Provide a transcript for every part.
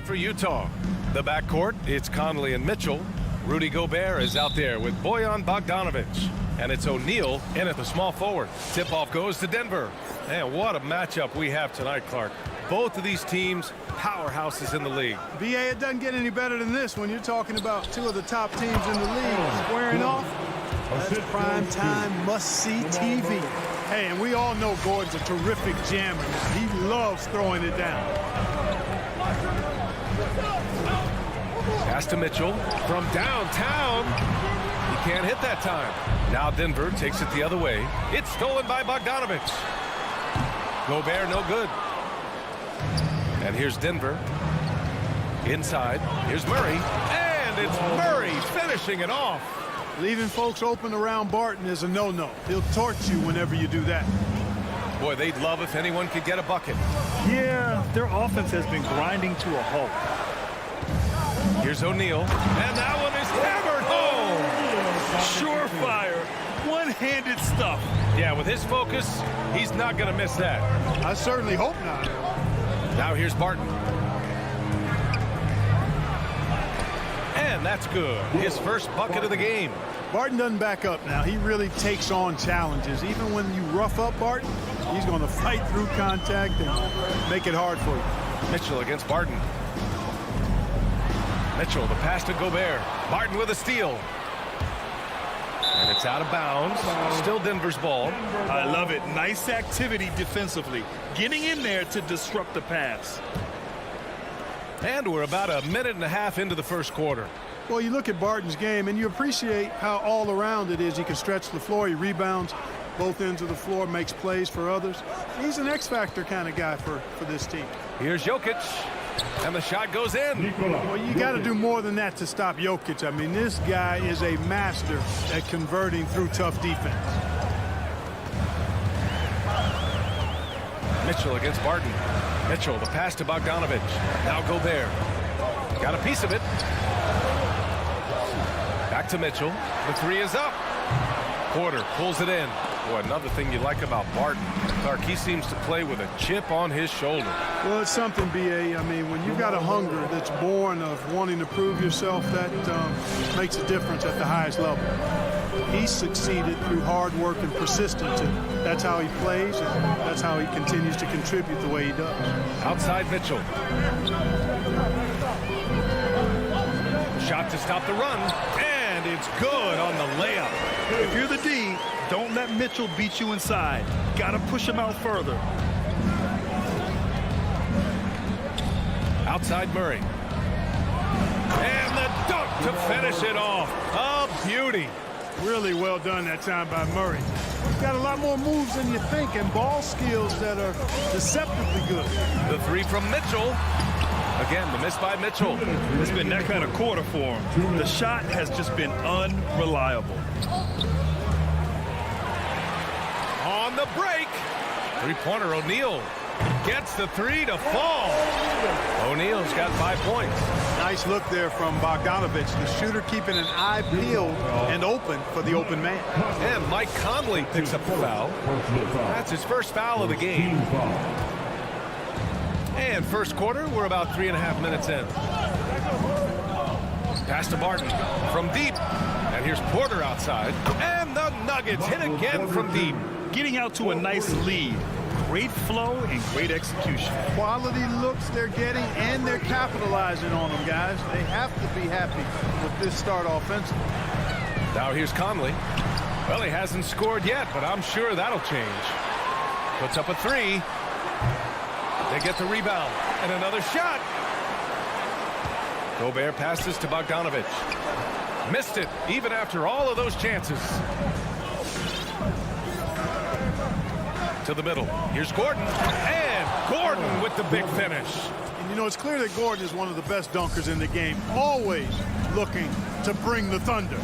time for Utah. The backcourt, it's Conley and Mitchell. Rudy Gobert is out there with Bojan Bogdanovic. And it's O'Neal in at the small forward. Tip-off goes to Denver. Man, what a matchup we have tonight, Clark. Both of these teams, powerhouses in the league. BA, it doesn't get any better than this when you're talking about two of the top teams in the league squaring off. That's prime time, must-see TV. Hey, and we all know Gordon's a terrific jammer. He loves throwing it down. Pass to Mitchell from downtown. He can't hit that time. Now Denver takes it the other way. It's stolen by Bogdanovic. Gobert no good. And here's Denver. Inside. Here's Murray. And it's Murray finishing it off. Leaving folks open around Barton is a no-no. He'll torch you whenever you do that. Boy, they'd love if anyone could get a bucket. Yeah, their offense has been grinding to a halt. Here's O'Neal. And that one is hammered home. Surefire, one-handed stuff. Yeah, with his focus, he's not going to miss that. I certainly hope not. Now here's Barton. And that's good. His first bucket of the game. Barton doesn't back up now. He really takes on challenges. Even when you rough up Barton, he's going to fight through contact and make it hard for you. Mitchell against Barton. Mitchell, the pass to Gobert. Barton with a steal. And it's out of bounds. Still Denver's ball. I love it. Nice activity defensively. Getting in there to disrupt the pass. And we're about a minute and a half into the first quarter. Well, you look at Barton's game, and you appreciate how all-around it is. He can stretch the floor. He rebounds both ends of the floor, makes plays for others. He's an X-factor kind of guy for this team. Here's Jokic. And the shot goes in. Well, you got to do more than that to stop Jokic. I mean, this guy is a master at converting through tough defense. Mitchell against Barton. Mitchell, the pass to Bogdanovic. Now Gobert. Got a piece of it. Back to Mitchell. The three is up. Porter pulls it in. Boy, another thing you like about Barton, Clark, he seems to play with a chip on his shoulder. Well, it's something, B.A. I mean, when you've got a hunger that's born of wanting to prove yourself, that makes a difference at the highest level. He's succeeded through hard work and persistence, and that's how he plays, and that's how he continues to contribute the way he does. Outside Mitchell. Shot to stop the run, and it's good on the layup. If you're the D, don't let Mitchell beat you inside. Got to push him out further. Outside Murray. And the dunk to finish it off. A beauty. Really well done that time by Murray. He's got a lot more moves than you think and ball skills that are deceptively good. The three from Mitchell. Again, the miss by Mitchell. It's been that kind of quarter for him. The shot has just been unreliable. On the break. Three-pointer O'Neal gets the three to fall. O'Neal's got 5 points. Nice look there from Bogdanovic, the shooter keeping an eye peeled and open for the open man. And Mike Conley picks up the foul. That's his first foul of the game. And first quarter, we're about 3.5 minutes in. Pass to Barton from deep. And here's Porter outside. And the Nuggets hit again from deep. Getting out to a nice lead. Great flow and great execution. Quality looks they're getting, and they're capitalizing on them, guys. They have to be happy with this start offensively. Now here's Conley. Well, he hasn't scored yet, but I'm sure that'll change. Puts up a three. They get the rebound. And another shot. Gobert passes to Bogdanovic. Missed it, even after all of those chances. To the middle. Here's Gordon. And Gordon with the big finish. And you know, it's clear that Gordon is one of the best dunkers in the game, always looking to bring the thunder.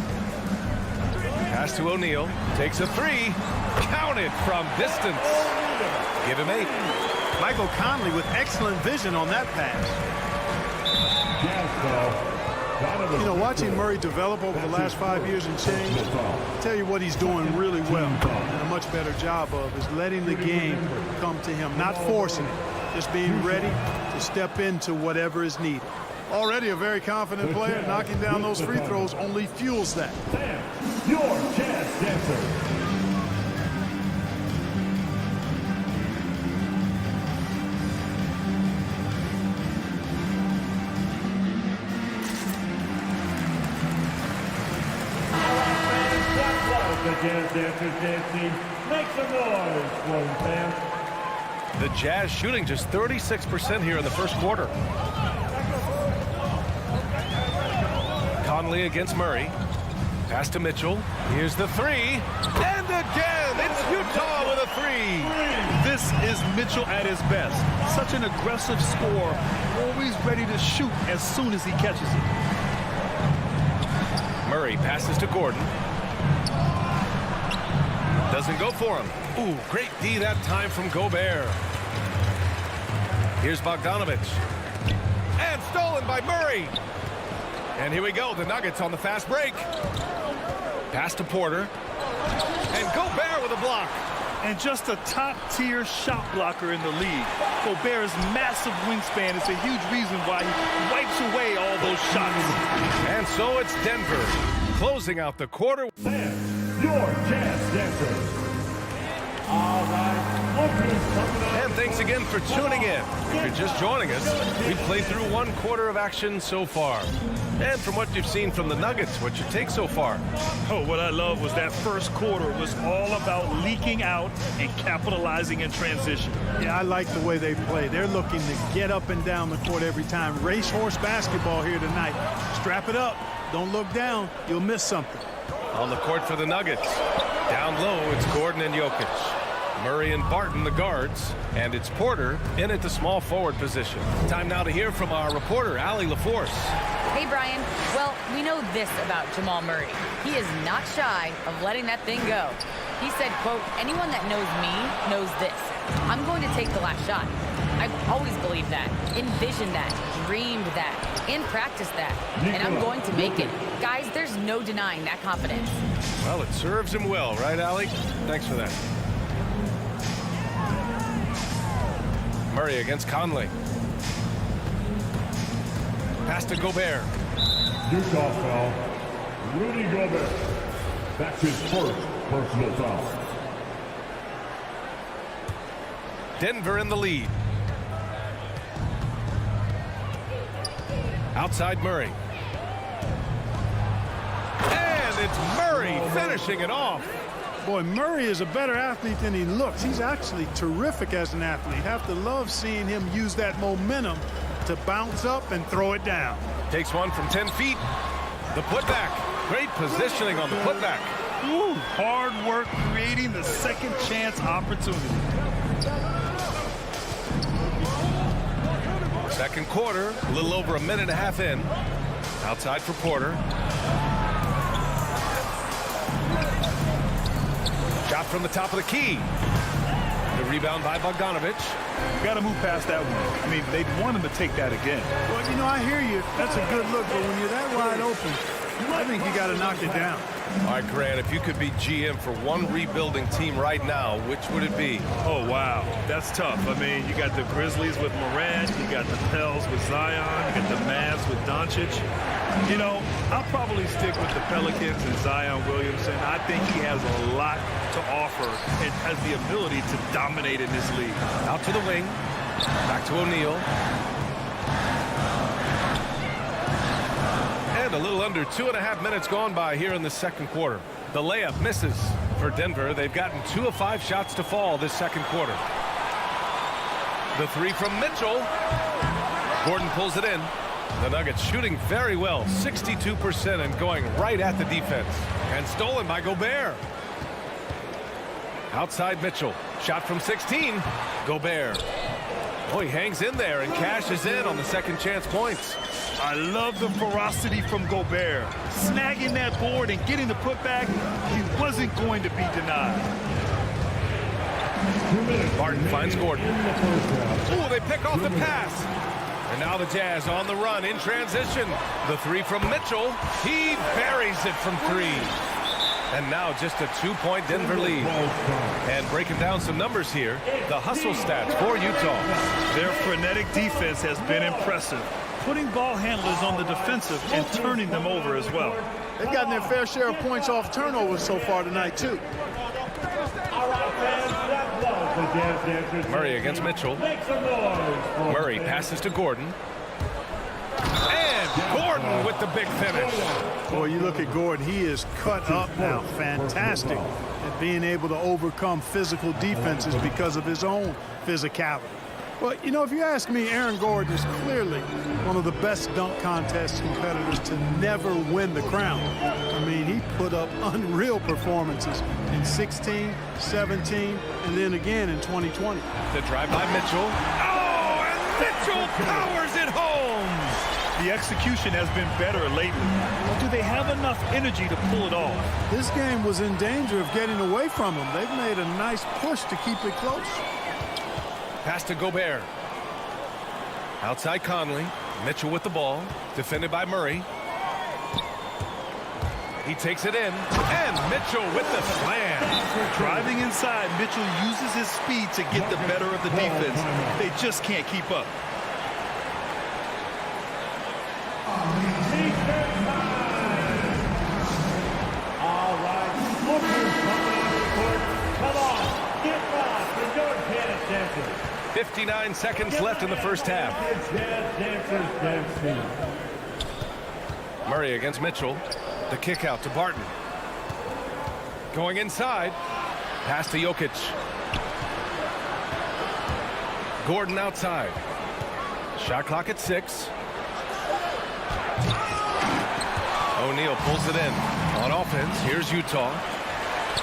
Pass to O'Neal. Takes a three. Counted from distance. Give him 8. Michael Conley with excellent vision on that pass. You know, watching Murray develop over the last 5 years and change, I'll tell you what he's doing really well and a much better job of is letting the game come to him, not forcing it. just being ready to step into whatever is needed. Already a very confident player, knocking down those free throws only fuels that. Sam, your jazz dancer. The Jazz Dancers dancing. Make some noise for them, Sam. The Jazz shooting just 36% here in the first quarter. Conley against Murray. Pass to Mitchell. Here's the three. And again, it's Utah with a three. This is Mitchell at his best. Such an aggressive scorer, always ready to shoot as soon as he catches it. Murray passes to Gordon. Doesn't go for him. Ooh, great D that time from Gobert. Here's Bogdanovich. And stolen by Murray. And here we go, the Nuggets on the fast break. Pass to Porter. And Gobert with a block. And just a top-tier shot blocker in the league. Gobert's massive wingspan is a huge reason why he wipes away all those shots. And so it's Denver closing out the quarter. Sam, your jazz dancer. All right. And thanks again for tuning in. If you're just joining us, we've played through one quarter of action so far. And from what you've seen from the Nuggets, what's your take so far? Oh, what I love was that first quarter was all about leaking out and capitalizing in transition. Yeah, I like the way they play. They're looking to get up and down the court every time. Racehorse basketball here tonight. Strap it up. Don't look down. You'll miss something. On the court for the Nuggets. Down low, it's Gordon and Jokic. Murray and Barton, the guards, and it's Porter in at the small forward position. Time now to hear from our reporter, Allie LaForce. Hey, Brian. Well, we know this about Jamal Murray. He is not shy of letting that thing go. He said, quote, anyone that knows me knows this. I'm going to take the last shot. I've always believed that, envisioned that, dreamed that, and practiced that. And I'm going to make it. Guys, there's no denying that confidence. Well, it serves him well, right, Allie? Thanks for that. Murray against Conley. Pass to Gobert. Utah foul. Rudy Gobert. That's his first personal foul. Denver in the lead. Outside Murray. And it's Murray finishing it off. Boy, Murray is a better athlete than he looks. He's actually terrific as an athlete. Have to love seeing him use that momentum to bounce up and throw it down. Takes one from 10 feet. The putback. Great positioning on the putback. Ooh, hard work creating the second chance opportunity. Second quarter, a little over a minute and a half in. Outside for Porter. Shot from the top of the key. The rebound by Bogdanovich. Got to move past that one. I mean, they'd want him to take that again. Well, you know, I hear you. That's a good look, but when you're that wide open, I think you got to knock it down. All right, Grant, if you could be GM for one rebuilding team right now, which would it be? Oh, wow. That's tough. I mean, you got the Grizzlies with Morant. You got the Pels with Zion. You got the Mavs with Doncic. You know, I'll probably stick with the Pelicans and Zion Williamson. I think he has a lot to offer and has the ability to dominate in this league. Out to the wing. Back to O'Neal. And a little under 2.5 minutes gone by here in the second quarter. The layup misses for Denver. They've gotten 2 of 5 shots to fall this second quarter. The three from Mitchell. Gordon pulls it in. The Nuggets shooting very well, 62% and going right at the defense. And stolen by Gobert. Outside Mitchell. Shot from 16. Gobert. Oh, he hangs in there and cashes in on the second chance points. I love the ferocity from Gobert. Snagging that board and getting the putback, he wasn't going to be denied. Barton finds Gordon. Ooh, they pick off the pass. And now the Jazz on the run in transition. The three from Mitchell. He buries it from 3. And now just a 2-point Denver lead. And breaking down some numbers here. the hustle stats for Utah. Their frenetic defense has been impressive, putting ball handlers on the defensive and turning them over as well. They've gotten their fair share of points off turnovers so far tonight, too. Murray against Mitchell. Murray passes to Gordon. And Gordon with the big finish. Boy, you look at Gordon, he is cut up now. Fantastic at being able to overcome physical defenses because of his own physicality. Well, you know, if you ask me, Aaron Gordon is clearly one of the best dunk contest competitors to never win the crown. I mean, he put up unreal performances in 16, 17, and then again in 2020. The drive by Mitchell. Oh, and Mitchell powers it home. The execution has been better lately. But do they have enough energy to pull it off? This game was in danger of getting away from him. They've made a nice push to keep it close. Pass to Gobert. Outside Conley. Mitchell with the ball. Defended by Murray. He takes it in. And Mitchell with the slam. Driving inside, Mitchell uses his speed to get the better of the defense. They just can't keep up. All right, lookers coming on the court. Come on, get back and don't pay attention. 59 seconds left in the first half. Murray against Mitchell. The kick out to Barton. Going inside. Pass to Jokic. Gordon outside. Shot clock at 6. O'Neal pulls it in. On offense, here's Utah.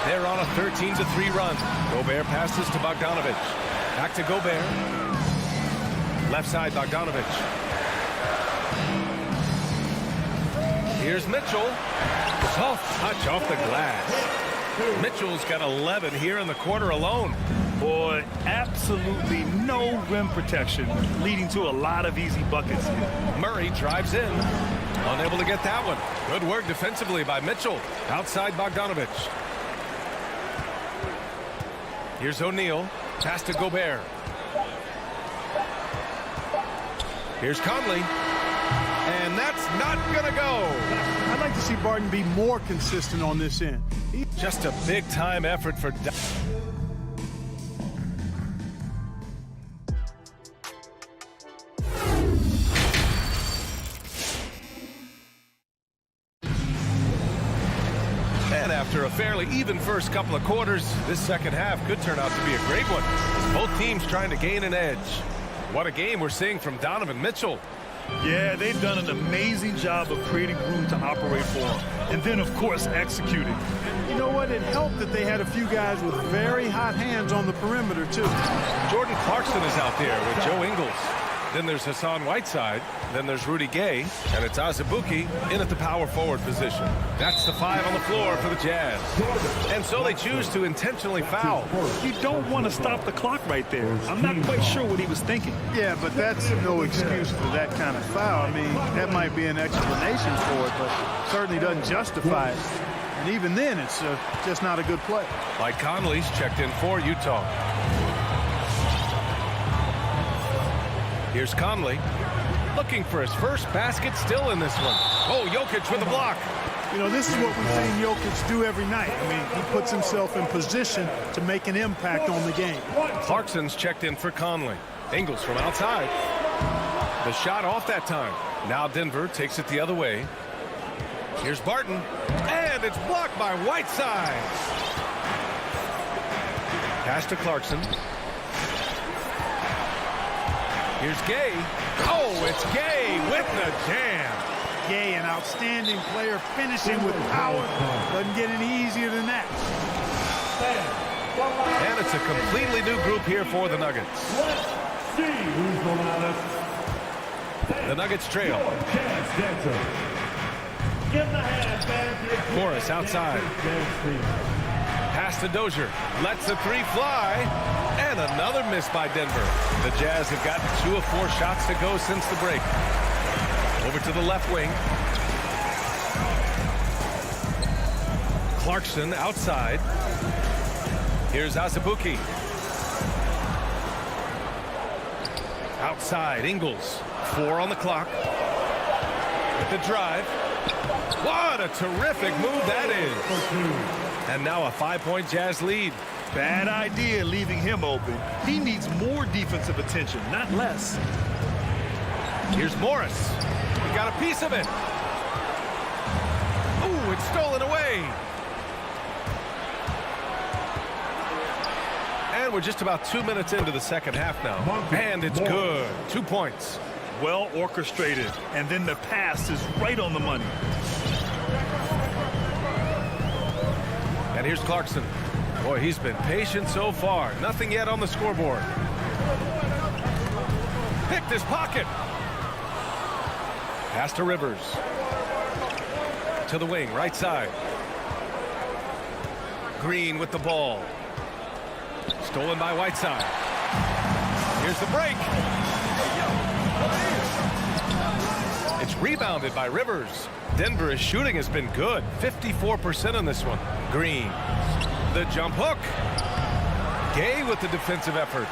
They're on a 13-3 run. Gobert passes to Bogdanovic. Back to Gobert. Left side, Bogdanovic. Here's Mitchell. Soft touch off the glass. Mitchell's got 11 here in the quarter alone. Boy, absolutely no rim protection, leading to a lot of easy buckets. Murray drives in. Unable to get that one. Good work defensively by Mitchell. Outside Bogdanovic. Here's O'Neal. Pass to Gobert. Here's Conley. And that's not going to go. I'd like to see Barton be more consistent on this end. Just a big-time effort for... And after a fairly even first couple of quarters, this second half could turn out to be a great one. Both teams trying to gain an edge. What a game we're seeing from Donovan Mitchell. Yeah, they've done an amazing job of creating room to operate for him. And then, of course, executing. You know what? It helped that they had a few guys with very hot hands on the perimeter, too. Jordan Clarkson is out there with Joe Ingles. Then there's Hassan Whiteside. Then there's Rudy Gay. And it's Azubuike in at the power forward position. That's the 5 on the floor for the Jazz. And so they choose to intentionally foul. You don't want to stop the clock right there. I'm not quite sure what he was thinking. Yeah, but that's no excuse for that kind of foul. I mean, that might be an explanation for it, but certainly doesn't justify it. And even then, it's just not a good play. Mike Conley's checked in for Utah. Here's Conley, looking for his first basket, still in this one. Oh, Jokic with a block. You know, this is what we've seen Jokic do every night. I mean, he puts himself in position to make an impact on the game. Clarkson's checked in for Conley. Ingles from outside. The shot off that time. Now Denver takes it the other way. Here's Barton, and it's blocked by Whiteside. Pass to Clarkson. Here's Gay. Oh, it's Gay with the jam. Gay, an outstanding player, finishing with power. Doesn't get any easier than that. And it's a completely new group here for the Nuggets. Let's see who's the loudest. The Nuggets trail. Morris outside. Pass to Dozier. Lets the 3 fly. And another miss by Denver. The Jazz have gotten 2 of 4 shots to go since the break. Over to the left wing. Clarkson outside. Here's Azubuike. Outside, Ingles. 4 on the clock. With the drive. What a terrific move that is. And now a 5-point Jazz lead. Bad idea leaving him open. He needs more defensive attention, not less. Here's Morris. He got a piece of it. Ooh, it's stolen away. And we're just about 2 minutes into the second half now. And it's good. 2 points. Well orchestrated. And then the pass is right on the money. And here's Clarkson. Boy, he's been patient so far. Nothing yet on the scoreboard. Picked his pocket. Pass to Rivers. To the wing, right side. Green with the ball. Stolen by Whiteside. Here's the break. It's rebounded by Rivers. Denver's shooting has been good. 54% on this one. Green. The jump hook. Gay with the defensive effort.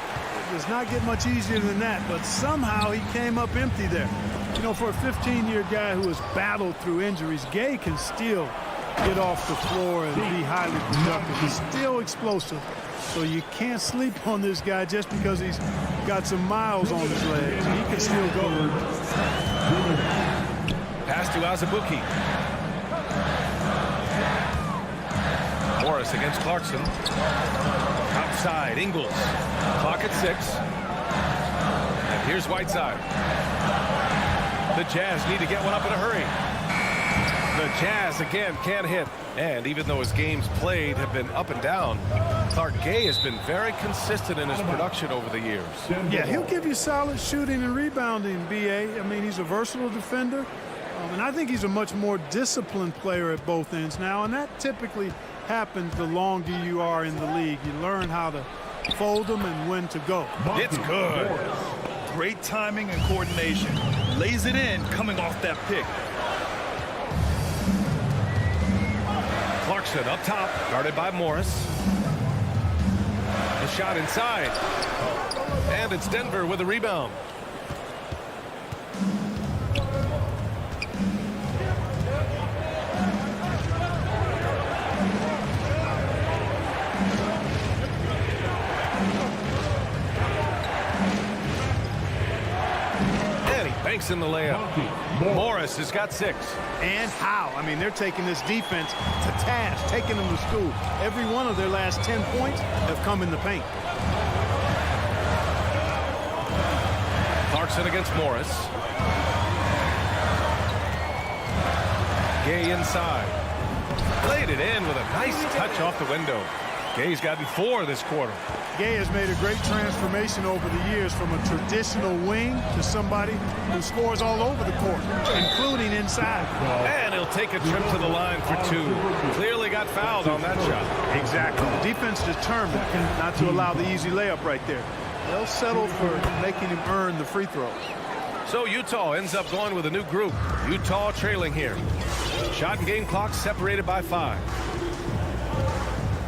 It does not get much easier than that, but somehow he came up empty there. You know, for a 15-year guy who has battled through injuries, Gay can still get off the floor and be highly productive. He's still explosive, so you can't sleep on this guy just because he's got some miles on his legs. He can still go. Pass to Azubuike. Morris against Clarkson. Outside, Ingles. Clock at 6. And here's Whiteside. The Jazz need to get one up in a hurry. The Jazz again can't hit. And even though his games played have been up and down, Clark Gay has been very consistent in his production over the years. Yeah, he'll give you solid shooting and rebounding, B.A. I mean, he's a versatile defender. And I think he's a much more disciplined player at both ends now. And that typically happens the longer you are in the league. You learn how to fold them and when to go. It's good. Great timing and coordination. Lays it in coming off that pick. Clarkson up top, guarded by Morris. The shot inside. And it's Denver with a rebound. Banks in the layup. Morris has got 6. And how? I mean, they're taking this defense to task, taking them to school. Every one of their last 10 points have come in the paint. Clarkson against Morris. Gay inside. Played it in with a nice touch off the window. Gay's gotten 4 this quarter. Gay has made a great transformation over the years from a traditional wing to somebody who scores all over the court, including inside. And he'll take a trip to the line for 2. Clearly got fouled on that shot. Exactly. The defense determined not to allow the easy layup right there. They'll settle for making him earn the free throws. So Utah ends up going with a new group. Utah trailing here. Shot and game clock separated by 5.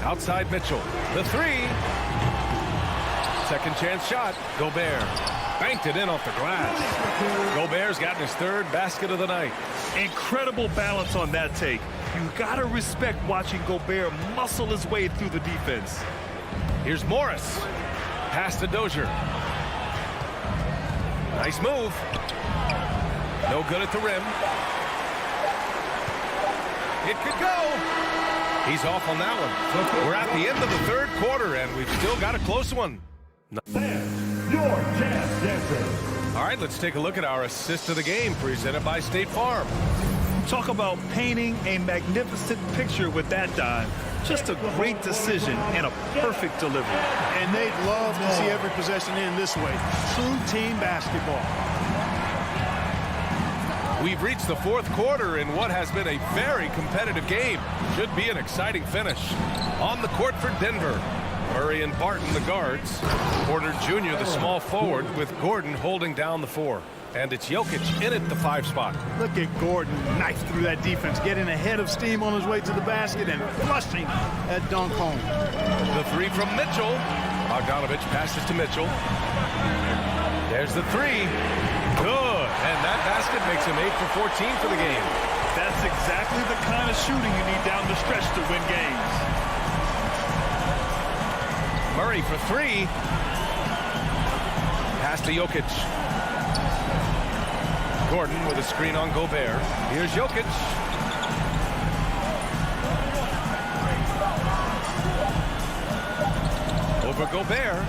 Outside Mitchell. The 3. Second chance shot. Gobert. Banked it in off the glass. Gobert's gotten his 3rd basket of the night. Incredible balance on that take. You gotta respect watching Gobert muscle his way through the defense. Here's Morris. Pass to Dozier. Nice move. No good at the rim. It could go. He's off on that one. We're at the end of the 3rd quarter, and we've still got a close one. Your Jazz Dancer. All right, let's take a look at our assist of the game presented by State Farm. Talk about painting a magnificent picture with that dive. Just a great decision and a perfect delivery. And they'd love to see every possession end this way. True team basketball. We've reached the 4th quarter in what has been a very competitive game. Should be an exciting finish. On the court for Denver, Murray and Barton, the guards. Porter Jr., the small forward, with Gordon holding down the 4. And it's Jokic in at the 5 spot. Look at Gordon knife through that defense, getting ahead of steam on his way to the basket and flushing that dunk home. The 3 from Mitchell. Bogdanovich passes to Mitchell. There's the three. Good. And that basket makes him 8 for 14 for the game. That's exactly the kind of shooting you need down the stretch to win games. Murray for three. Pass to Jokic. Gordon with a screen on Gobert. Here's Jokic. Over Gobert.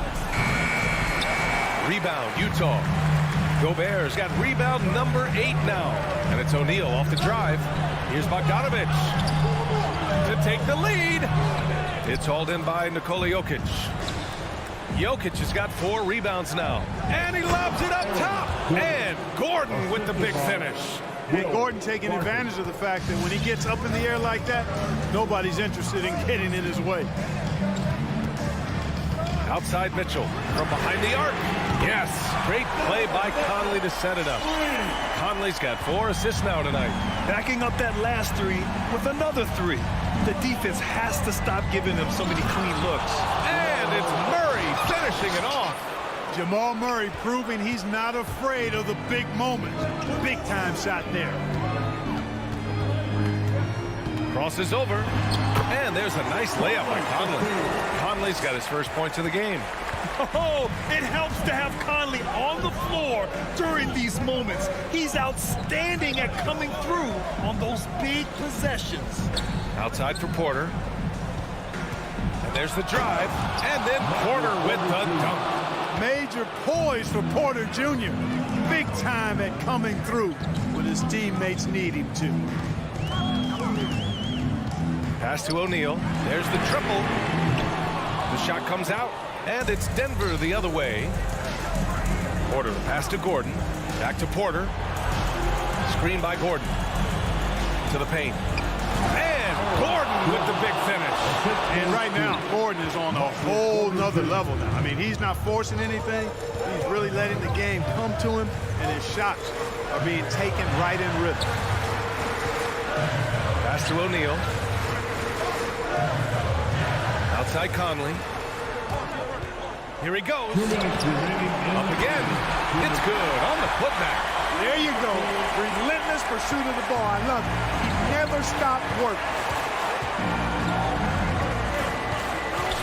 Rebound, Utah. Gobert's got rebound number 8 now. And it's O'Neal off the drive. Here's Bogdanovic to take the lead. It's hauled in by Nikola Jokic. Jokic has got 4 rebounds now. And he lobs it up top. And Gordon with the big finish. Hey, Gordon taking advantage of the fact that when he gets up in the air like that, nobody's interested in getting in his way. Outside Mitchell from behind the arc. Yes, great play by Conley to set it up. Conley's got 4 assists now tonight. Backing up that last three with another 3. The defense has to stop giving them so many clean looks. And it's Murray finishing it off. Jamal Murray proving he's not afraid of the big moments. Big time shot there. Crosses over. And there's a nice layup by Conley. Conley's got his first points of the game. Oh, it helps to have Conley on the floor during these moments. He's outstanding at coming through on those big possessions. Outside for Porter. And there's the drive. And then Porter with the dunk. Major poise for Porter Jr. Big time at coming through when his teammates need him to. Pass to O'Neal. There's the triple. The shot comes out. And it's Denver the other way. Porter, pass to Gordon. Back to Porter. Screen by Gordon. To the paint. And Gordon with the big finish. And right now, Gordon is on a whole nother level now. I mean, he's not forcing anything. He's really letting the game come to him, and his shots are being taken right in rhythm. Pass to O'Neal. Outside Conley. Here he goes. Up again. It's good on the putback. There you go. Relentless pursuit of the ball. I love it. He never stopped working.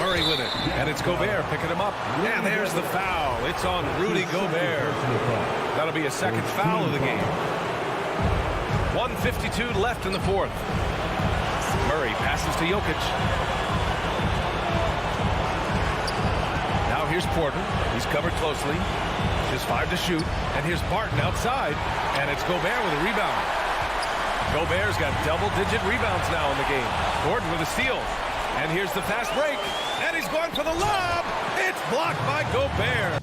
Murray with it. And it's Gobert picking him up. And there's the foul. It's on Rudy Gobert. That'll be a second foul of the game. 1:52 left in the fourth. Murray passes to Jokic. Here's Porter. He's covered closely. Just 5 to shoot. And here's Barton outside. And it's Gobert with a rebound. Gobert's got double-digit rebounds now in the game. Gordon with a steal. And here's the fast break. And he's going for the lob. It's blocked by Gobert.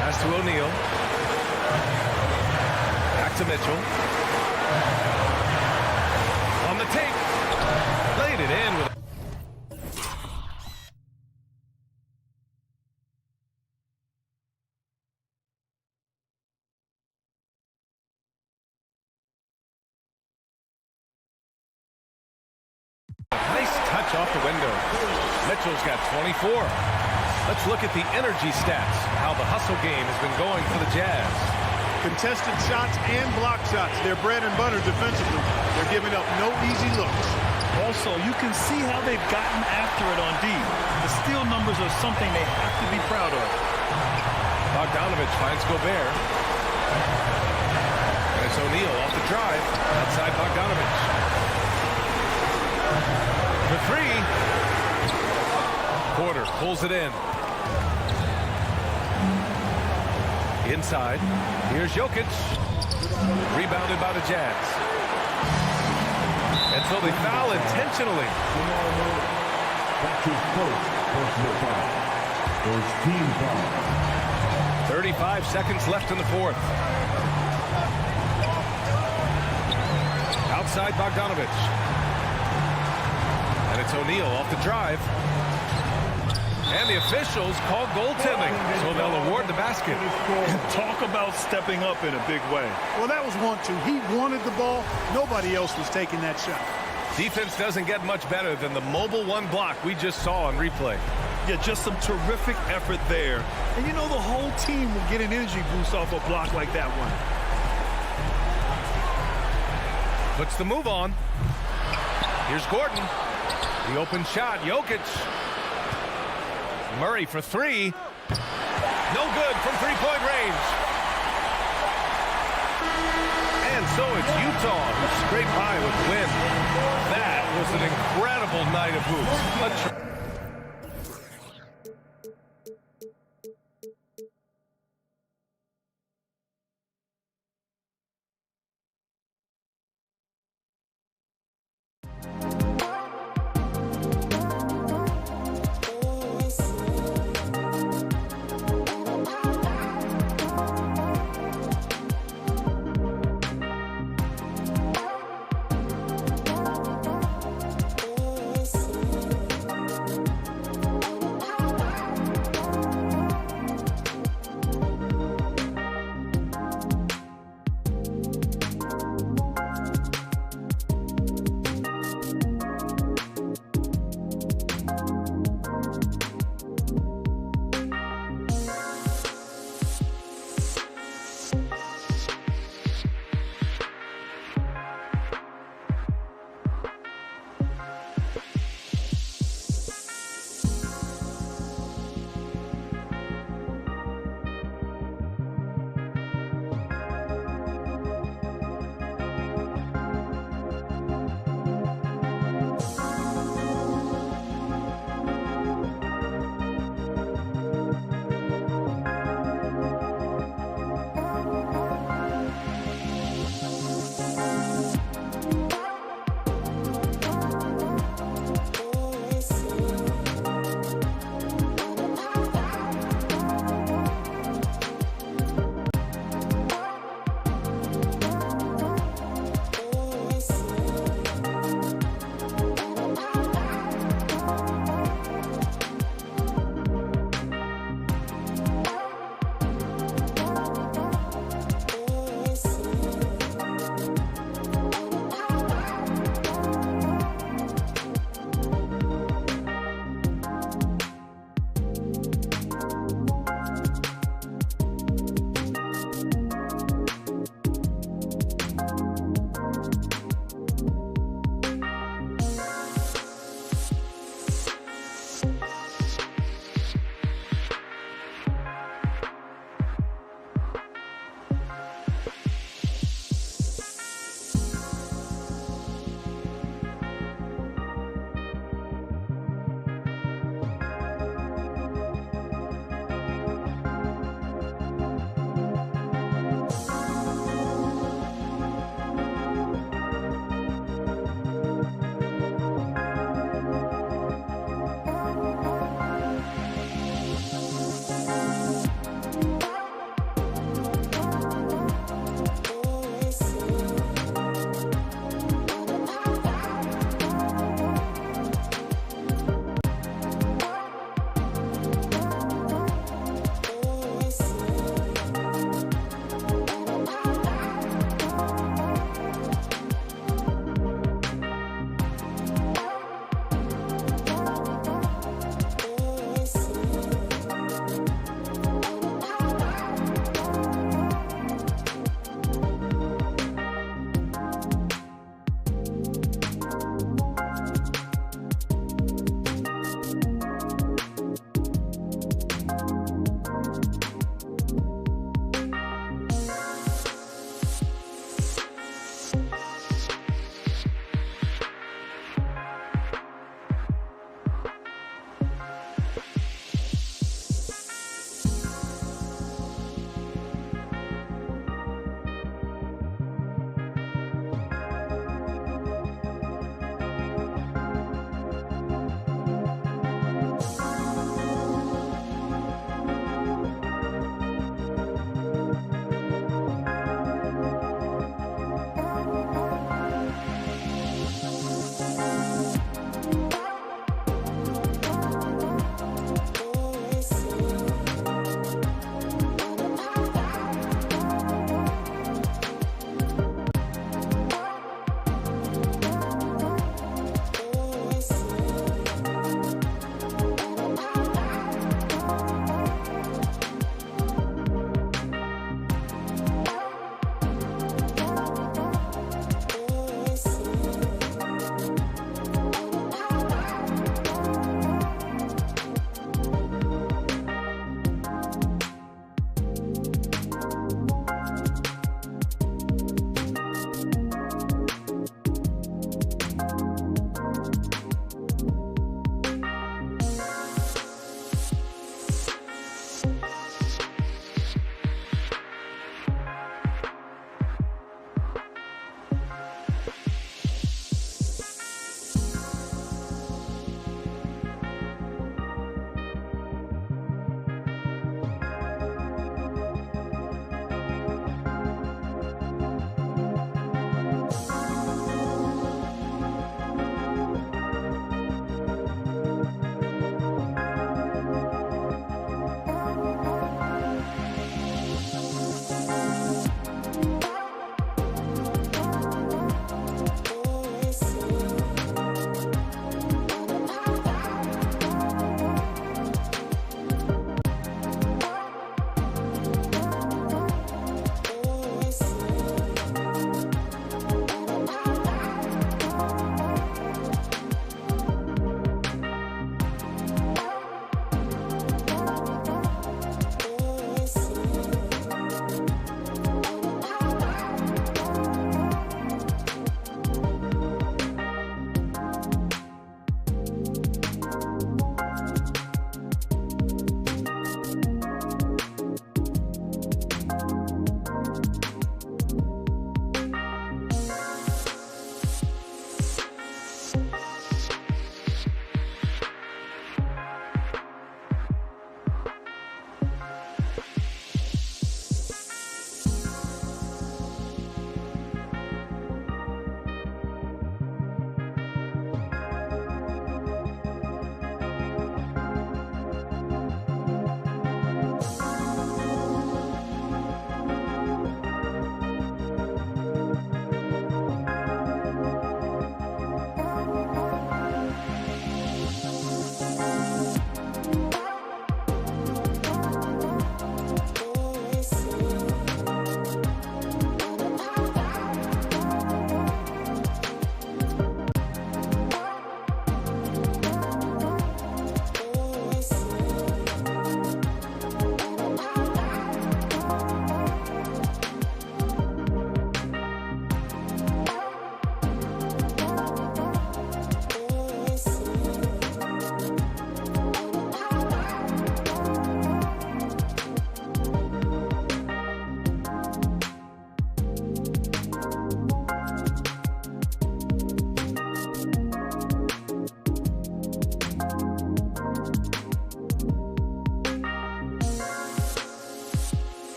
Pass to O'Neal. Back to Mitchell. On the take. Laid it in with nice touch off the window. Mitchell's got 24. Let's look at the energy stats, how the hustle game has been going for the Jazz. Contested shots and block shots. They're bread and butter defensively. They're giving up no easy looks. Also, you can see how they've gotten after it on D. The steal numbers are something they have to be proud of. Bogdanovic finds Gobert. And it's O'Neal off the drive. Outside Bogdanovic. The three. Porter pulls it in. Inside. Here's Jokic. Rebounded by the Jazz. And so they foul intentionally. That's his first personal foul. First team foul. 35 seconds left in the fourth. Outside Bogdanovic. And it's O'Neal off the drive. And the officials call goaltending, so they'll award the basket. Talk about stepping up in a big way. Well, that was 1-2. He wanted the ball. Nobody else was taking that shot. Defense doesn't get much better than the mobile one block we just saw on replay. Yeah, just some terrific effort there. And you know the whole team will get an energy boost off a block like that one. Puts the move on. Here's Gordon. The open shot, Jokic. Murray for three. No good from three-point range. And so it's Utah who scraped by with the win. That was an incredible night of hoops.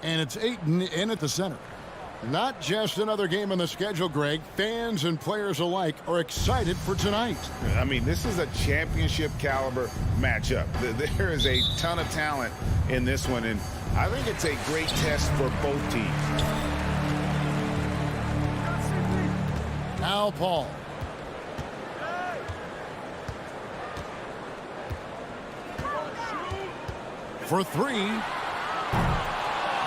And it's Ayton in at the center. Not just another game on the schedule, Greg. Fans and players alike are excited for tonight. I mean, this is a championship caliber matchup. There is a ton of talent in this one, and I think it's a great test for both teams. Now Paul. For three.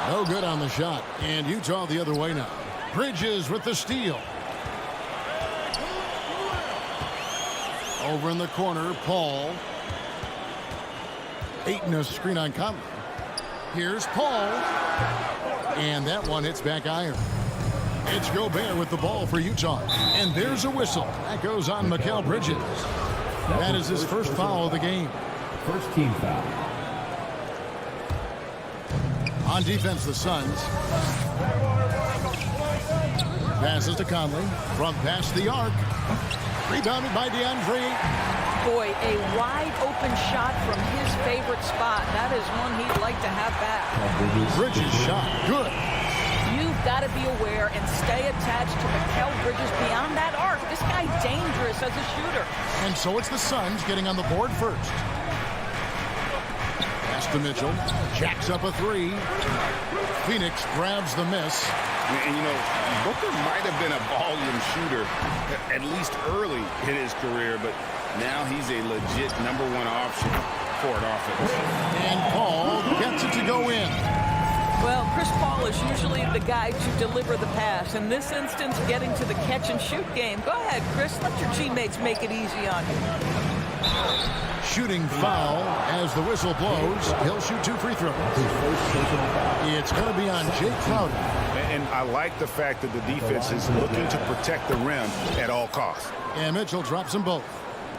No good on the shot. And Utah the other way now. Bridges with the steal. Over in the corner, Paul. Ayton a screen on Conley. Here's Paul. And that one hits back iron. It's Gobert with the ball for Utah. And there's a whistle. That goes on Mikal Bridges. That is his first foul of the game. First team foul. On defense, the Suns. Passes to Conley. From past the arc. Rebounded by DeAndre. Boy, a wide open shot from his favorite spot. That is one he'd like to have back. Bridges shot. Good. You've got to be aware and stay attached to Mikal Bridges beyond that arc. This guy's dangerous as a shooter. And so it's the Suns getting on the board first. Pass to Mitchell. Jacks up a three. Phoenix grabs the miss. And, you know, Booker might have been a volume shooter, at least early in his career, but now he's a legit #1 option for an offense. And Paul gets it to go in. Well, Chris Paul is usually the guy to deliver the pass. In this instance, getting to the catch-and-shoot game. Go ahead, Chris. Let your teammates make it easy on you. Shooting foul as the whistle blows. He'll shoot 2 free throws. It's going to be on Jake Crowder. And I like the fact that the defense is looking to protect the rim at all costs. And Mitchell drops them both.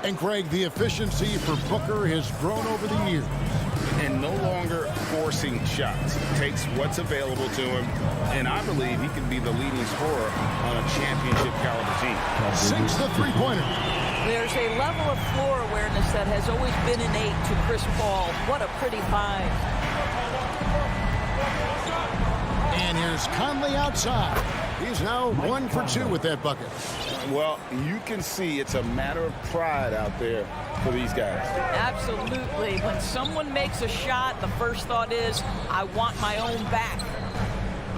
And Greg, the efficiency for Booker has grown over the years. And no longer forcing shots. Takes what's available to him, and I believe he can be the leading scorer on a championship caliber team. Sinks the three-pointer. There's a level of floor awareness that has always been innate to Chris Paul. What a pretty find. And here's Conley outside. He's now 1 for 2 with that bucket. Well, you can see it's a matter of pride out there for these guys. Absolutely. When someone makes a shot, the first thought is, I want my own back.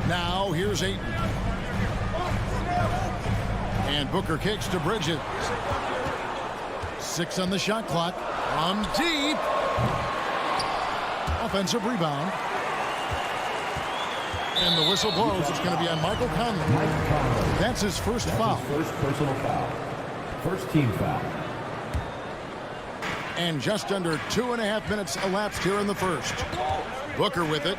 Now here's Ayton. And Booker kicks to Bridges. 6 on the shot clock. From deep. Offensive rebound. And the whistle blows. It's going to be on Michael Conley. That's his first foul. First personal foul. First team foul. And just under 2.5 minutes elapsed here in the first. Booker with it.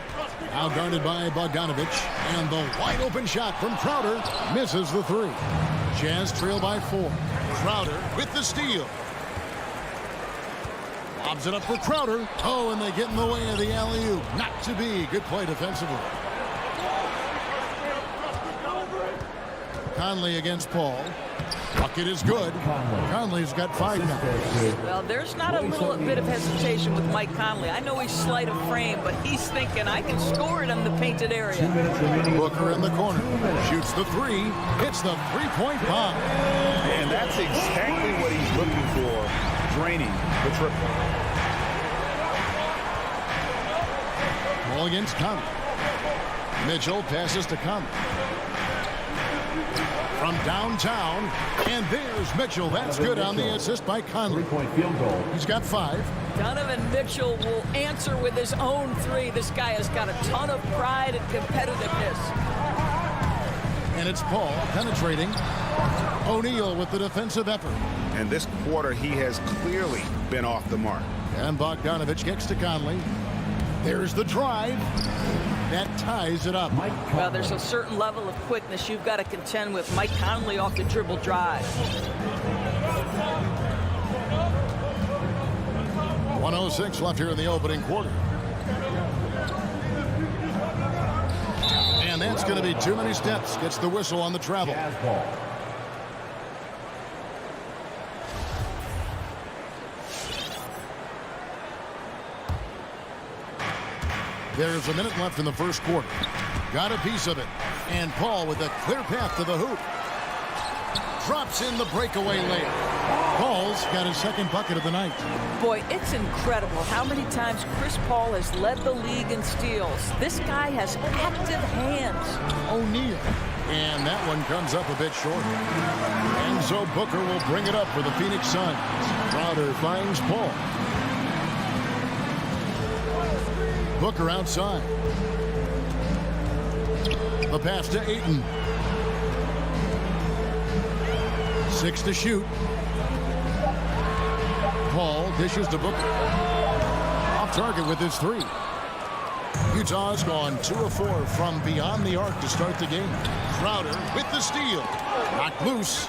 Now guarded by Bogdanovich. And the wide open shot from Crowder misses the three. Jazz trail by 4. Crowder with the steal. Lobs it up for Crowder. Oh, and they get in the way of the alley-oop. Not to be. Good play defensively. Conley against Paul. Bucket is good. Conley's got 5 now. Well, there's not a little bit of hesitation with Mike Conley. I know he's slight of frame, but he's thinking, I can score it in the painted area. Booker in the corner. Shoots the three. Hits the three-point bomb. And that's exactly what he's looking for, draining the triple. Ball against Conley. Mitchell passes to Conley. From downtown, and there's Mitchell. That's good on the assist by Conley. 3-point field goal. He's got 5. Donovan Mitchell will answer with his own 3. This guy has got a ton of pride and competitiveness. And it's Paul penetrating. O'Neal with the defensive effort. And this quarter, he has clearly been off the mark. And Bogdanovich kicks to Conley. There's the drive. That ties it up. Well, there's a certain level of quickness you've got to contend with. Mike Conley off the dribble drive. 1:06 left here in the opening quarter. And that's going to be too many steps. Gets the whistle on the travel. Jazz ball. There's a minute left in the first quarter. Got a piece of it. And Paul with a clear path to the hoop. Drops in the breakaway layup. Paul's got his second bucket of the night. Boy, it's incredible how many times Chris Paul has led the league in steals. This guy has active hands. O'Neal. And that one comes up a bit short. Enzo Booker will bring it up for the Phoenix Suns. Crowder finds Paul. Booker outside. The pass to Ayton. 6 to shoot. Paul dishes to Booker. Off target with his 3. Utah's gone 2 of 4 from beyond the arc to start the game. Crowder with the steal. Knocked loose.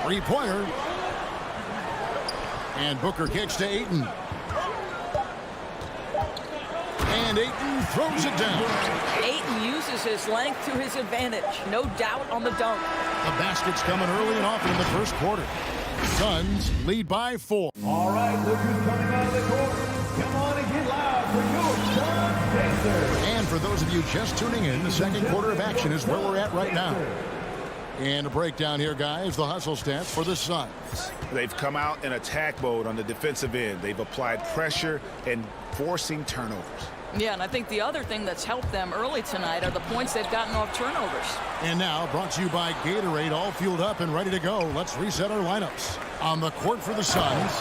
3-pointer. And Booker kicks to Ayton. And Ayton throws it down. Ayton uses his length to his advantage. No doubt on the dunk. The basket's coming early and often in the first quarter. Suns lead by 4. All right, look who's coming out of the court. Come on and get loud for your Sun Pacers. And for those of you just tuning in, the second quarter of action is where we're at right now. And a breakdown here, guys. The hustle stats for the Suns. They've come out in attack mode on the defensive end. They've applied pressure and forcing turnovers. Yeah, and I think the other thing that's helped them early tonight are the points they've gotten off turnovers. And now, brought to you by Gatorade, all fueled up and ready to go. Let's reset our lineups. On the court for the Suns,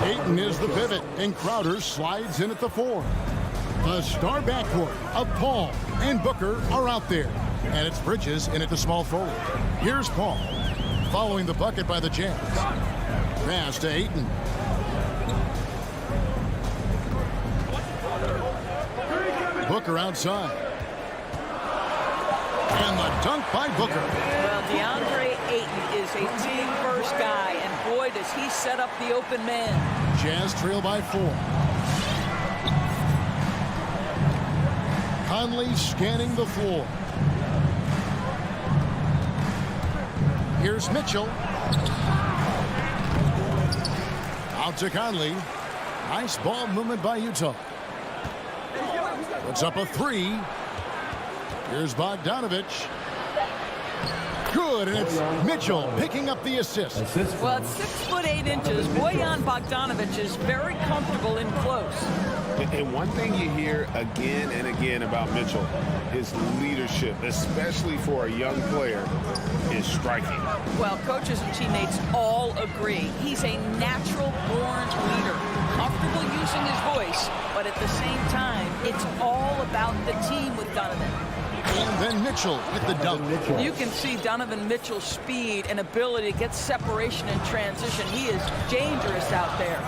Ayton is the pivot, and Crowder slides in at the 4. The star backcourt of Paul and Booker are out there. And it's Bridges in at the small forward. Here's Paul, following the bucket by the Jazz. Pass to Ayton. Booker outside. And the dunk by Booker. Well, DeAndre Ayton is a team-first guy, and boy, does he set up the open man. Jazz trail by 4. Conley scanning the floor. Here's Mitchell. Out to Conley. Nice ball movement by Utah. Puts up a 3. Here's Bogdanovich. Good, and it's Mitchell picking up the assist. Well, at 6'8". Bojan Bogdanovic is very comfortable in close. And one thing you hear again and again about Mitchell, his leadership, especially for a young player, is striking. Well, coaches and teammates all agree. He's a natural-born leader, comfortable using his voice, but at the same time, it's all about the team with Donovan. And then Mitchell with the dunk. You can see Donovan Mitchell's speed and ability to get separation in transition. He is dangerous out there.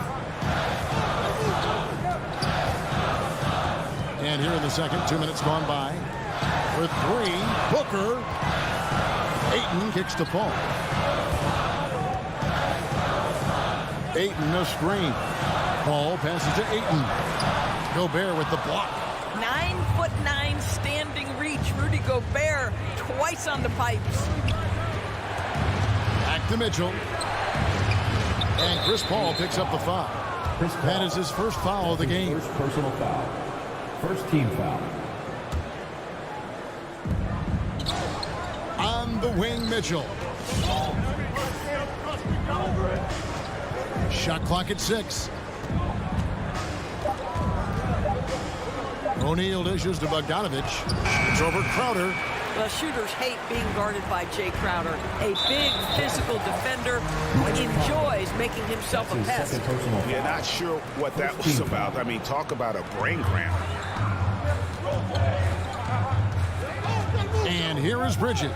And here in the second, 2 minutes gone by. For 3, Booker. Ayton kicks to Paul. Ayton a screen. Paul passes to Ayton. Gobert with the block. 9'9" standing reach. Rudy Gobert twice on the pipes. Back to Mitchell. And Chris Paul picks up the foul. That is his first foul of the game. First personal foul. First team foul. On the wing, Mitchell. Shot clock at 6. O'Neal dishes to Bogdanovich. It's over Crowder. The shooters hate being guarded by Jay Crowder. A big physical defender who enjoys making himself a pest. Yeah, not sure what that was about. I mean, talk about a brain cramp. And here is Bridges.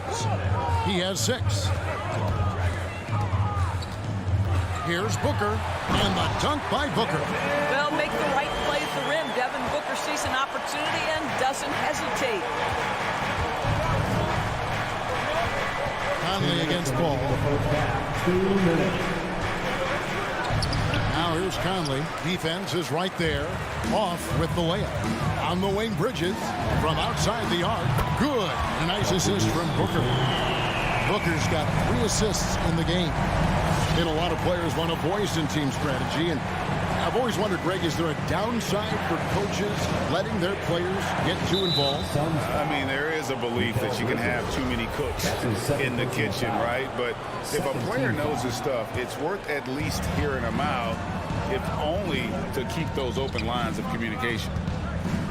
He has 6. Here's Booker. And the dunk by Booker. They'll make the right play at the rim. Devin Booker sees an opportunity and doesn't hesitate. Conley against Paul. 2 minutes. Now here's Conley. Defense is right there. Off with the layup. On the wing, Bridges. From outside the arc. Good. A nice assist from Booker. Booker's got 3 assists in the game. And a lot of players want a voice in team strategy, and I've always wondered, Greg, is there a downside for coaches letting their players get too involved? I mean, there is a belief that you can have too many cooks in the kitchen, right? But if a player knows his stuff, it's worth at least hearing him out, if only to keep those open lines of communication.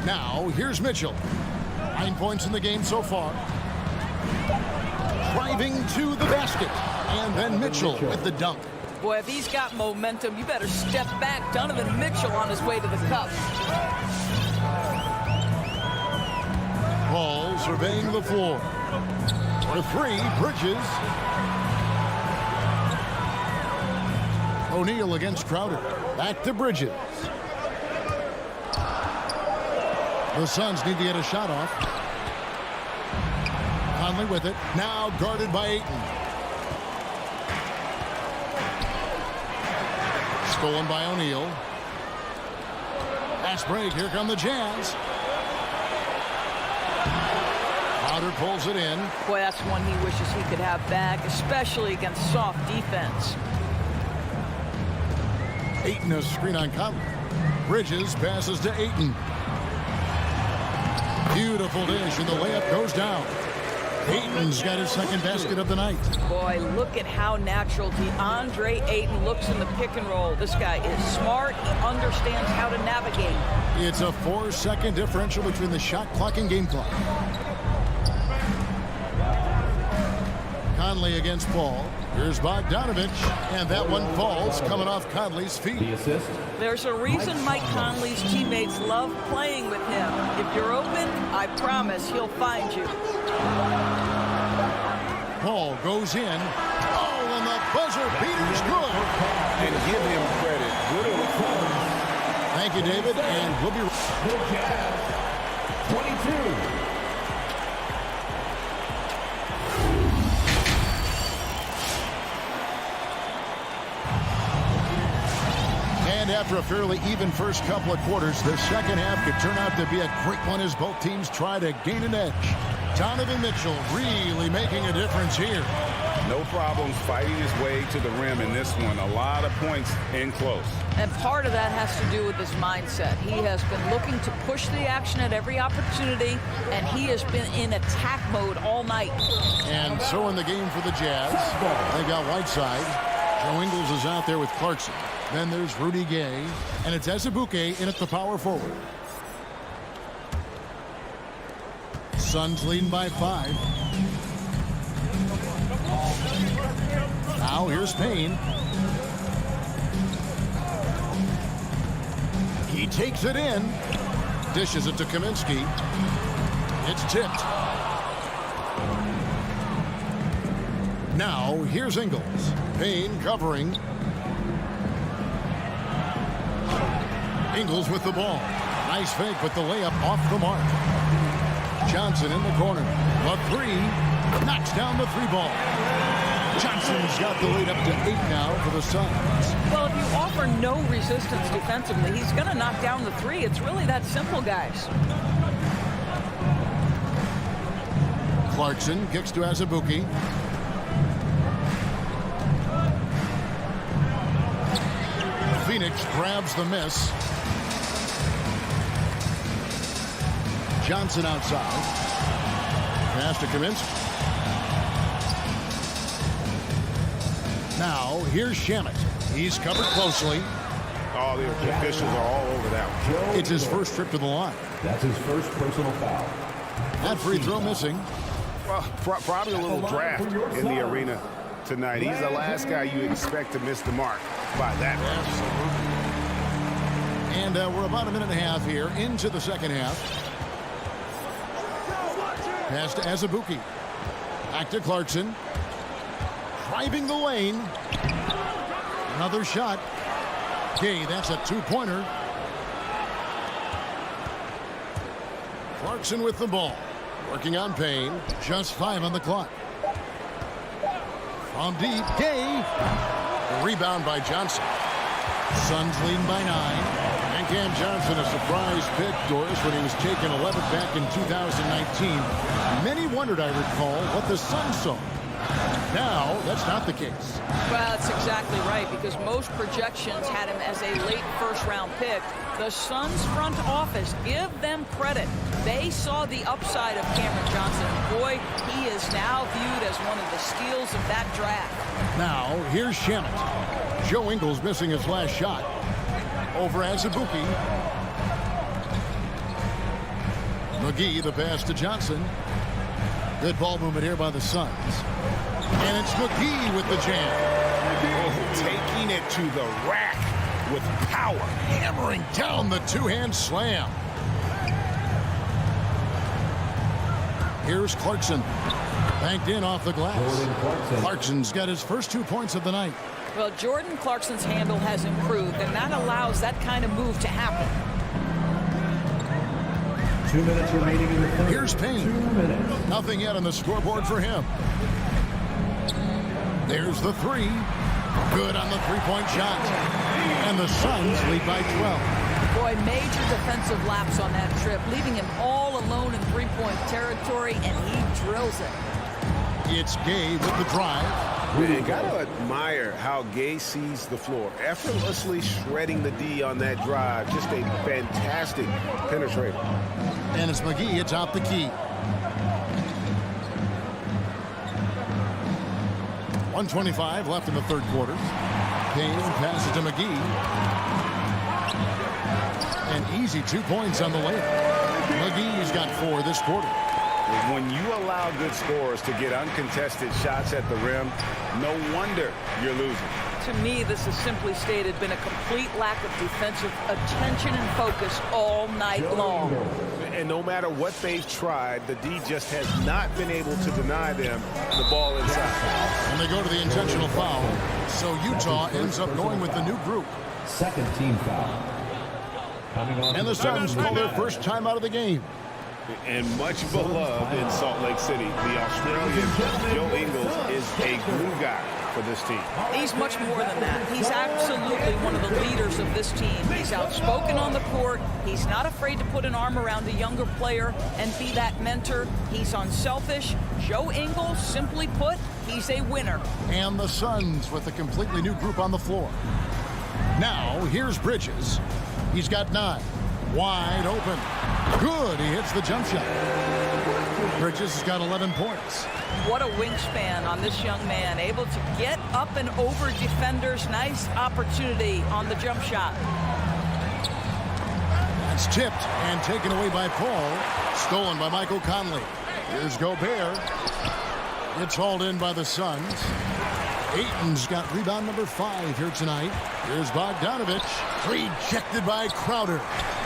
Now, here's Mitchell. 9 points in the game so far. Driving to the basket. And then Mitchell with the dunk. Boy, if he's got momentum, you better step back. Donovan Mitchell on his way to the cup. Paul surveying the floor. For three, Bridges. O'Neal against Crowder. Back to Bridges. The Suns need to get a shot off. Conley with it. Now guarded by Ayton. Stolen by O'Neal. Fast break. Here come the Jazz. Crowder pulls it in. Boy, that's one he wishes he could have back, especially against soft defense. Ayton a screen on Conley. Bridges passes to Ayton. Beautiful dish, and the layup goes down. Ayton's got his second basket of the night. Boy, look at how natural DeAndre Ayton looks in the pick and roll. This guy is smart. He understands how to navigate. It's a 4-second differential between the shot clock and game clock. Conley against Paul. Here's Bogdanovich, and that one falls coming off Conley's feet. The assist. There's a reason Mike Conley's teammates love playing with him. If you're open, I promise he'll find you. Paul goes in. Oh, and the buzzer beater's good. And give him credit. Good on the Thank you, David, and we'll be The Jazz, 22. And after a fairly even first couple of quarters, the second half could turn out to be a great one as both teams try to gain an edge. Donovan Mitchell really making a difference here. No problems fighting his way to the rim in this one. A lot of points in close. And part of that has to do with his mindset. He has been looking to push the action at every opportunity, and he has been in attack mode all night. And so in the game for the Jazz, they got Whiteside. Joe Ingles is out there with Clarkson. Then there's Rudy Gay, and it's Azubuike in at the power forward. Suns leading by 5. Now here's Payne. He takes it in. Dishes it to Kaminsky. It's tipped. Now here's Ingles. Payne covering. Ingles with the ball. Nice fake, but the layup off the mark. Johnson in the corner. The three. Knocks down the three ball. Johnson's got the lead up to 8 now for the Suns. Well, if you offer no resistance defensively, he's going to knock down the three. It's really that simple, guys. Clarkson kicks to Azubuike. Phoenix grabs the miss. Johnson outside. Pass to Kaminsky. Now, here's Shamet. He's covered closely. Oh, the officials are all over that one. It's his first trip to the line. That's his first personal foul. That free throw missing. Well, probably a little draft in the arena tonight. He's the last guy you expect to miss the mark by that much. And we're about a minute and a half here into the second half. Pass to Azubuike. Back to Clarkson. Driving the lane. Another shot. Okay, that's a two-pointer. Clarkson with the ball. Working on Payne. Just 5 on the clock. From deep. Gay. Rebound by Johnson. Suns leading by 9. And Cam Johnson, a surprise pick, Doris, when he was taken 11th back in 2019. Many wondered, I recall, what the Suns saw. Now, that's not the case. Well, that's exactly right, because most projections had him as a late first-round pick. The Suns front office, give them credit. They saw the upside of Cameron Johnson. And boy, he is now viewed as one of the steals of that draft. Now, here's Shamet. Joe Ingles missing his last shot. Over Azubuike. McGee, the pass to Johnson. Good ball movement here by the Suns. And it's McGee with the jam. Oh, taking it to the rack with power. Hammering down the two-hand slam. Here's Clarkson. Banked in off the glass. Clarkson's got his first 2 points of the night. Well, Jordan Clarkson's handle has improved, and that allows that kind of move to happen. 2 minutes remaining in the third. Here's Payne. 2 minutes. Nothing yet on the scoreboard for him. There's the three. Good on the three-point shot. And the Suns lead by 12. Boy, major defensive lapse on that trip, leaving him all alone in three-point territory, and he drills it. It's Gay with the drive. You gotta admire how Gay sees the floor. Effortlessly shredding the D on that drive. Just a fantastic penetrator. And it's McGee atop the key. 1:25 left in the third quarter. Payne passes to McGee. An easy 2 points on the layup. McGee's got 4 this quarter. When you allow good scorers to get uncontested shots at the rim, no wonder you're losing. To me, this has simply stated been a complete lack of defensive attention and focus all night long. And no matter what they've tried, the D just has not been able to deny them the ball inside. And they go to the intentional foul. So Utah ends up going with the new group. Second team foul. Coming on. And the Suns call their first time out of the game. And much beloved in Salt Lake City, the Australian Joe Ingles is a glue guy for this team. He's much more than that. He's absolutely one of the leaders of this team. He's outspoken on the court. He's not afraid to put an arm around a younger player and be that mentor. He's unselfish. Joe Ingles, simply put, he's a winner. And the Suns with a completely new group on the floor. Now, here's Bridges. He's got 9. Wide open. Good. He hits the jump shot. Bridges has got 11 points. What a wingspan on this young man. Able to get up and over defenders. Nice opportunity on the jump shot. That's tipped and taken away by Paul. Stolen by Michael Conley. Here's Gobert. It's hauled in by the Suns. Ayton's got rebound number 5 here tonight. Here's Bogdanovich. Rejected by Crowder.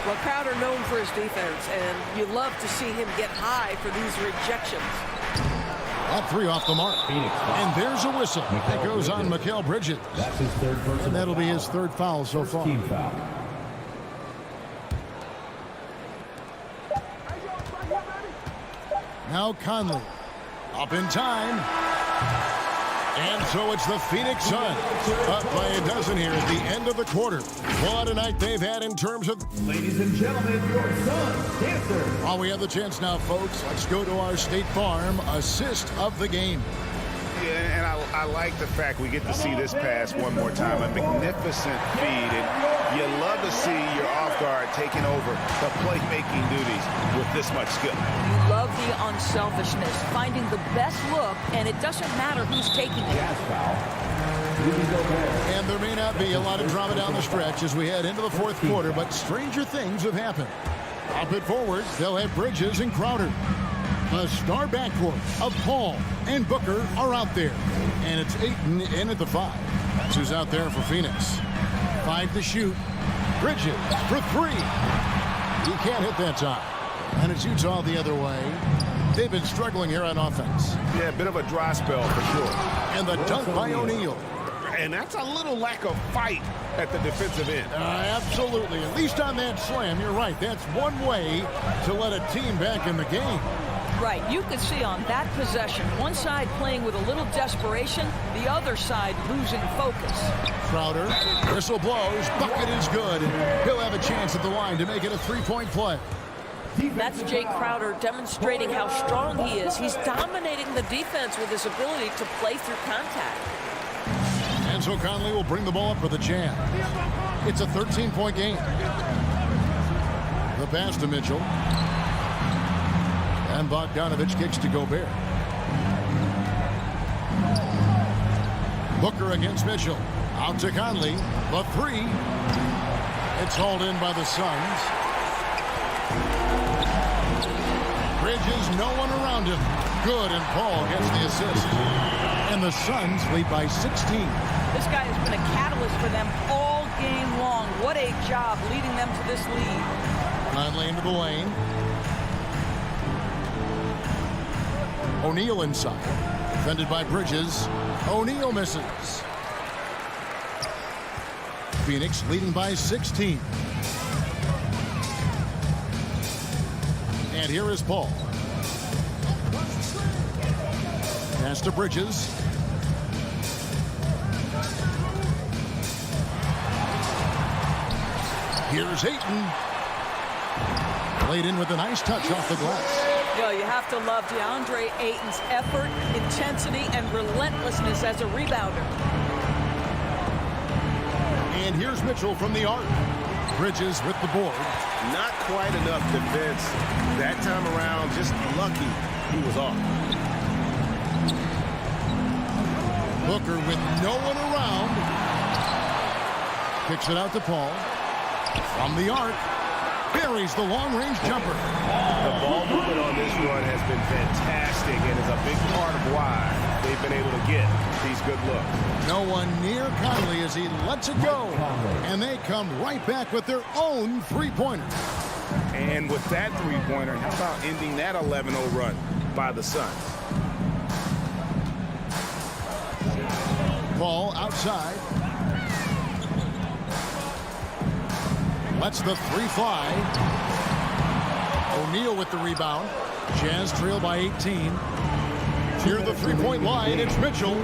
Well, Crowder known for his defense, and you love to see him get high for these rejections. That 3 off the mark. And there's a whistle. That goes on Mikal Bridges. That's his third personal And that'll be foul. his third foul so far. Team foul. Now Conley. Up in time. And so it's the Phoenix Suns up by a dozen here at the end of the quarter. What a night they've had in terms of... Ladies and gentlemen, your Suns dancer. While we have the chance now, folks, let's go to our State Farm assist of the game. Yeah, and I like the fact we get to see this pass one more time. A magnificent feed, and you love to see your off guard taking over the playmaking duties with this much skill. You love the unselfishness, finding the best look, and it doesn't matter who's taking it. Jazz foul. And there may not be a lot of drama down the stretch as we head into the fourth quarter, but stranger things have happened. Up it forward, they'll have Bridges and Crowder. The star backcourt of Paul and Booker are out there. And it's Ayton in at the 5. That's who's out there for Phoenix. 5 to shoot. Bridges for 3. He can't hit that time. And it's Utah the other way. They've been struggling here on offense. Yeah, a bit of a dry spell for sure. And the dunk by O'Neal. And that's a little lack of fight at the defensive end. Absolutely. At least on that slam, you're right. That's one way to let a team back in the game. Right, you could see on that possession, one side playing with a little desperation, the other side losing focus. Crowder, whistle blows, bucket is good. He'll have a chance at the line to make it a 3-point play. That's Jay Crowder demonstrating how strong he is. He's dominating the defense with his ability to play through contact. And so Conley will bring the ball up for the Jazz. It's a 13-point game. The pass to Mitchell. And Bogdanovich kicks to Gobert. Booker against Mitchell. Out to Conley. The three. It's hauled in by the Suns. Bridges, no one around him. Good, and Paul gets the assist. And the Suns lead by 16. This guy has been a catalyst for them all game long. What a job leading them to this lead. Conley into the lane. O'Neal inside. Defended by Bridges. O'Neal misses. Phoenix leading by 16. And here is Paul. Pass to Bridges. Here's Ayton. Played in with a nice touch off the glass. Well, you have to love DeAndre Ayton's effort, intensity, and relentlessness as a rebounder. And here's Mitchell from the arc. Bridges with the board. Not quite enough defense that time around. Just lucky he was off. Booker with no one around. Kicks it out to Paul. From the arc. Buries the long-range jumper. The ball movement on this run has been fantastic and is a big part of why they've been able to get these good looks. No one near Conley as he lets it go. And they come right back with their own three-pointer. And with that three-pointer, how about ending that 11-0 run by the Suns? Ball outside. Lets the three fly. O'Neal with the rebound. Jazz trail by 18. Near the three-point line, it's Mitchell.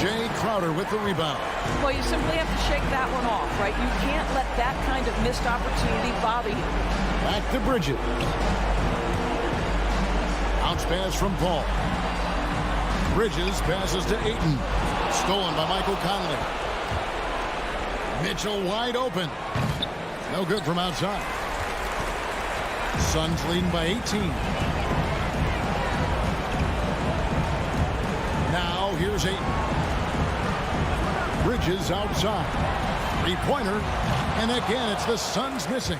Jay Crowder with the rebound. Well, you simply have to shake that one off, right? You can't let that kind of missed opportunity bother you. Back to Bridges. Bounce pass from Paul. Bridges passes to Ayton. Stolen by Michael Conley. Mitchell wide open. No good from outside. Suns leading by 18. Now here's Ayton. Bridges outside. Three-pointer. And again, it's the Suns missing.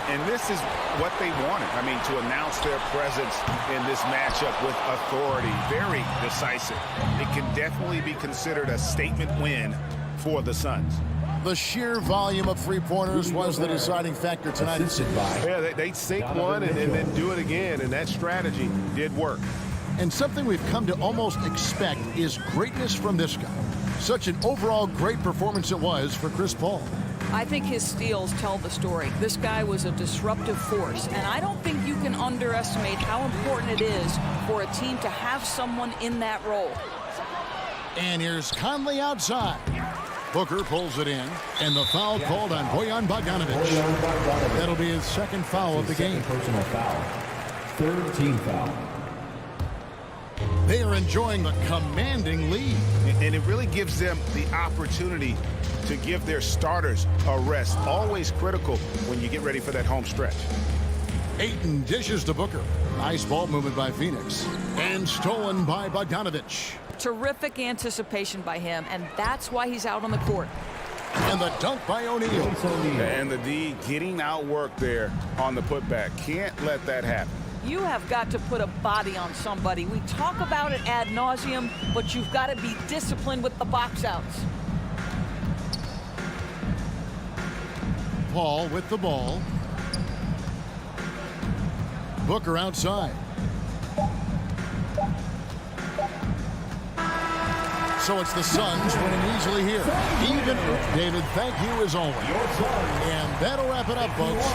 And this is what they wanted. I mean, to announce their presence in this matchup with authority. Very decisive. It can definitely be considered a statement win for the Suns. The sheer volume of three-pointers was the deciding factor tonight. Yeah, they sink one and then do it again, and that strategy did work. And something we've come to almost expect is greatness from this guy. Such an overall great performance it was for Chris Paul. I think his steals tell the story. This guy was a disruptive force, and I don't think you can underestimate how important it is for a team to have someone in that role. And here's Conley outside. Booker pulls it in, and the foul called on Bojan Bogdanovich. That'll be his second foul of the game. Personal foul. Third team foul. They are enjoying the commanding lead. And it really gives them the opportunity to give their starters a rest. Always critical when you get ready for that home stretch. Ayton dishes to Booker. Nice ball movement by Phoenix. And stolen by Bogdanovich. Terrific anticipation by him, and that's why he's out on the court. And the dunk by O'Neal. And the D getting outworked there on the putback. Can't let that happen. You have got to put a body on somebody. We talk about it ad nauseum, but you've got to be disciplined with the box outs. Paul with the ball. Booker outside. So it's the Suns winning easily here. Even David, thank you as always. And that'll wrap it up, folks.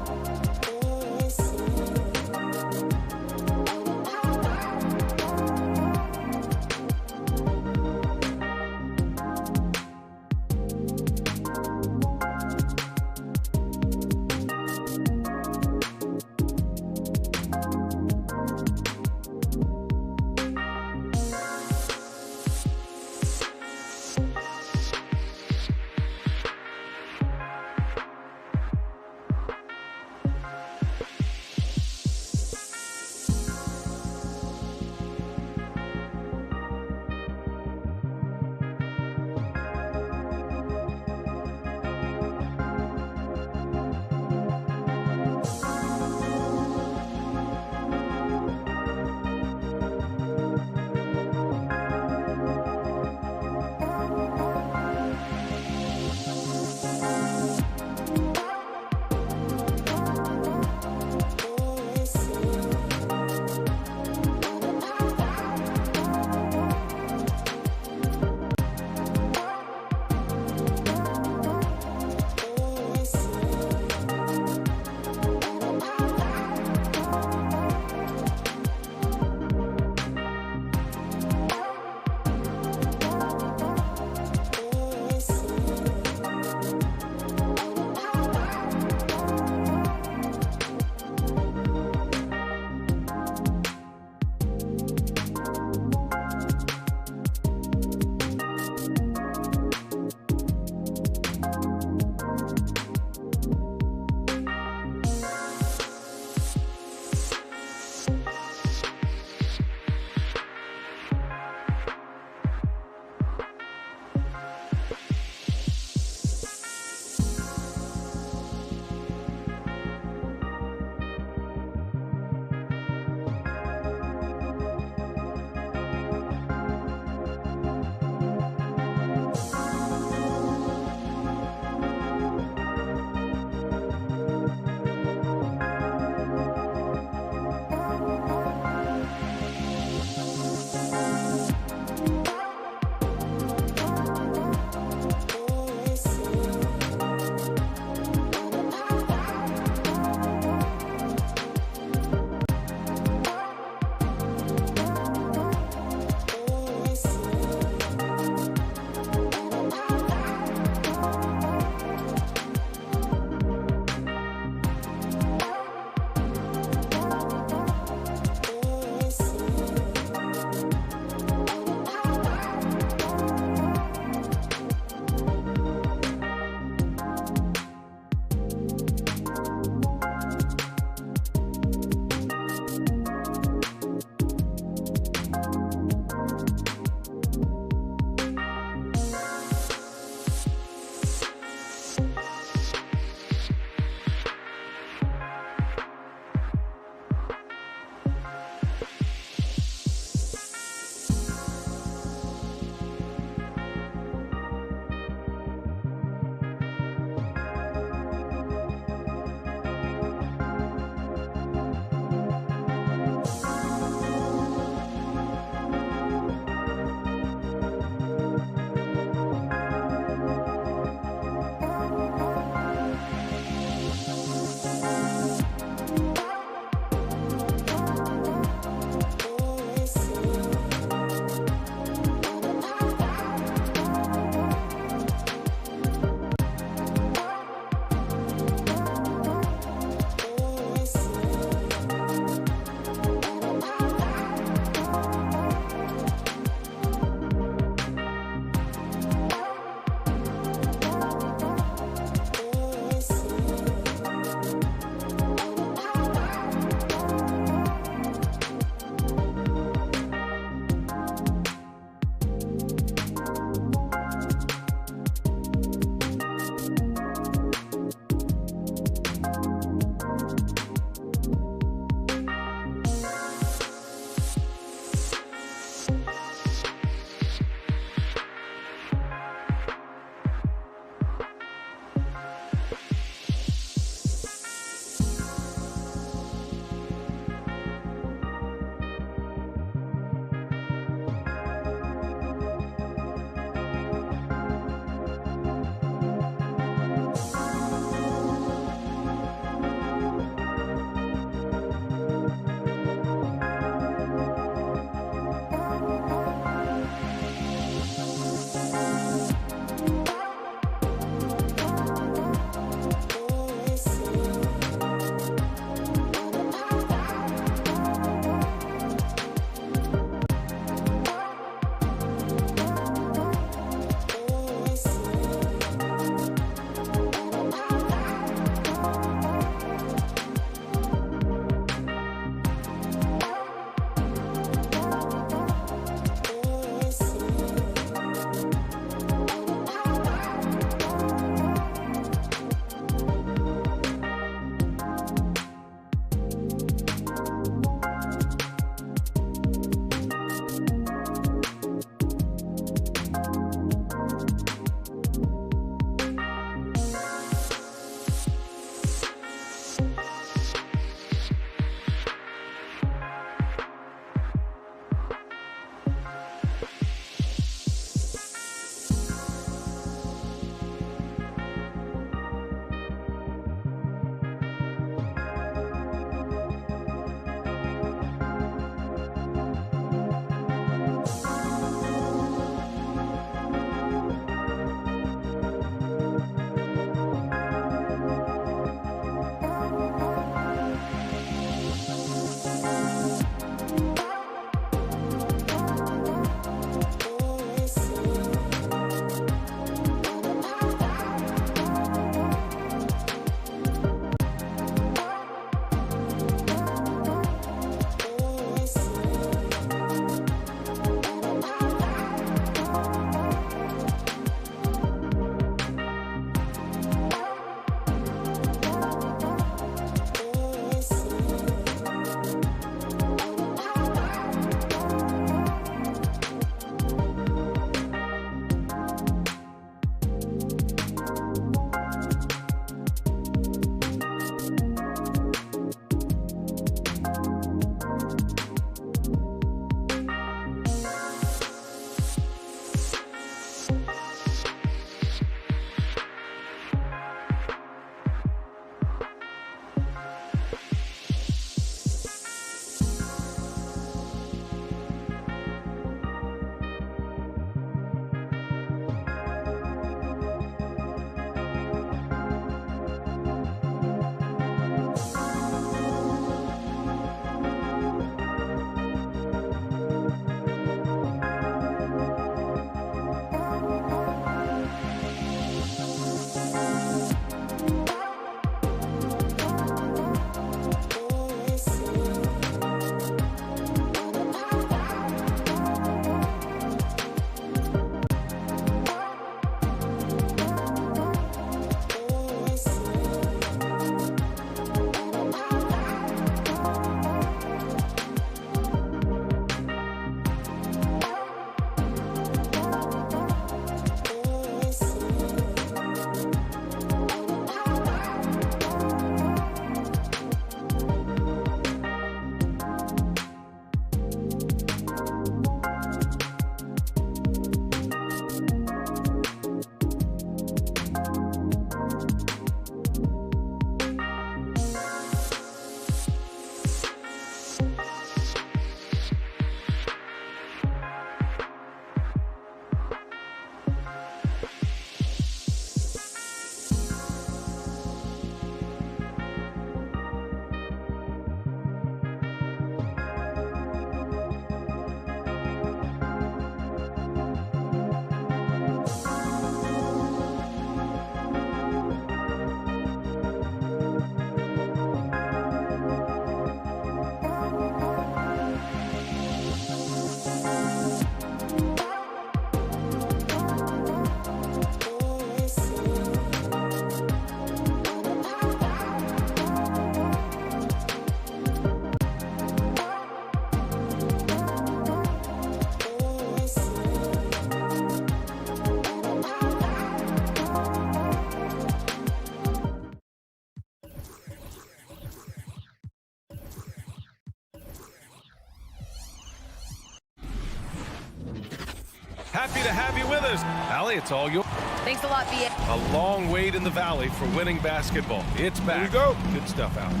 to have you with us. Allie, it's all yours. Thanks a lot, B.A. A long wait in the valley for winning basketball. It's back. Here we go. Good stuff, Allie.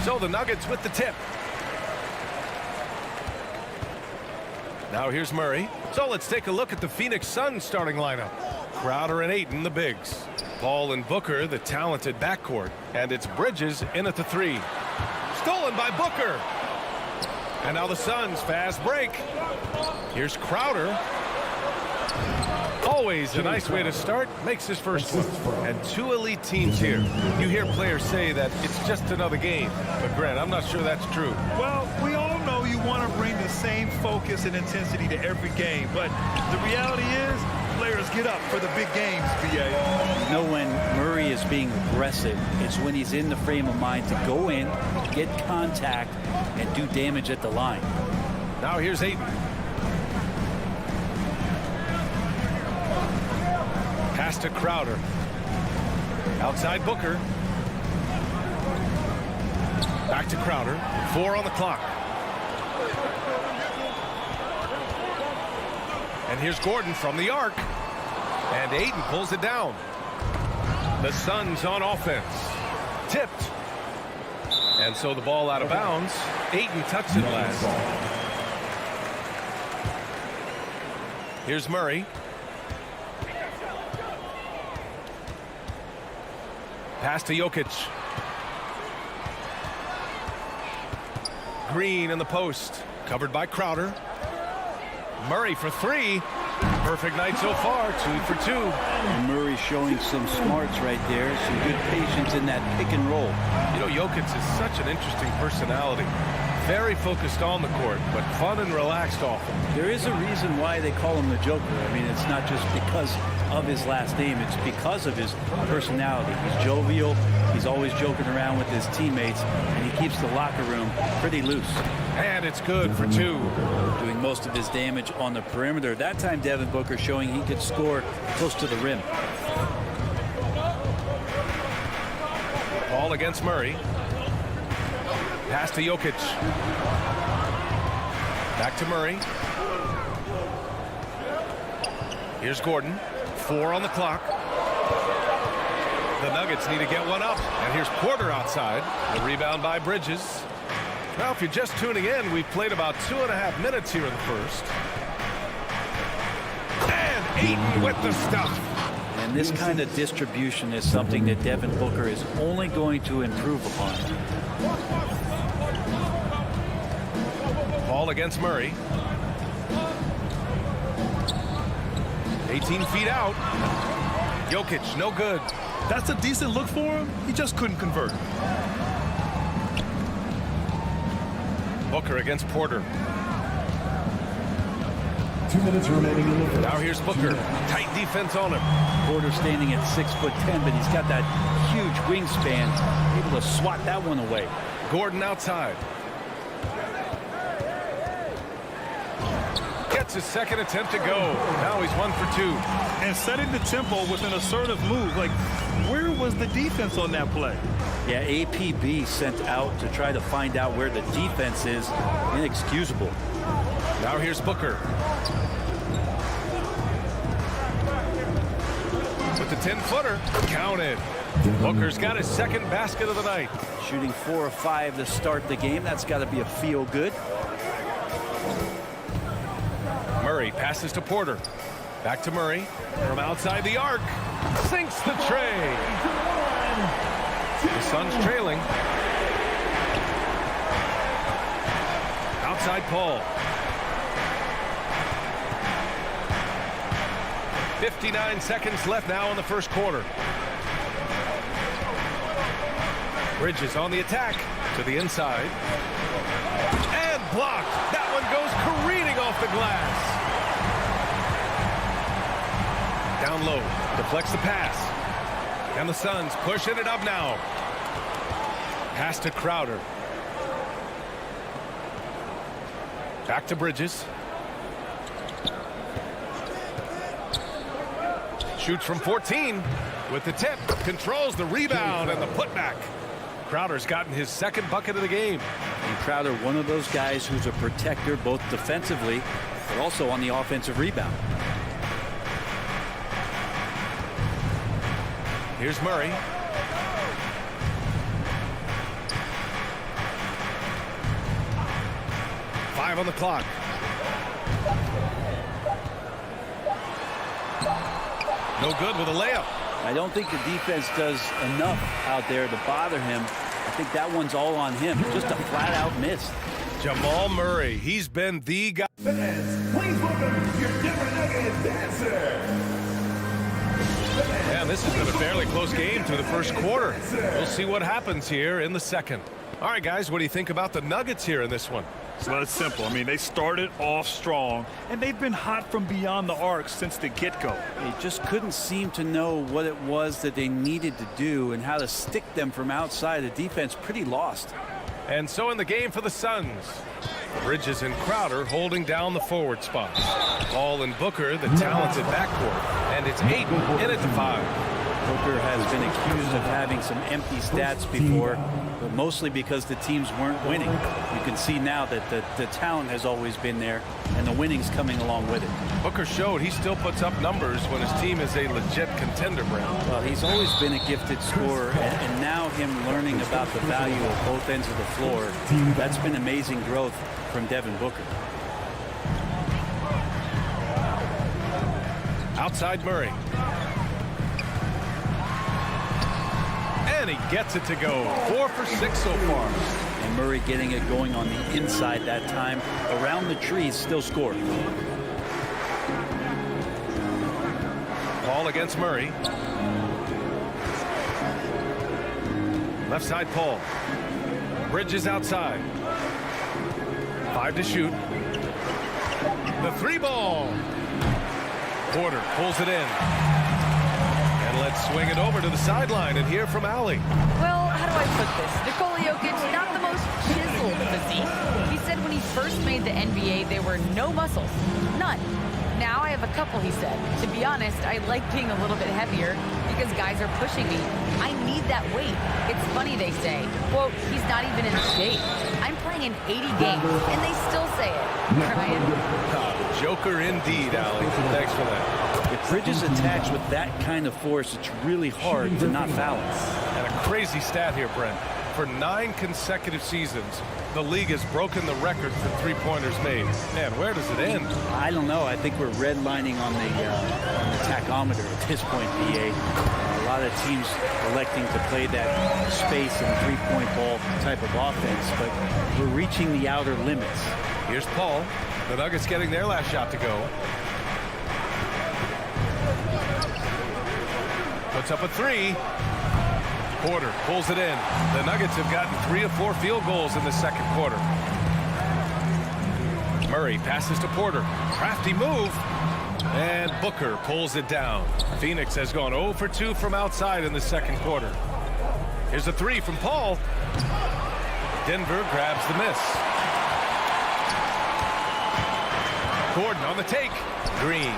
So the Nuggets with the tip. Now here's Murray. So let's take a look at the Phoenix Suns starting lineup. Crowder and Ayton, the bigs. Paul and Booker, the talented backcourt. And it's Bridges in at the 3. Stolen by Booker. And now the Suns fast break. Here's Crowder. Always a nice way to start. Makes his first one. And 2 elite teams here. You hear players say that it's just another game. But Grant, I'm not sure that's true. Well, we all know you want to bring the same focus and intensity to every game. But the reality is, players get up for the big games, B.A. You know when Murray is being aggressive, it's when he's in the frame of mind to go in, get contact, and do damage at the line. Now here's Ayton. Pass to Crowder. Outside Booker. Back to Crowder. 4 on the clock. And here's Gordon from the arc. And Ayton pulls it down. The Suns on offense. Tipped. And so the ball out of bounds. Ayton touched it last. Here's Murray. Pass to Jokic. Green in the post. Covered by Crowder. Murray for 3. Perfect night so far. 2 for 2. And Murray showing some smarts right there. Some good patience in that pick and roll. You know, Jokic is such an interesting personality. Very focused on the court, but fun and relaxed often. There is a reason why they call him the Joker. I mean, it's not just because of his last name. It's because of his personality. He's jovial. He's always joking around with his teammates, and he keeps the locker room pretty loose. And it's good for 2. Doing most of his damage on the perimeter. That time, Devin Booker showing he could score close to the rim. Ball against Murray. Pass to Jokic. Back to Murray. Here's Gordon. 4 on the clock. The Nuggets need to get one up. And here's Porter outside. The rebound by Bridges. Now, if you're just tuning in, we've played about 2.5 minutes here in the first. And Ayton with the stuff. And this kind of distribution is something that Devin Booker is only going to improve upon. Ball against Murray. 18 feet out. Jokic, no good. That's a decent look for him. He just couldn't convert. Booker against Porter. 2 minutes remaining in the first. Now here's Booker. Tight defense on him. Porter standing at 6'10", but he's got that huge wingspan, able to swat that one away. Gordon outside. Gets his second attempt to go. Now he's 1 for 2. And setting the tempo with an assertive move. Like, where was the defense on that play? Yeah, APB sent out to try to find out where the defense is. Inexcusable. Now here's Booker. With the 10-footer. Counted. Booker's got his second basket of the night. Shooting 4 of 5 to start the game. That's got to be a feel good. Murray passes to Porter. Back to Murray. From outside the arc. Sinks the tray. The Suns trailing. Outside Paul. 59 seconds left now in the first quarter. Bridges on the attack. To the inside. And blocked. That one goes careening off the glass. Down low. Deflects the pass. And the Suns pushing it up now. Pass to Crowder. Back to Bridges. Shoots from 14 with the tip. Controls the rebound and the putback. Crowder's gotten his second bucket of the game. And Crowder, one of those guys who's a protector both defensively but also on the offensive rebound. Here's Murray. Five on the clock. No good with a layup. I don't think the defense does enough out there to bother him. I think that one's all on him. Just a flat-out miss. Jamal Murray, he's been the guy. Fans, please welcome your Denver Nuggets dancer. Man, this has been a fairly close game through the first quarter. We'll see what happens here in the second. All right, guys, what do you think about the Nuggets here in this one? Well, it's simple. I mean, they started off strong, and they've been hot from beyond the arc since the get-go. They just couldn't seem to know what it was that they needed to do and how to stick them from outside. The defense pretty lost. And so in the game for the Suns, Bridges and Crowder holding down the forward spots. Paul and Booker, the talented backcourt, and it's Ayton in at the 5. Booker has been accused of having some empty stats before, but mostly because the teams weren't winning. You can see now that the talent has always been there, and the winning's coming along with it. Booker showed he still puts up numbers when his team is a legit contender, Brent. Well, he's always been a gifted scorer, and now him learning about the value of both ends of the floor, that's been amazing growth from Devin Booker. Outside Murray. And he gets it to go. 4 for 6 so far. And Murray getting it going on the inside that time. Around the trees, still scored. Paul against Murray. Left side Paul. Bridges outside. 5 to shoot. The 3 ball. Porter pulls it in. And let's swing it over to the sideline and hear from Allie. Well, how do I put this? Nikola Jokic, not the most chiseled physique. He said when he first made the NBA, there were no muscles. None. Now I have a couple, he said. To be honest, I like being a little bit heavier because guys are pushing me. I need that weight. It's funny they say, quote, he's not even in shape. I'm playing in 80 games, and they still say it. Ryan? Joker indeed, Allie. Thanks for that. If Bridges attacks with that kind of force, it's really hard to not foul him. And a crazy stat here, Brent. For 9 consecutive seasons, the league has broken the record for three-pointers made. Man, where does it end? I don't know. I think we're redlining on the tachometer at this point, BA. A lot of teams electing to play that space and three-point ball type of offense, but we're reaching the outer limits. Here's Paul. The Nuggets getting their last shot to go. Puts up a 3. Porter pulls it in. The Nuggets have gotten 3 of 4 field goals in the second quarter. Murray passes to Porter. Crafty move. And Booker pulls it down. Phoenix has gone 0 for 2 from outside in the second quarter. Here's a 3 from Paul. Denver grabs the miss. Gordon on the take. Green.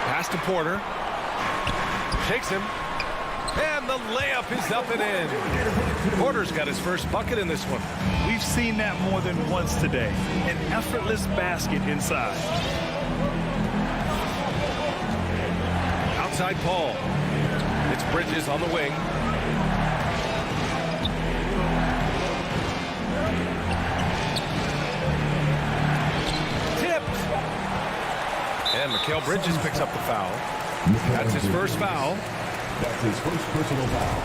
Pass to Porter. Shakes him. And the layup is up and in. Porter's got his first bucket in this one. We've seen that more than once today. An effortless basket inside. Outside Paul. It's Bridges on the wing. Tipped. And Mikal Bridges picks up the foul. That's his first foul. That's his first personal foul.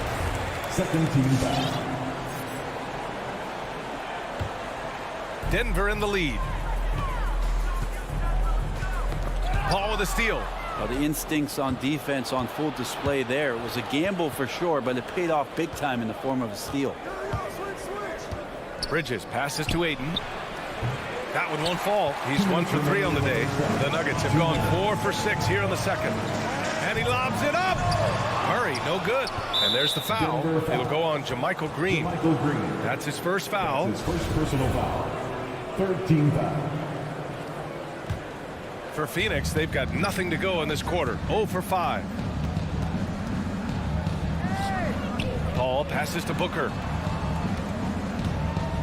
Second team foul. Denver in the lead. Paul with a steal. Well, the instincts on defense on full display there. It was a gamble for sure, but it paid off big time in the form of a steal. Bridges passes to Ayton. That one won't fall. He's 1 for 3 on the day. The Nuggets have gone 4 for 6 here in the second. And he lobs it up. Murray, no good. And there's the foul. It'll go on JaMychal Green. That's his first foul. His first personal foul. Third team foul. For Phoenix, they've got nothing to go in this quarter. 0 for 5. Paul passes to Booker.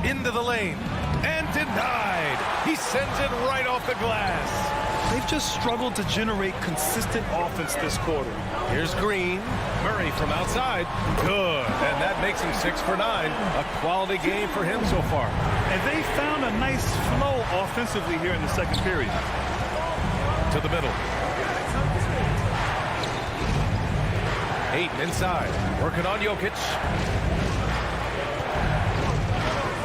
Into the lane. And denied. He sends it right off the glass. they've just struggled to generate consistent offense this quarter. Here's Green. Murray from outside. Good. And that makes him 6 for 9. A quality game for him so far. And they found a nice flow offensively here in the second period. To the middle. Ayton inside. Working on Jokic.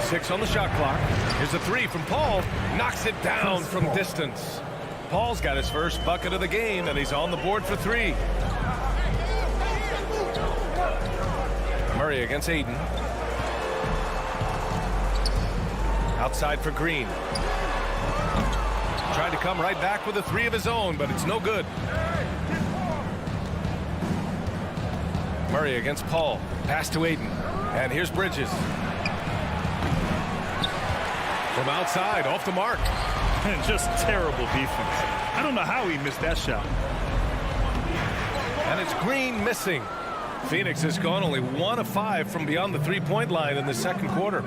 6 on the shot clock. Here's a 3 from Paul. Knocks it down from distance. Paul's got his first bucket of the game, and he's on the board for 3. Murray against Ayton. Outside for Green. Tried to come right back with a 3 of his own, but it's no good. Murray against Paul. Pass to Ayton. And here's Bridges. From outside, off the mark. And just terrible defense. I don't know how he missed that shot. And it's Green missing. Phoenix has gone only 1 of 5 from beyond the three-point line in the second quarter.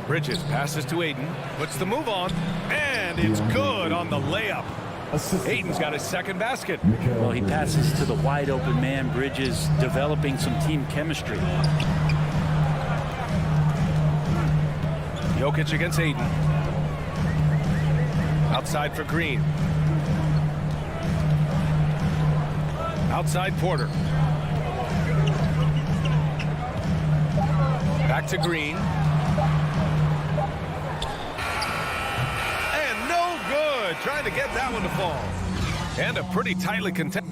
Bridges passes to Ayton. Puts the move on. And it's good on the layup. Ayton's got his second basket. Well, he passes to the wide open man. Bridges developing some team chemistry. Jokic against Ayton. Outside for Green. Outside Porter. Back to Green. And no good. Trying to get that one to fall. And a pretty tightly contested.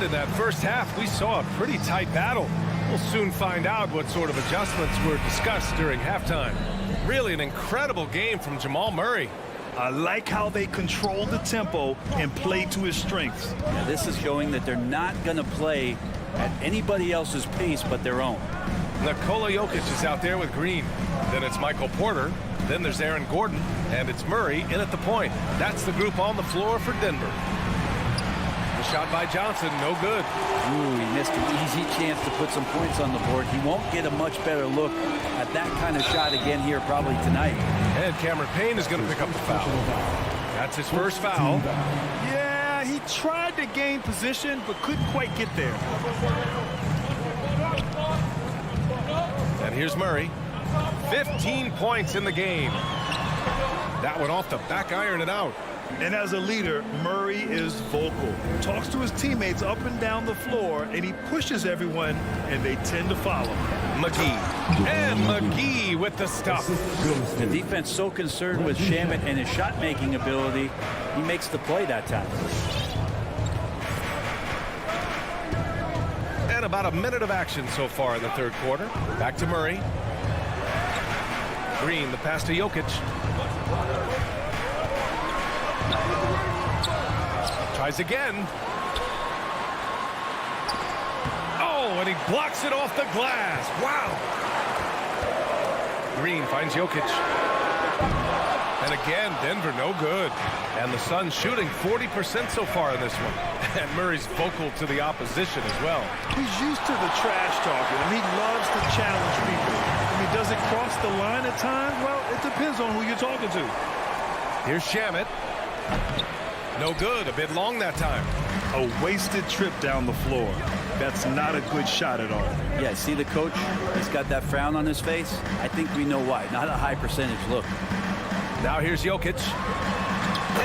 In that first half, we saw a pretty tight battle. We'll soon find out what sort of adjustments were discussed during halftime. Really an incredible game from Jamal Murray. I like how they control the tempo and play to his strengths. Yeah, this is showing that they're not going to play at anybody else's pace but their own. Nikola Jokic is out there with Green. Then it's Michael Porter. Then there's Aaron Gordon. And it's Murray in at the point. That's the group on the floor for Denver. The shot by Johnson, no good. Ooh, he missed an easy chance to put some points on the board. He won't get a much better look at that kind of shot again here probably tonight. And Cameron Payne is going to pick up the foul. That's his first foul. Yeah, he tried to gain position but couldn't quite get there. And here's Murray. 15 points in the game. That one off the back iron and out. And as a leader, Murray is vocal. Talks to his teammates up and down the floor, and he pushes everyone, and they tend to follow. McGee. And McGee with the stuff. The defense so concerned with Shamet and his shot-making ability, he makes the play that time. And about a minute of action so far in the third quarter. Back to Murray. Green, the pass to Jokic. Tries again. Oh, and he blocks it off the glass. Wow. Green finds Jokic. And again, Denver no good. And the Suns shooting 40% so far in this one. And Murray's vocal to the opposition as well. He's used to the trash talking, and he loves to challenge people. I mean, does it cross the line at times? Well, it depends on who you're talking to. Here's Shamet. No good. A bit long that time. A wasted trip down the floor. That's not a good shot at all. Yeah, see the coach? He's got that frown on his face. I think we know why. Not a high percentage look. Now here's Jokic.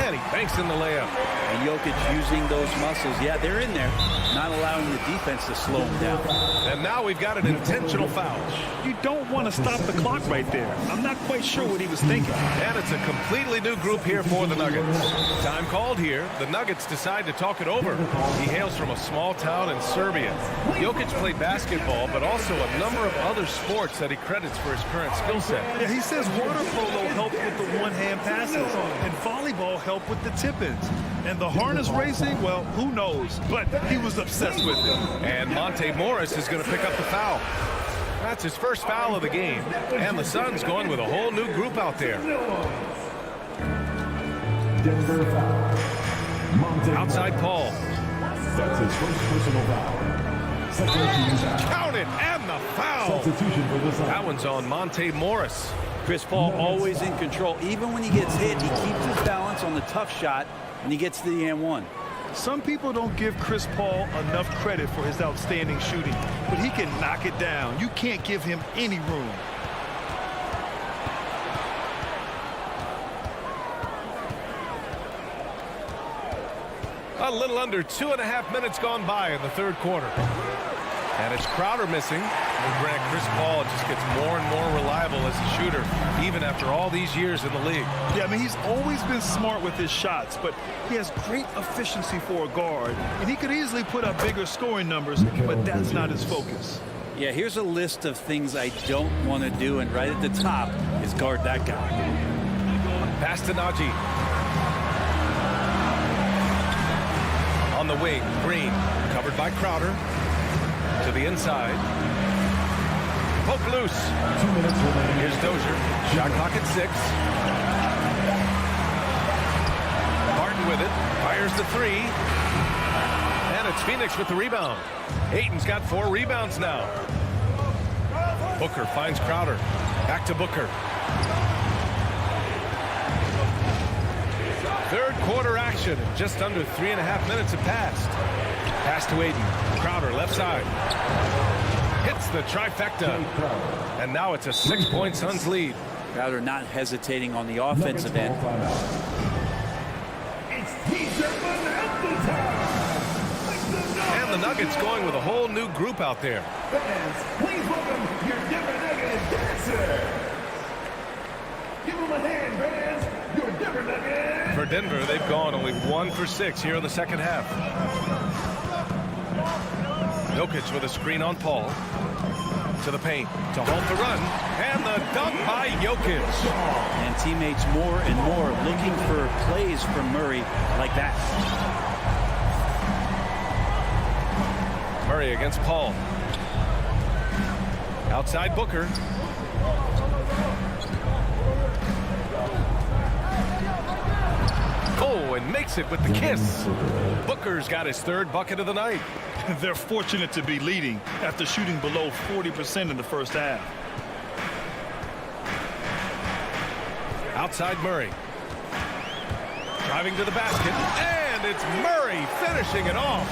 And he banks in the layup. And Jokic using those muscles. Yeah, they're in there. Not allowing the defense to slow him down. And now we've got an intentional foul. You don't want to stop the clock right there. I'm not quite sure what he was thinking. And it's a completely new group here for the Nuggets. Time called here. The Nuggets decide to talk it over. He hails from a small town in Serbia. Jokic played basketball, but also a number of other sports that he credits for his current skill set. Yeah, he says water polo helped with the one-hand passes, and volleyball helped with the tip-ins. And the harness racing, well, who knows? But he was obsessed with it. And Monte Morris is going to pick up the foul. That's his first foul of the game. And the Suns going with a whole new group out there. Denver foul. Outside Paul. That's his first personal foul. Second team's out. Count it, and the foul. Substitution for this. That one's on Monte Morris. Chris Paul always in control. Even when he gets hit, he keeps his balance on the tough shot, and he gets to the and one. Some people don't give Chris Paul enough credit for his outstanding shooting, but he can knock it down. You can't give him any room. A little under 2.5 minutes gone by in the third quarter. And it's Crowder missing. And Grant, Chris Paul just gets more and more reliable as a shooter, even after all these years in the league. Yeah, I mean, he's always been smart with his shots, but he has great efficiency for a guard, and he could easily put up bigger scoring numbers, but that's not his focus. Yeah, here's a list of things I don't want to do, and right at the top is guard that guy. Pass to Najee. On the wing, Green, covered by Crowder. To the inside. Poke loose. 2 minutes remaining. Here's Dozier. Shot clock at 6. Martin with it. Fires the 3. And it's Phoenix with the rebound. Ayton's got 4 rebounds now. Booker finds Crowder. Back to Booker. Third quarter action. Just under 3.5 minutes have passed. Pass to Ayton. Crowder left side. Hits the trifecta. And now it's a 6-point Suns lead. Crowder not hesitating on the offensive end. And the Nuggets going with a whole new group out there. Fans, please welcome your Denver Nuggets dancer. Give them a hand, fans. Your Denver Nuggets. For Denver, they've gone only 1 for 6 here in the second half. Jokic with a screen on Paul. To the paint. To hold the run. And the dunk by Jokic. And teammates more and more looking for plays from Murray like that. Murray against Paul. Outside Booker. Oh, and makes it with the kiss. Booker's got his 3rd bucket of the night. They're fortunate to be leading after shooting below 40% in the first half. Outside Murray. Driving to the basket. And it's Murray finishing it off.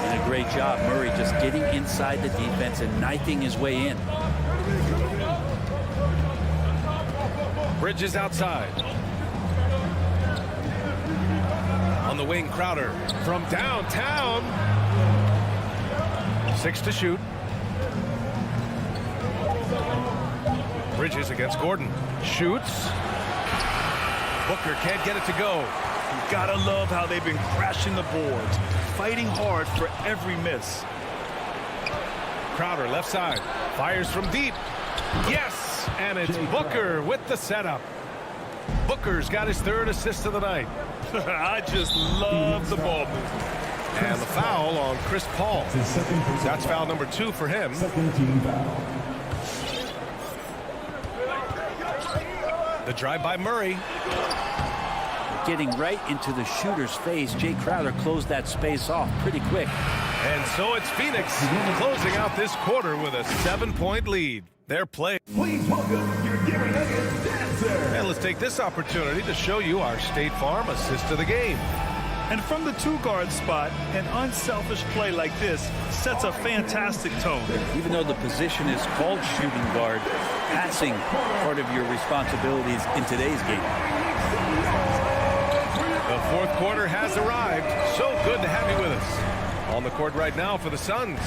And a great job. Murray just getting inside the defense and knifing his way in. Bridges outside. On the wing, Crowder from downtown. 6 to shoot. Bridges against Gordon. Shoots. Booker can't get it to go. You gotta love how they've been crashing the boards, fighting hard for every miss. Crowder left side. Fires from deep. Yes! And it's Booker with the setup. Booker's got his 3rd assist of the night. I just love the ball movement. And the foul on Chris Paul. That's foul number 2 for him. Second team foul. The drive by Murray. Getting right into the shooter's face. Jay Crowder closed that space off pretty quick. And so it's Phoenix closing out this quarter with a 7-point lead. Their play. Please welcome your Denver Nuggets dancer. And let's take this opportunity to show you our State Farm assist of the game. And from the 2-guard spot, an unselfish play like this sets a fantastic tone. Even though the position is called shooting guard, passing part of your responsibilities in today's game. The fourth quarter has arrived. So good to have you with us. On the court right now for the Suns.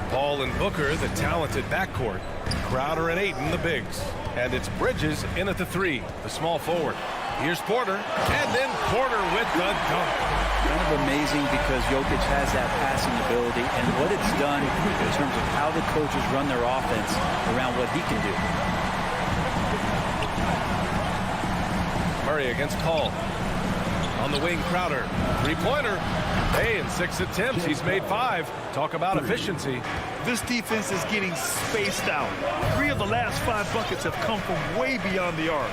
Paul and Booker, the talented backcourt. Crowder and Ayton, the bigs. And it's Bridges in at the 3, the small forward. Here's Porter, and then Porter with the dunk. Kind of amazing because Jokic has that passing ability and what it's done in terms of how the coaches run their offense around what he can do. Murray against Paul. On the wing, Crowder. 3-pointer. Hey, in 6 attempts, he's made 5. Talk about efficiency. This defense is getting spaced out. 3 of the last 5 buckets have come from way beyond the arc.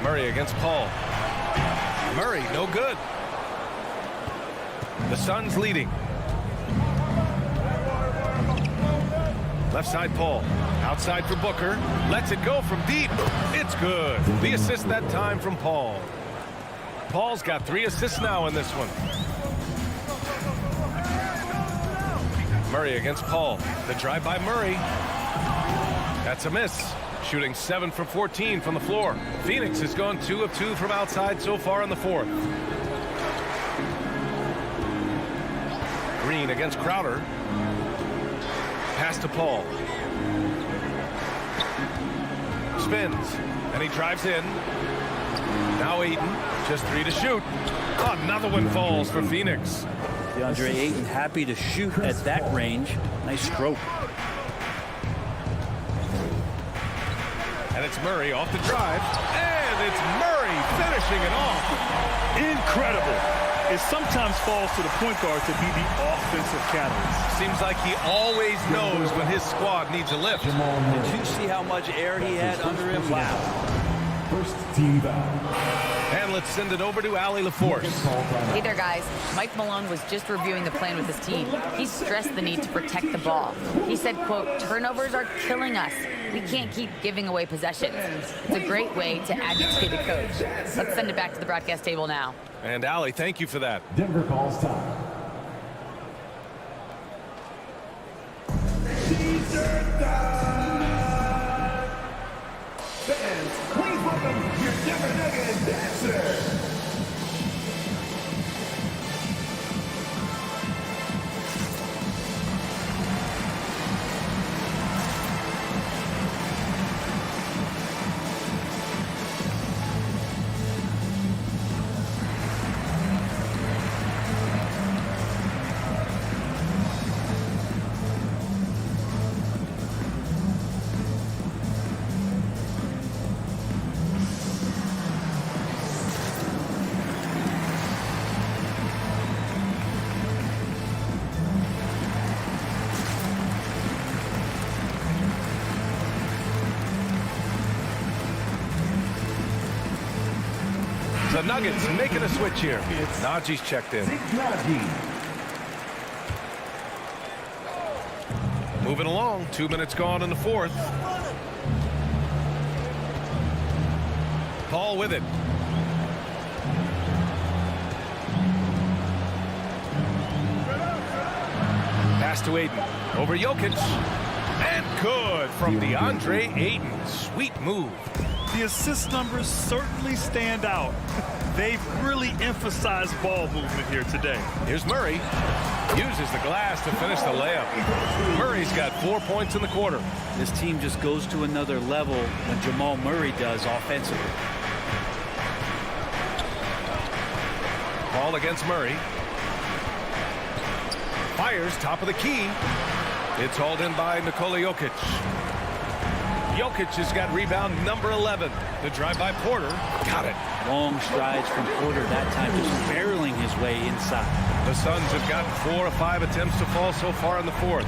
Murray against Paul. Murray, no good. The Suns leading. Left side, Paul. Outside for Booker. Lets it go from deep. It's good. The assist that time from Paul. Paul's got 3 assists now in this one. Murray against Paul. The drive by Murray. That's a miss. Shooting 7 for 14 from the floor. Phoenix has gone 2 of 2 from outside so far in the fourth. Green against Crowder. Pass to Paul. Spins. And he drives in. Now Ayton. Just 3 to shoot. Another one falls for Phoenix. DeAndre Ayton happy to shoot at that range. Nice stroke. And it's Murray off the drive. And it's Murray finishing it off. Incredible. It sometimes falls to the point guard to be the offensive catalyst. Seems like he always knows when his squad needs a lift. Did you see how much air he had under him? Wow. First team foul. And let's send it over to Allie LaForce. Hey there, guys. Mike Malone was just reviewing the plan with his team. He stressed the need to protect the ball. He said, quote, turnovers are killing us. We can't keep giving away possessions. It's a great way to agitate a coach. Let's send it back to the broadcast table now. And Allie, thank you for that. Denver calls time. Fans, please welcome your Denver Nuggets dancer. The Nuggets making a switch here. Najee's checked in. Moving along. 2 minutes gone in the fourth. Paul with it. Pass to Ayton. Over Jokic. And good from DeAndre Ayton. Sweet move. The assist numbers certainly stand out. They've really emphasized ball movement here today. Here's Murray. Uses the glass to finish the layup. Murray's got 4 points in the quarter. This team just goes to another level when Jamal Murray does offensively. Paul against Murray. Fires top of the key. It's hauled in by Nikola Jokic. Jokic has got rebound number 11. The drive by Porter. Got it. Long strides from Porter that time, just barreling his way inside. The Suns have gotten 4 of 5 attempts to fall so far in the fourth.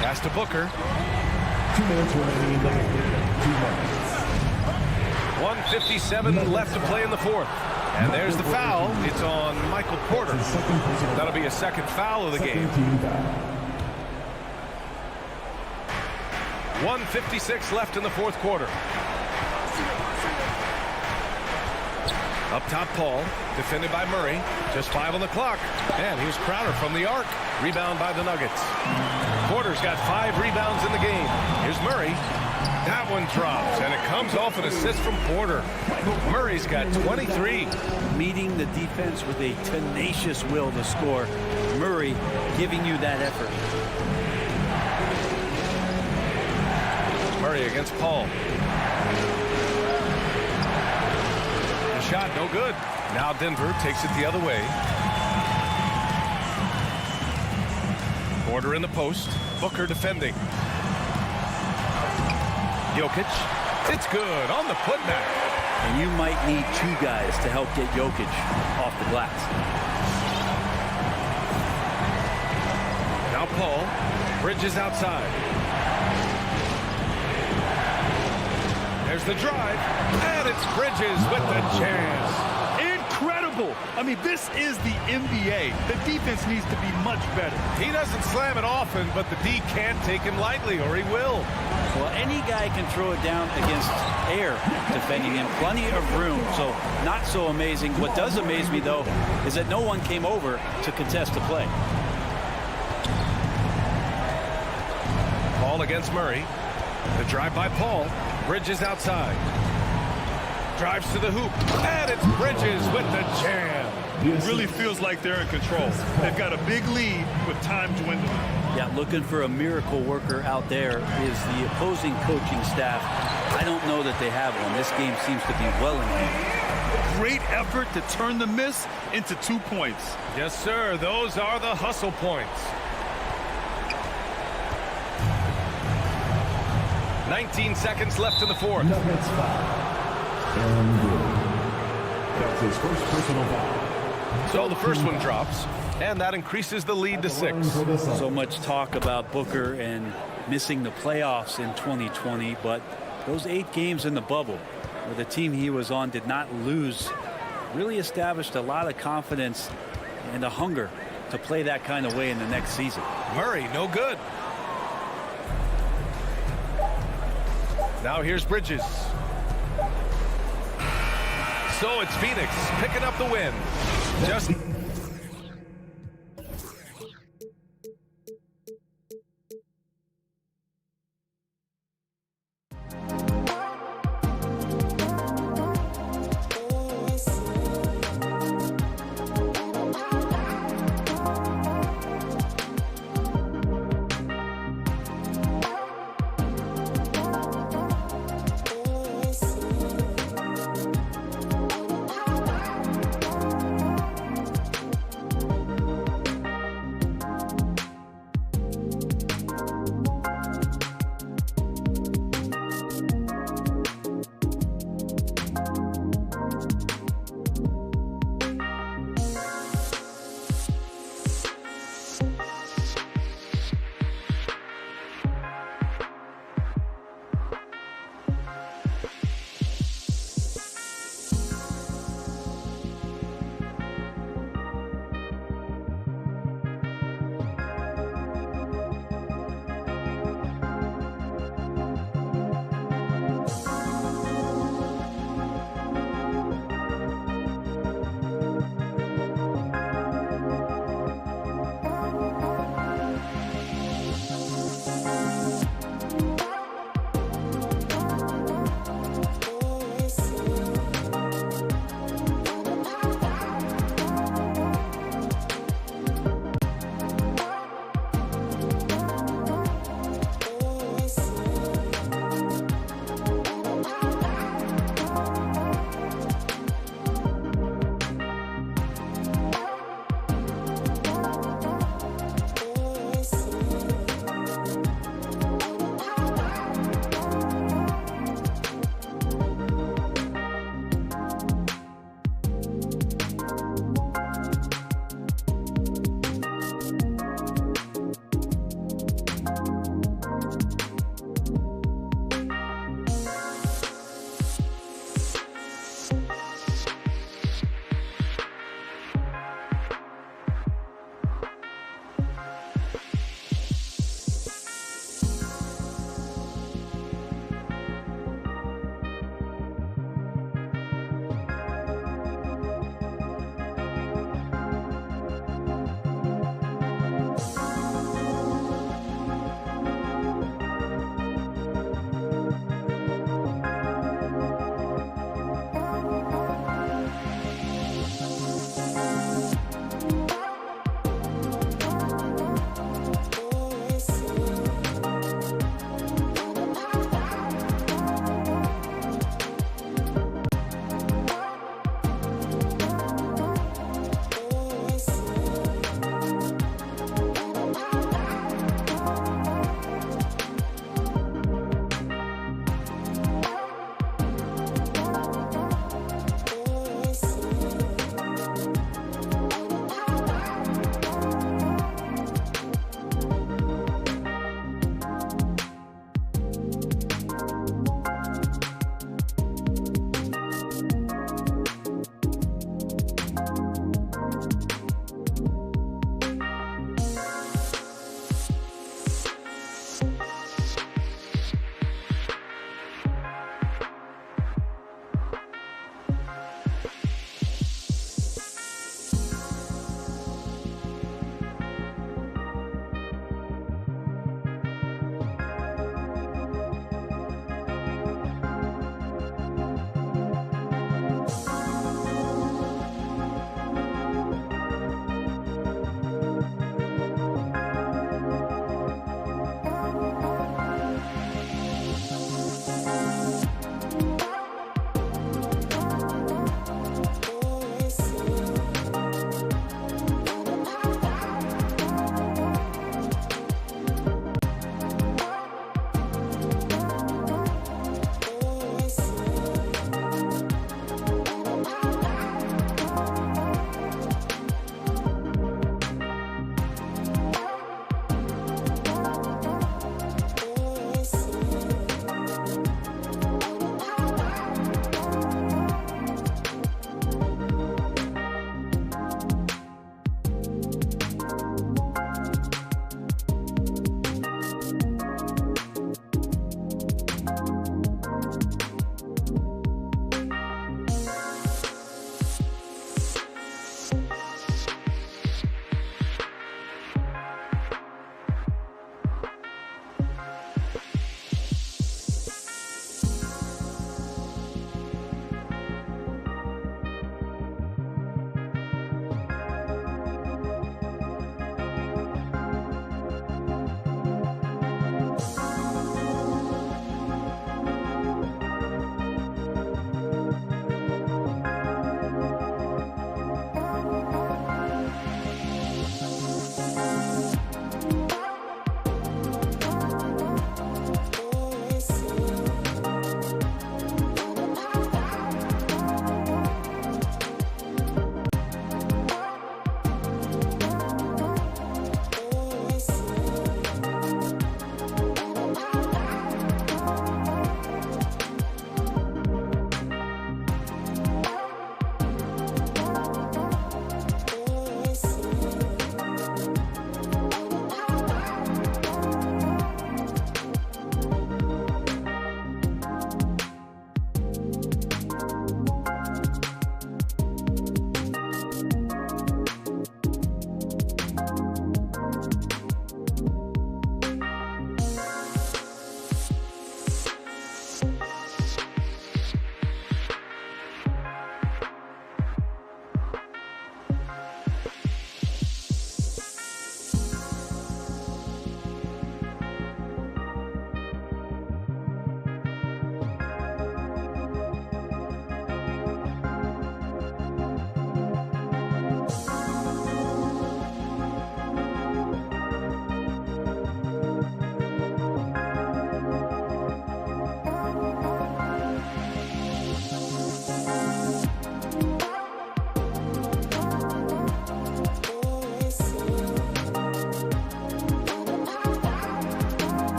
Pass to Booker. 2 minutes remaining. 2 minutes. 1:57 left to play in the fourth. And there's the foul. It's on Michael Porter. That'll be a second foul of the game. 1:56 left in the fourth quarter. Up top, Paul, defended by Murray. Just 5 on the clock. And here's Crowder from the arc. Rebound by the Nuggets. Porter's got 5 rebounds in the game. Here's Murray. That one drops, and it comes off an assist from Porter. Murray's got 23. Meeting the defense with a tenacious will to score. Murray giving you that effort. Murray against Paul. The shot no good. Now Denver takes it the other way. Porter in the post. Booker defending. Jokic. It's good on the putback. And you might need 2 guys to help get Jokic off the glass. Now Paul. Bridges outside. There's the drive, and it's Bridges with the chance. Incredible simple. I mean, this is the NBA. The defense needs to be much better. He doesn't slam it often, but the D can't take him lightly, or he will. Well, any guy can throw it down against air defending him. Plenty of room, so not so amazing. What does amaze me, though, is that no one came over to contest the play. Paul against Murray. The drive by Paul. Bridges outside. Drives to the hoop. And it's Bridges with the jam. It really feels like they're in control. They've got a big lead with time dwindling. Yeah, looking for a miracle worker out there is the opposing coaching staff. I don't know that they have one. This game seems to be well in hand. Great effort to turn the miss into 2 points. Yes, sir. Those are the hustle points. 19 seconds left in the fourth. Nuggets foul. Aaron Gordon. That's his first personal foul. So the first one drops, and that increases the lead to 6. So much talk about Booker and missing the playoffs in 2020, but those 8 games in the bubble where the team he was on did not lose really established a lot of confidence and a hunger to play that kind of way in the next season. Murray, no good. Now here's Bridges. So it's Phoenix picking up the win. Just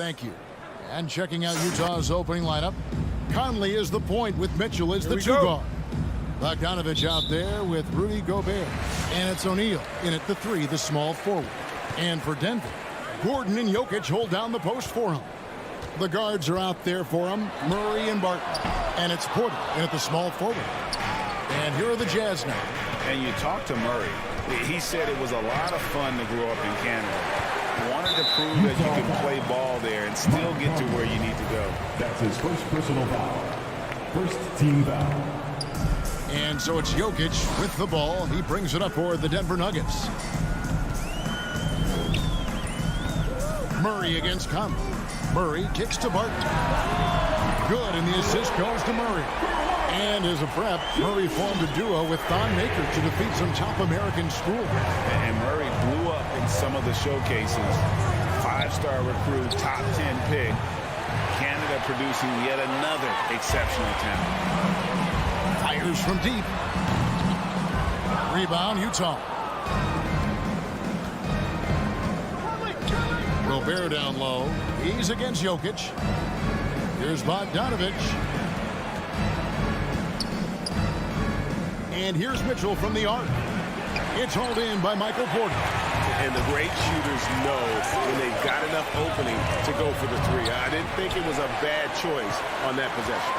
thank you. And checking out Utah's opening lineup, Conley is the point with Mitchell as the two guard. Bogdanovich out there with Rudy Gobert. And it's O'Neal in at the 3, the small forward. And for Denver, Gordon and Jokic hold down the post for him. The guards are out there for him, Murray and Barton. And it's Porter in at the small forward. And here are the Jazz now. And you talk to Murray. He said it was a lot of fun to grow up in Canada. Wanted to prove that you can play ball there and still get to where you need to go. That's his first personal foul. First team foul. And so it's Jokic with the ball. He brings it up for the Denver Nuggets. Murray against Conley. Murray kicks to Barton. Good, and the assist goes to Murray. And as a prep, Murray formed a duo with Thon Maker to defeat some top American schools. And Murray blew up in some of the showcases. 5-star recruit, top 10 pick. Canada producing yet another exceptional talent. Fires from deep. Rebound, Utah. Gobert down low. He's against Jokic. Here's Bogdanovich. And here's Mitchell from the arc. It's hauled in by Michael Porter. And the great shooters know when they've got enough opening to go for the 3. I didn't think it was a bad choice on that possession.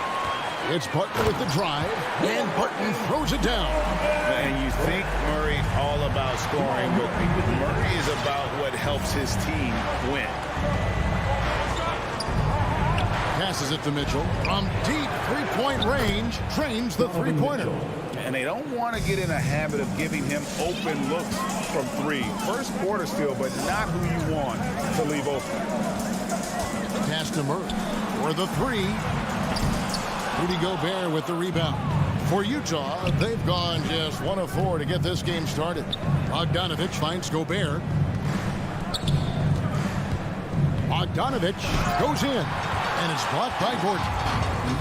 It's Barton with the drive, and Barton throws it down. And you think Murray all about scoring, but Murray is about what helps his team win. Passes it to Mitchell. From deep three-point range, trains the three-pointer. And they don't want to get in a habit of giving him open looks from 3. First quarter still, but not who you want to leave open. Pass to Murray for the 3. Rudy Gobert with the rebound. For Utah, they've gone just 1 of 4 to get this game started. Bogdanovich finds Gobert. Bogdanovich goes in, and it's blocked by Gordon.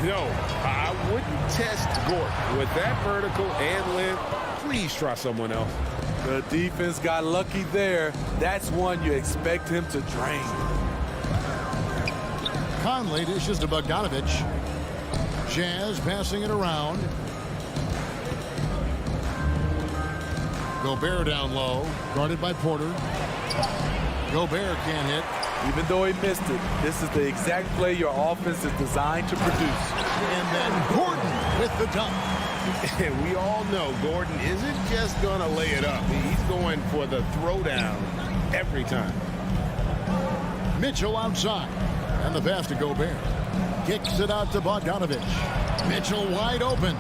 No, I wouldn't test Gordon. With that vertical and length, please try someone else. The defense got lucky there. That's one you expect him to drain. Conley dishes to Bogdanovich. Jazz passing it around. Gobert down low, guarded by Porter. Gobert can't hit. Even though he missed it, this is the exact play your offense is designed to produce. And then Gordon with the dunk. And we all know Gordon isn't just going to lay it up. He's going for the throwdown every time. Mitchell outside. And the pass to Gobert. Kicks it out to Bogdanovich. Mitchell wide open.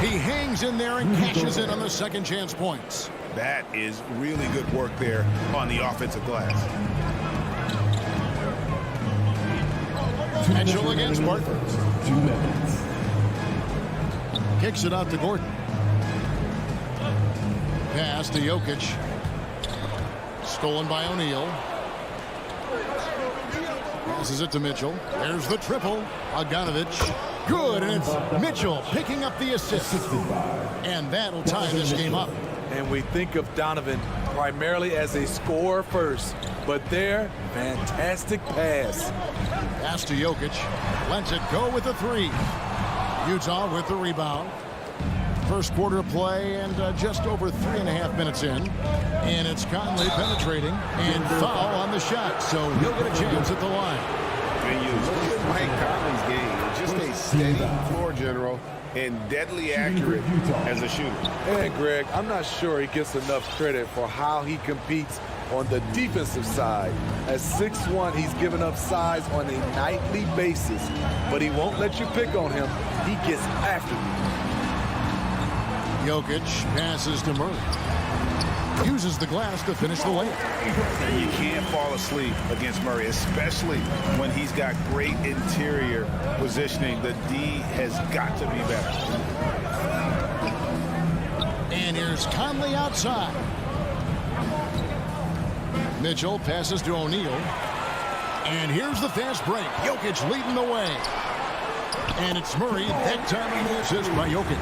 He hangs in there and cashes in on the second chance points. That is really good work there on the offensive glass. Mitchell against Barton. 2 minutes. Kicks it out to Gordon. Pass to Jokic. Stolen by O'Neal. Passes it to Mitchell. There's the triple. Bogdanovich. Good, and it's Mitchell picking up the assist. And that'll tie this game up. And we think of Donovan primarily as a scorer first. But there, fantastic pass. Pass to Jokic. Lets it go with the 3. Utah with the rebound. First quarter play and just over 3.5 minutes in. And it's Conley penetrating and foul on the shot. So he'll get a chance at the line. And you look at Mike Conley's game, just a steady floor general and deadly accurate as a shooter. And Greg, I'm not sure he gets enough credit for how he competes on the defensive side. At 6'1", he's given up size on a nightly basis, but he won't let you pick on him. He gets after you. Jokic passes to Murray. Uses the glass to finish the layup. And you can't fall asleep against Murray, especially when he's got great interior positioning. The D has got to be better. And here's Conley outside. Mitchell passes to O'Neal. And here's the fast break. Jokic leading the way. And it's Murray. That time on the assist by Jokic.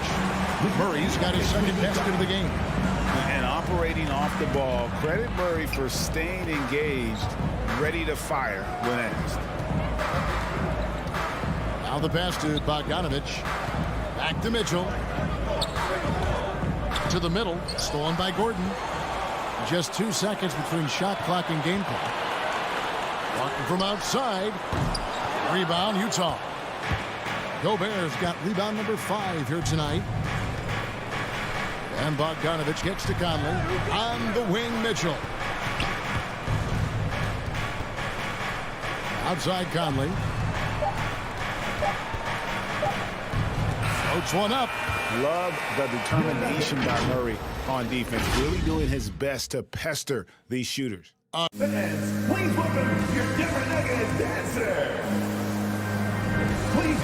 Murray's got his second basket of the game. And operating off the ball, credit Murray for staying engaged ready to fire when asked. Now the pass to Bogdanovich. Back to Mitchell. To the middle. Stolen by Gordon. Just 2 seconds between shot clock and game clock. Walking from outside. Rebound, Utah. Gobert's got rebound number 5 here tonight. And Bogdanovich gets to Conley. On the wing, Mitchell. Outside Conley. Floats one up. Love the determination by Murray on defense. Really doing his best to pester these shooters. Fans, please welcome your Denver Nuggets dancer.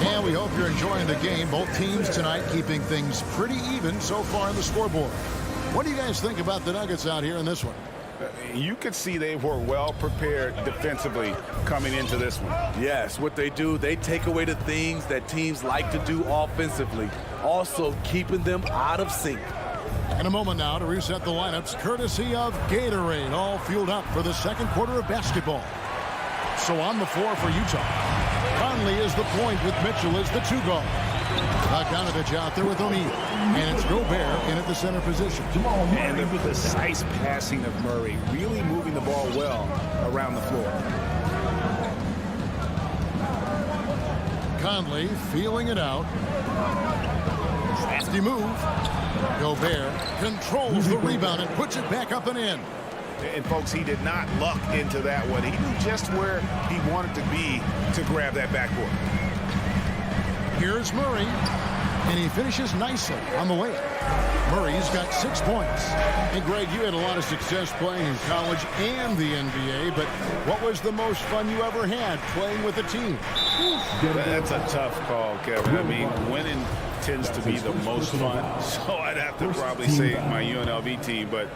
And we hope you're enjoying the game. Both teams tonight keeping things pretty even so far on the scoreboard. What do you guys think about the Nuggets out here in this one? You could see they were well prepared defensively coming into this one. Yes, what they do, they take away the things that teams like to do offensively, also keeping them out of sync. In a moment now to reset the lineups, courtesy of Gatorade, all fueled up for the second quarter of basketball. So on the floor for Utah, Conley is the point with Mitchell as the 2 guard. Bogdanovich out there with O'Neal. And it's Gobert in at the center position. And the precise passing of Murray, really moving the ball well around the floor. Conley feeling it out. Crafty move. Gobert controls the rebound and puts it back up and in. And folks, he did not luck into that one. He knew just where he wanted to be to grab that backboard. Here's Murray, and he finishes nicely on the way. Murray's got 6 points. And Greg, you had a lot of success playing in college and the NBA, but what was the most fun you ever had playing with a team? That's a tough call, Kevin. I mean, winning tends to be the most fun, so I'd have to probably say my UNLV team, but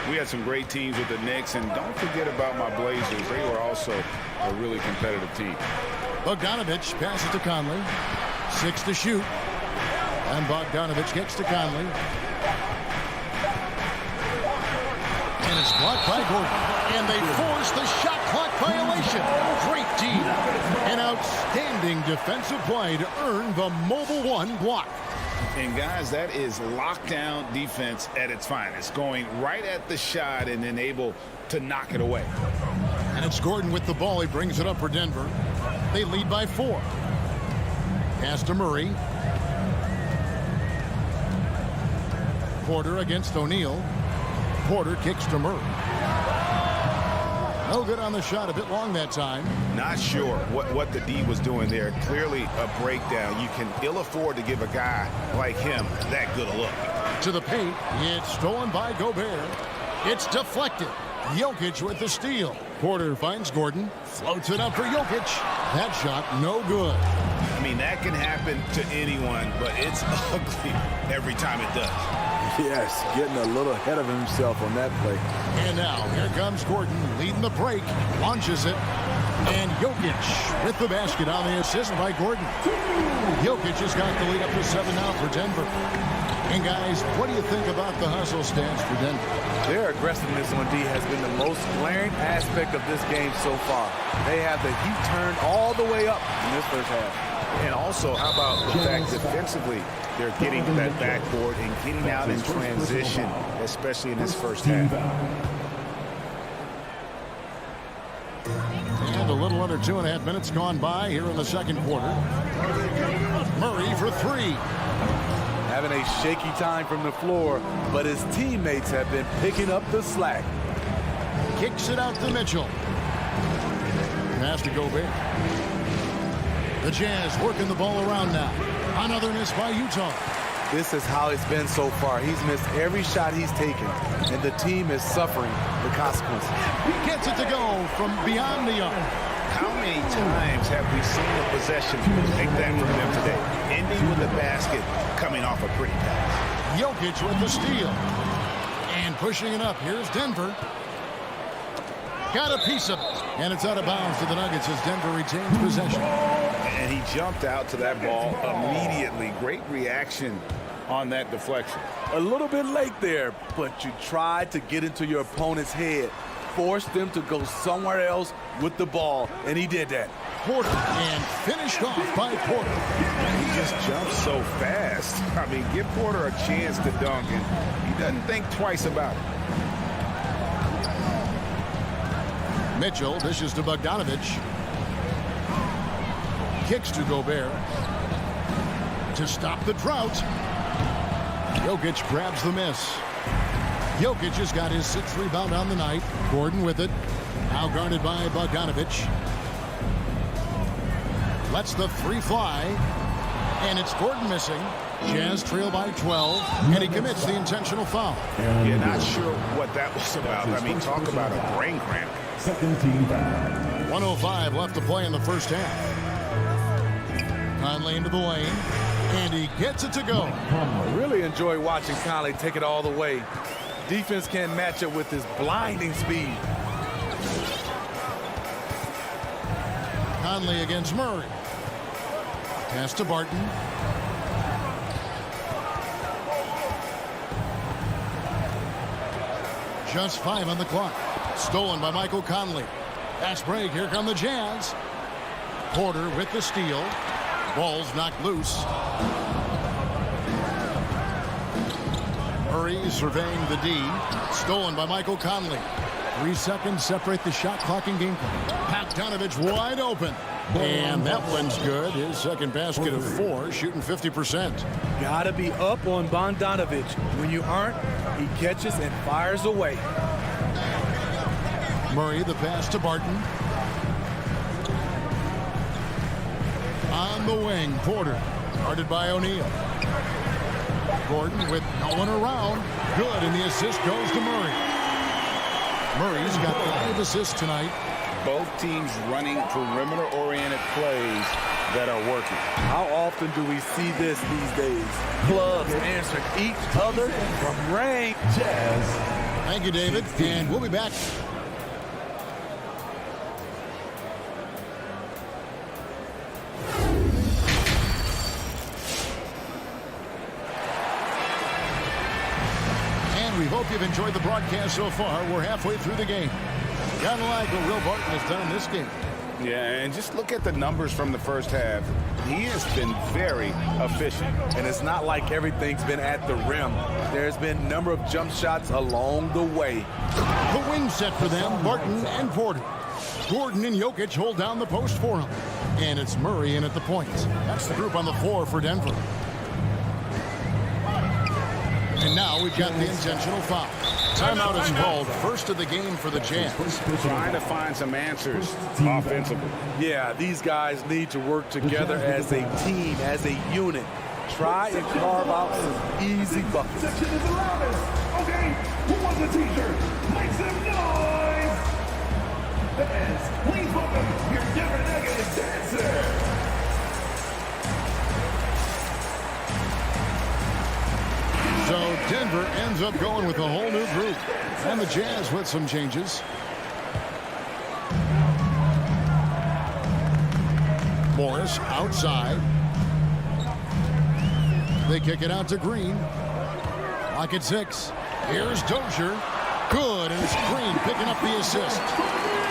we had some great teams with the Knicks, and don't forget about my Blazers. They were also a really competitive team. Bogdanovich passes to Conley. 6 to shoot. And Bogdanovich gets to Conley. And it's blocked by Gordon. And they force the shot clock violation. Great D. An outstanding defensive play to earn the Mobile One block. And guys, that is lockdown defense at its finest. Going right at the shot and then able to knock it away. And it's Gordon with the ball. He brings it up for Denver. They lead by 4. Pass to Murray. Porter against O'Neal. Porter kicks to Murray. No good on the shot. A bit long that time. Not sure what the D was doing there. Clearly a breakdown. You can ill afford to give a guy like him that good a look. To the paint. It's stolen by Gobert. It's deflected. Jokic with the steal. Porter finds Gordon. Floats it up for Jokic. That shot no good. I mean, that can happen to anyone, but it's ugly every time it does. Yes, getting a little ahead of himself on that play. And now, here comes Gordon leading the break. Launches it. And Jokic with the basket on the assist by Gordon. Jokic has got the lead up to 7 now for Denver. And guys, what do you think about the hustle stance for Denver? Their aggressiveness on D has been the most glaring aspect of this game so far. They have the heat turned all the way up in this first half. And also, how about the fact defensively, they're getting to that backboard and getting out in transition, especially in this first half. And a little under 2.5 minutes gone by here in the second quarter. Murray for 3. Having a shaky time from the floor, but his teammates have been picking up the slack. Kicks it out to Mitchell. Pass to Gobert. The Jazz working the ball around now. Another miss by Utah. This is how it's been so far. He's missed every shot he's taken, and the team is suffering the consequences. He gets it to go from beyond the arc. How many times have we seen a possession like that from them today? Ending with the basket, coming off a pretty pass. Jokic with the steal. And pushing it up. Here's Denver. Got a piece of it. And it's out of bounds to the Nuggets as Denver retains possession. And he jumped out to that ball immediately. Great reaction on that deflection. A little bit late there, but you tried to get into your opponent's head. forced them to go somewhere else with the ball, and he did that. Porter, and finished off by Porter. He just jumps so fast. I mean, give Porter a chance to dunk, and he doesn't think twice about it. Mitchell dishes to Bogdanovich. Kicks to Gobert. To stop the drought. Jokic grabs the miss. Jokic has got his 6th rebound on the night. Gordon with it. Now guarded by Bogdanovich. Lets the 3 fly. And it's Gordon missing. Jazz trail by 12. And he commits the intentional foul. Yeah, not sure what that was about. I mean, talk about a brain cramp. Second team foul. 1:05 left to play in the first half. Conley into the lane. And he gets it to go. I really enjoy watching Conley take it all the way. Defense can't match up with his blinding speed. Conley against Murray. Pass to Barton. Just 5 on the clock. Stolen by Michael Conley. Fast break. Here come the Jazz. Porter with the steal. Ball's knocked loose. Murray surveying the D. Stolen by Michael Conley. 3 seconds separate the shot clock and game clock. Bogdanovich wide open. And that one's good. His second basket of 4, shooting 50%. Gotta be up on Bogdanovich. When you aren't, he catches and fires away. Murray, the pass to Barton. On the wing, Porter. Guarded by O'Neal. Gordon with no one around. Good, and the assist goes to Murray. Murray's got 5 assists tonight. Both teams running perimeter-oriented plays that are working. How often do we see this these days? Clubs answering each other from range. Thank you, David, and we'll be back. We hope you've enjoyed the broadcast so far. We're halfway through the game. Gotta like what Will Barton has done in this game. Yeah, and just look at the numbers from the first half. He has been very efficient. And it's not like everything's been at the rim. There's been a number of jump shots along the way. The wing set for them, Barton and Porter. Gordon and Jokic hold down the post for him. And it's Murray in at the point. That's the group on the floor for Denver. And now we've got the intentional foul. Timeout is called. First of the game for the Jazz. Trying to find some answers offensively. Yeah, these guys need to work together as a team, as a unit. Try and carve out some easy buckets. Section is the loudest. Okay, who wants a t-shirt? Make some noise. Fans, please welcome your Denver Nuggets dancer. So Denver ends up going with a whole new group. And the Jazz with some changes. Morris outside. They kick it out to Green. Lock at 6. Here's Dozier. Good, and it's Green picking up the assist.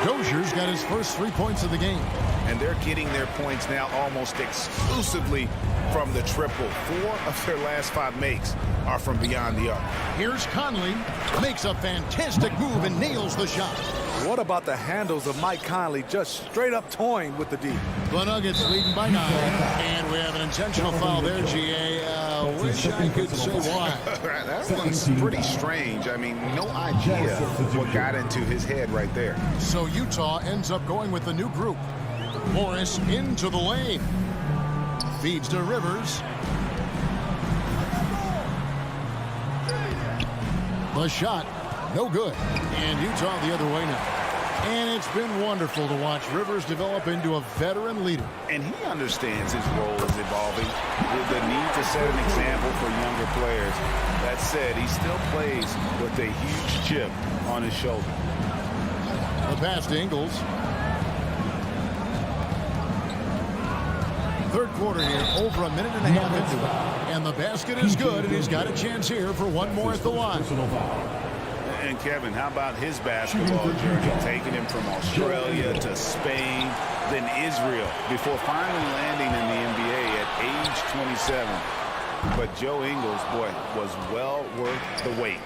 Dozier's got his first 3 points of the game. And they're getting their points now almost exclusively from the triple. 4 of their last 5 makes are from beyond the arc. Here's Conley. Makes a fantastic move and nails the shot. What about the handles of Mike Conley just straight up toying with the D? The Nuggets leading by 9. And we have an intentional foul there, GA. Wish I could say why. That one's pretty strange. I mean, no idea what got into his head right there. So Utah ends up going with the new group. Morris into the lane. Feeds to Rivers. The shot, no good. And Utah the other way now. And it's been wonderful to watch Rivers develop into a veteran leader. And he understands his role is evolving with the need to set an example for younger players. That said, he still plays with a huge chip on his shoulder. The pass to Ingles. Third quarter here, over a minute and a half into it. And the basket is good, and he's got a chance here for one more at the line. And Kevin, how about his basketball journey, taking him from Australia to Spain, then Israel, before finally landing in the NBA at age 27. But Joe Ingles, boy, was well worth the wait.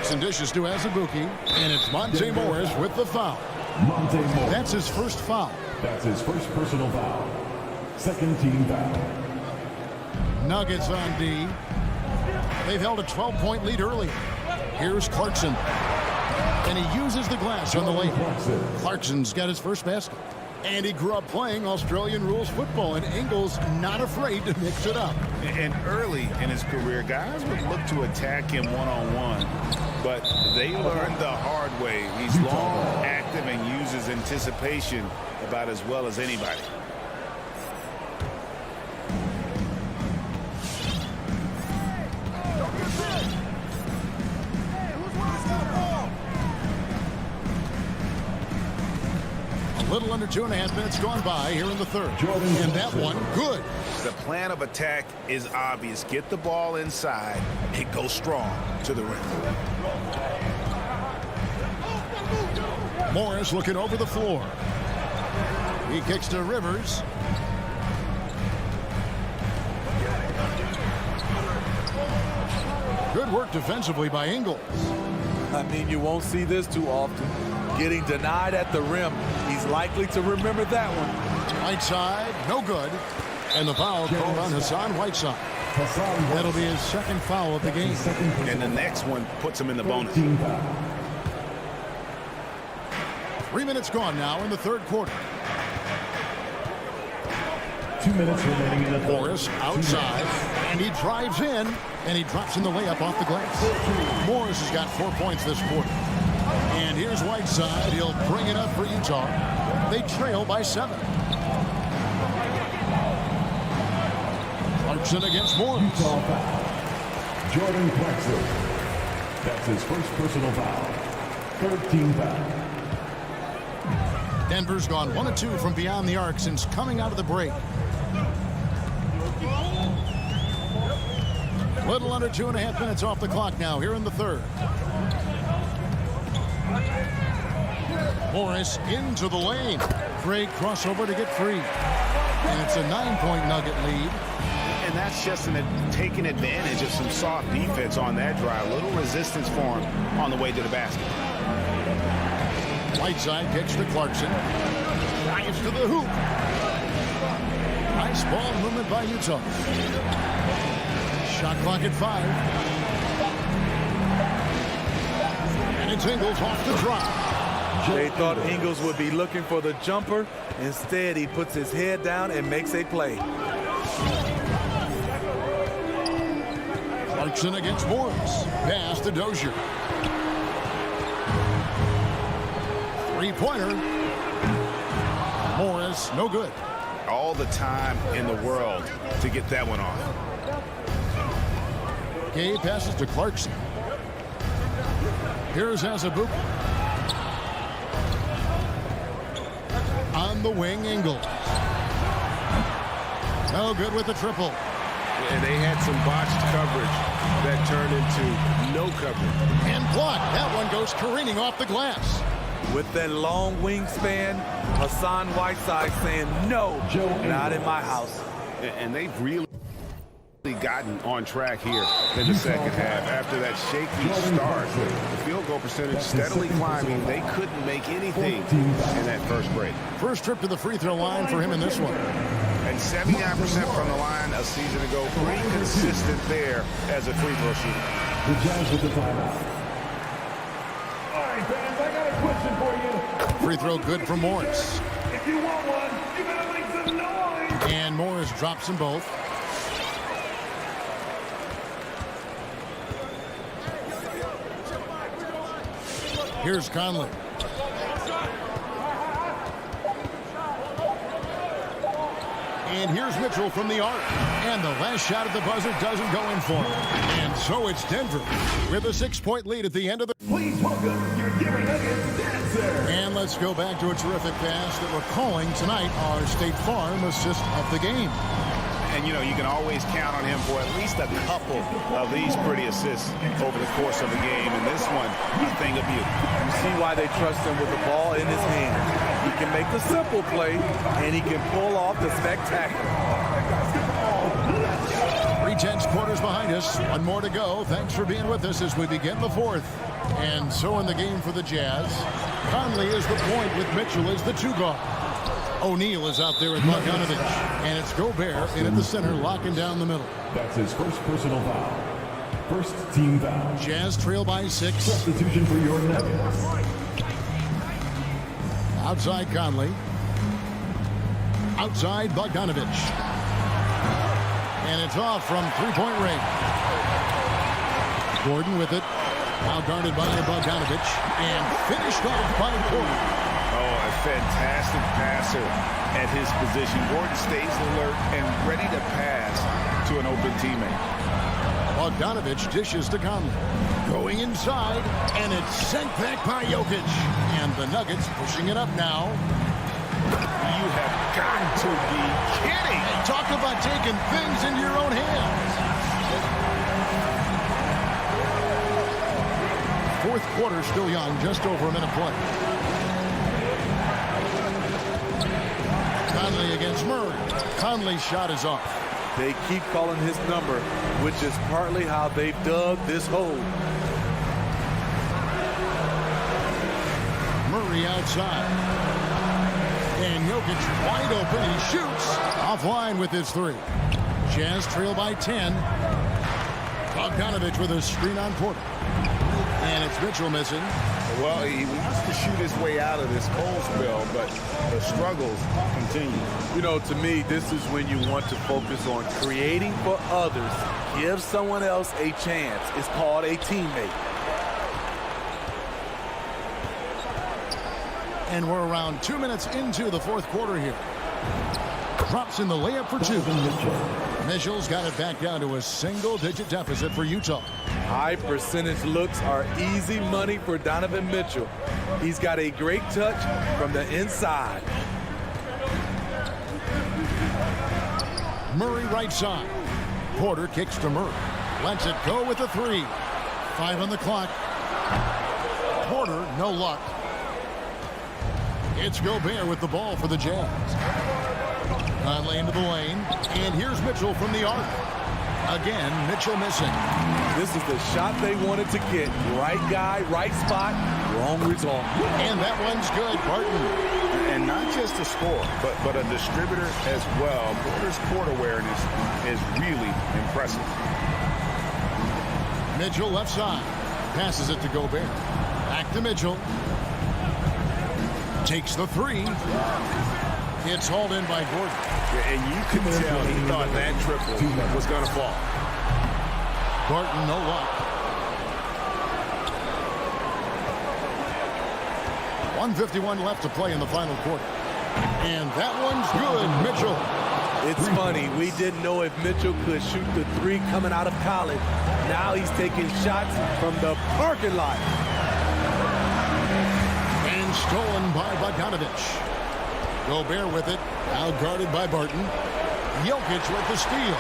Some dishes to Azubuike, and it's Monte Morris with the foul. Monte Morris. That's his first foul. That's his first personal foul. Second team foul. Nuggets on D. They've held a 12-point lead early. Here's Clarkson. And he uses the glass on the lane. Clarkson's got his first basket. And he grew up playing Australian rules football, and Ingles not afraid to mix it up. And early in his career, guys would look to attack him one-on-one, but they learned the hard way. He's long, active, and uses anticipation about as well as anybody. A little under 2.5 minutes gone by here in the third. And that one, good. The plan of attack is obvious. Get the ball inside and go strong to the rim. Morris looking over the floor. He kicks to Rivers. Good work defensively by Ingles. I mean, you won't see this too often. Getting denied at the rim. He's likely to remember that one. Whiteside, no good. And the foul called on Hassan Whiteside. That'll be his second foul of the game. And the next one puts him in the bonus. 3 minutes gone now in the third quarter. 2 minutes remaining in the third. Morris outside, and he drives in, and he drops in the layup off the glass. Morris has got 4 points this quarter. And here's Whiteside. He'll bring it up for Utah. They trail by 7. Clarkson against Morris. Utah foul. Jordan Clarkson. That's his first personal foul. Third team foul. Denver's gone 1 of 2 from beyond the arc since coming out of the break. Little under 2.5 minutes off the clock now here in the third. Morris into the lane. Great crossover to get free. And it's a 9-point Nugget lead. And that's just taking advantage of some soft defense on that drive. Little resistance for him on the way to the basket. Whiteside kicks to Clarkson. Dives to the hoop. Nice ball movement by Utah. Shot clock at 5. And it's Ingles off the drive. They thought Ingles would be looking for the jumper. Instead, he puts his head down and makes a play. Clarkson against Morris. Pass to Dozier. Three-pointer. Morris, no good. All the time in the world to get that one off. Gay passes to Clarkson. Here's Azubuike. On the wing, Ingles. No good with the triple. And they had some botched coverage that turned into no coverage. And blocked. That one goes careening off the glass. With that long wingspan, Hassan Whiteside saying, no, not in my house. And they've really gotten on track here in the second half. After that shaky start, the field goal percentage steadily climbing. They couldn't make anything in that first break. First trip to the free throw line for him in this one. And 79% from the line a season ago. Pretty consistent there as a free throw shooter. The Jazz with the timeout. All right, fans, I got a question for you. Free throw good for Morris. If you want one, you gotta make some noise. And Morris drops them both. Here's Conley. And here's Mitchell from the arc. And the last shot at the buzzer doesn't go in for him. And so it's Denver with a 6-point lead at the end of the... Please welcome your Denver Nuggets dancer. And let's go back to a terrific pass that we're calling tonight our State Farm assist of the game. And, you know, you can always count on him for at least a couple of these pretty assists over the course of the game. And this one, a thing of beauty. You see why they trust him with the ball in his hand. He can make the simple play, and he can pull off the spectacular. 3/10 quarters behind us. One more to go. Thanks for being with us as we begin the fourth. And so in the game for the Jazz, Conley is the point with Mitchell as the 2 guard. O'Neal is out there with Bogdanovich. And it's Gobert in at the center, locking down the middle. That's his first personal foul. First team foul. Jazz trail by 6. Substitution for your Nuggets. Outside Conley. Outside Bogdanovich. And it's off from three-point range. Gordon with it. Now guarded by Bogdanovich. And finished off by Porter. Oh, a fantastic passer at his position. Gordon stays alert and ready to pass to an open teammate. Bogdanovich dishes to Conley. Going inside, and it's sent back by Jokic. And the Nuggets pushing it up now. You have got to be kidding. Hey, talk about taking things into your own hands. Fourth quarter still young, just over a minute play. Conley against Murray. Conley's shot is off. They keep calling his number, which is partly how they've dug this hole. Murray outside. And Jokic wide open. He shoots. Offline with his 3. Jazz trail by 10. Bogdanovich with a screen on Porter. And it's Mitchell missing. Well, he wants to shoot his way out of this cold spell, but the struggles continue. You know, to me, this is when you want to focus on creating for others. Give someone else a chance. It's called a teammate. And we're around 2 minutes into the fourth quarter here. Drops in the layup for 2. Mitchell's got it back down to a single-digit deficit for Utah. High percentage looks are easy money for Donovan Mitchell. He's got a great touch from the inside. Murray right side. Porter kicks to Murray. Lets it go with the 3. 5 on the clock. Porter, no luck. It's Gobert with the ball for the Jazz. Conley into the lane. And here's Mitchell from the arc. Again, Mitchell missing. This is the shot they wanted to get. Right guy, right spot, wrong result. And that one's good, Barton. And not just a scorer, but a distributor as well. Porter's court awareness is really impressive. Mitchell left side. Passes it to Gobert. Back to Mitchell. Takes the 3. It's hauled in by Gordon. Yeah, and you can tell he thought that triple was going to fall. Barton, no luck. 1:51 left to play in the final quarter. And that one's good, Mitchell. It's funny, we didn't know if Mitchell could shoot the 3 coming out of college. Now he's taking shots from the parking lot. And stolen by Bogdanovich. Gobert with it, now guarded by Barton. Jokic with the steal.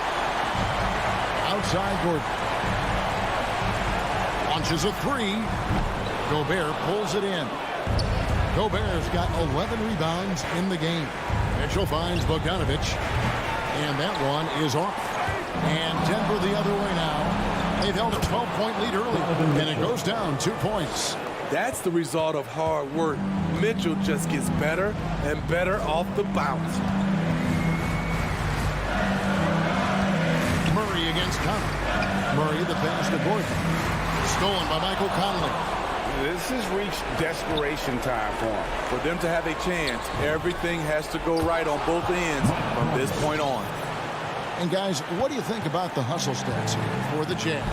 Outside Gordon. Launches a 3. Gobert pulls it in. Gobert's got 11 rebounds in the game. Mitchell finds Bogdanovich. And that one is off. And Denver the other way now. They've held a 12-point lead early. And it goes down 2 points. That's the result of hard work. Mitchell just gets better and better off the bounce. Murray against Conley. Murray the pass to Gordon. Stolen by Michael Conley. This has reached desperation time for him. For them to have a chance, everything has to go right on both ends from this point on. And guys, what do you think about the hustle stats here for the Jazz?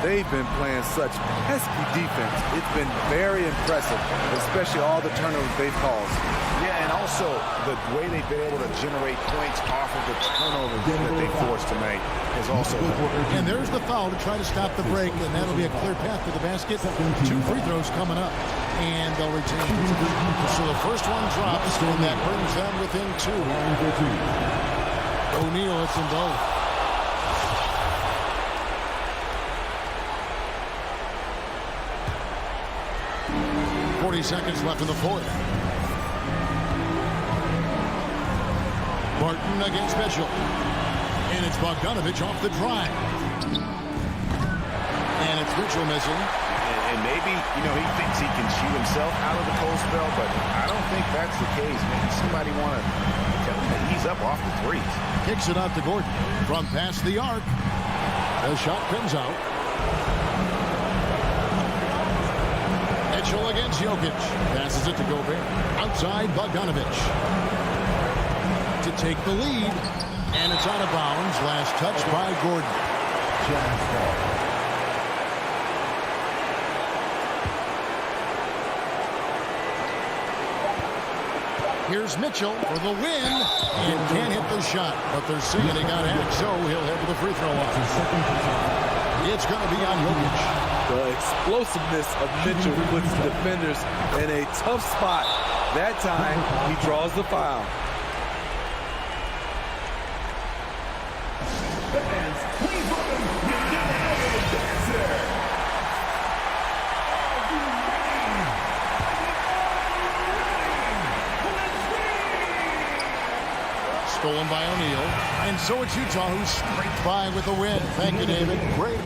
They've been playing such pesky defense. It's been very impressive, especially all the turnovers they've caused. Yeah, and also the way they've been able to generate points off of the turnovers that they forced to make is also good. And there's the foul to try to stop the break, and that'll be a clear path to the basket. 2 free throws coming up, and they'll retain. So the first one drops, and that brings them within 2. O'Neal hits them both. 40 seconds left in the fourth. Barton against Mitchell. And it's Bogdanovich off the drive. And it's Mitchell missing. And maybe, he thinks he can shoot himself out of the cold spell, but I don't think that's the case. Maybe somebody want to tell him that he's up off the threes. Kicks it out to Gordon from past the arc. The shot comes out. Mitchell against Jokic. Passes it to Gobert. Outside Bogdanovich. To take the lead. And it's out of bounds. Last touch by Gordon. Here's Mitchell for the win. And can't hit the shot. But they're saying he got hacked, so he'll head to the free throw line. It's going to be on Jokic. The explosiveness of Mitchell puts defenders in a tough spot. That time, he draws the foul. Fans, please welcome your never-ending dancer. Stolen by O'Neal. And so it's Utah who scraped by with the win. Thank you, David. Great.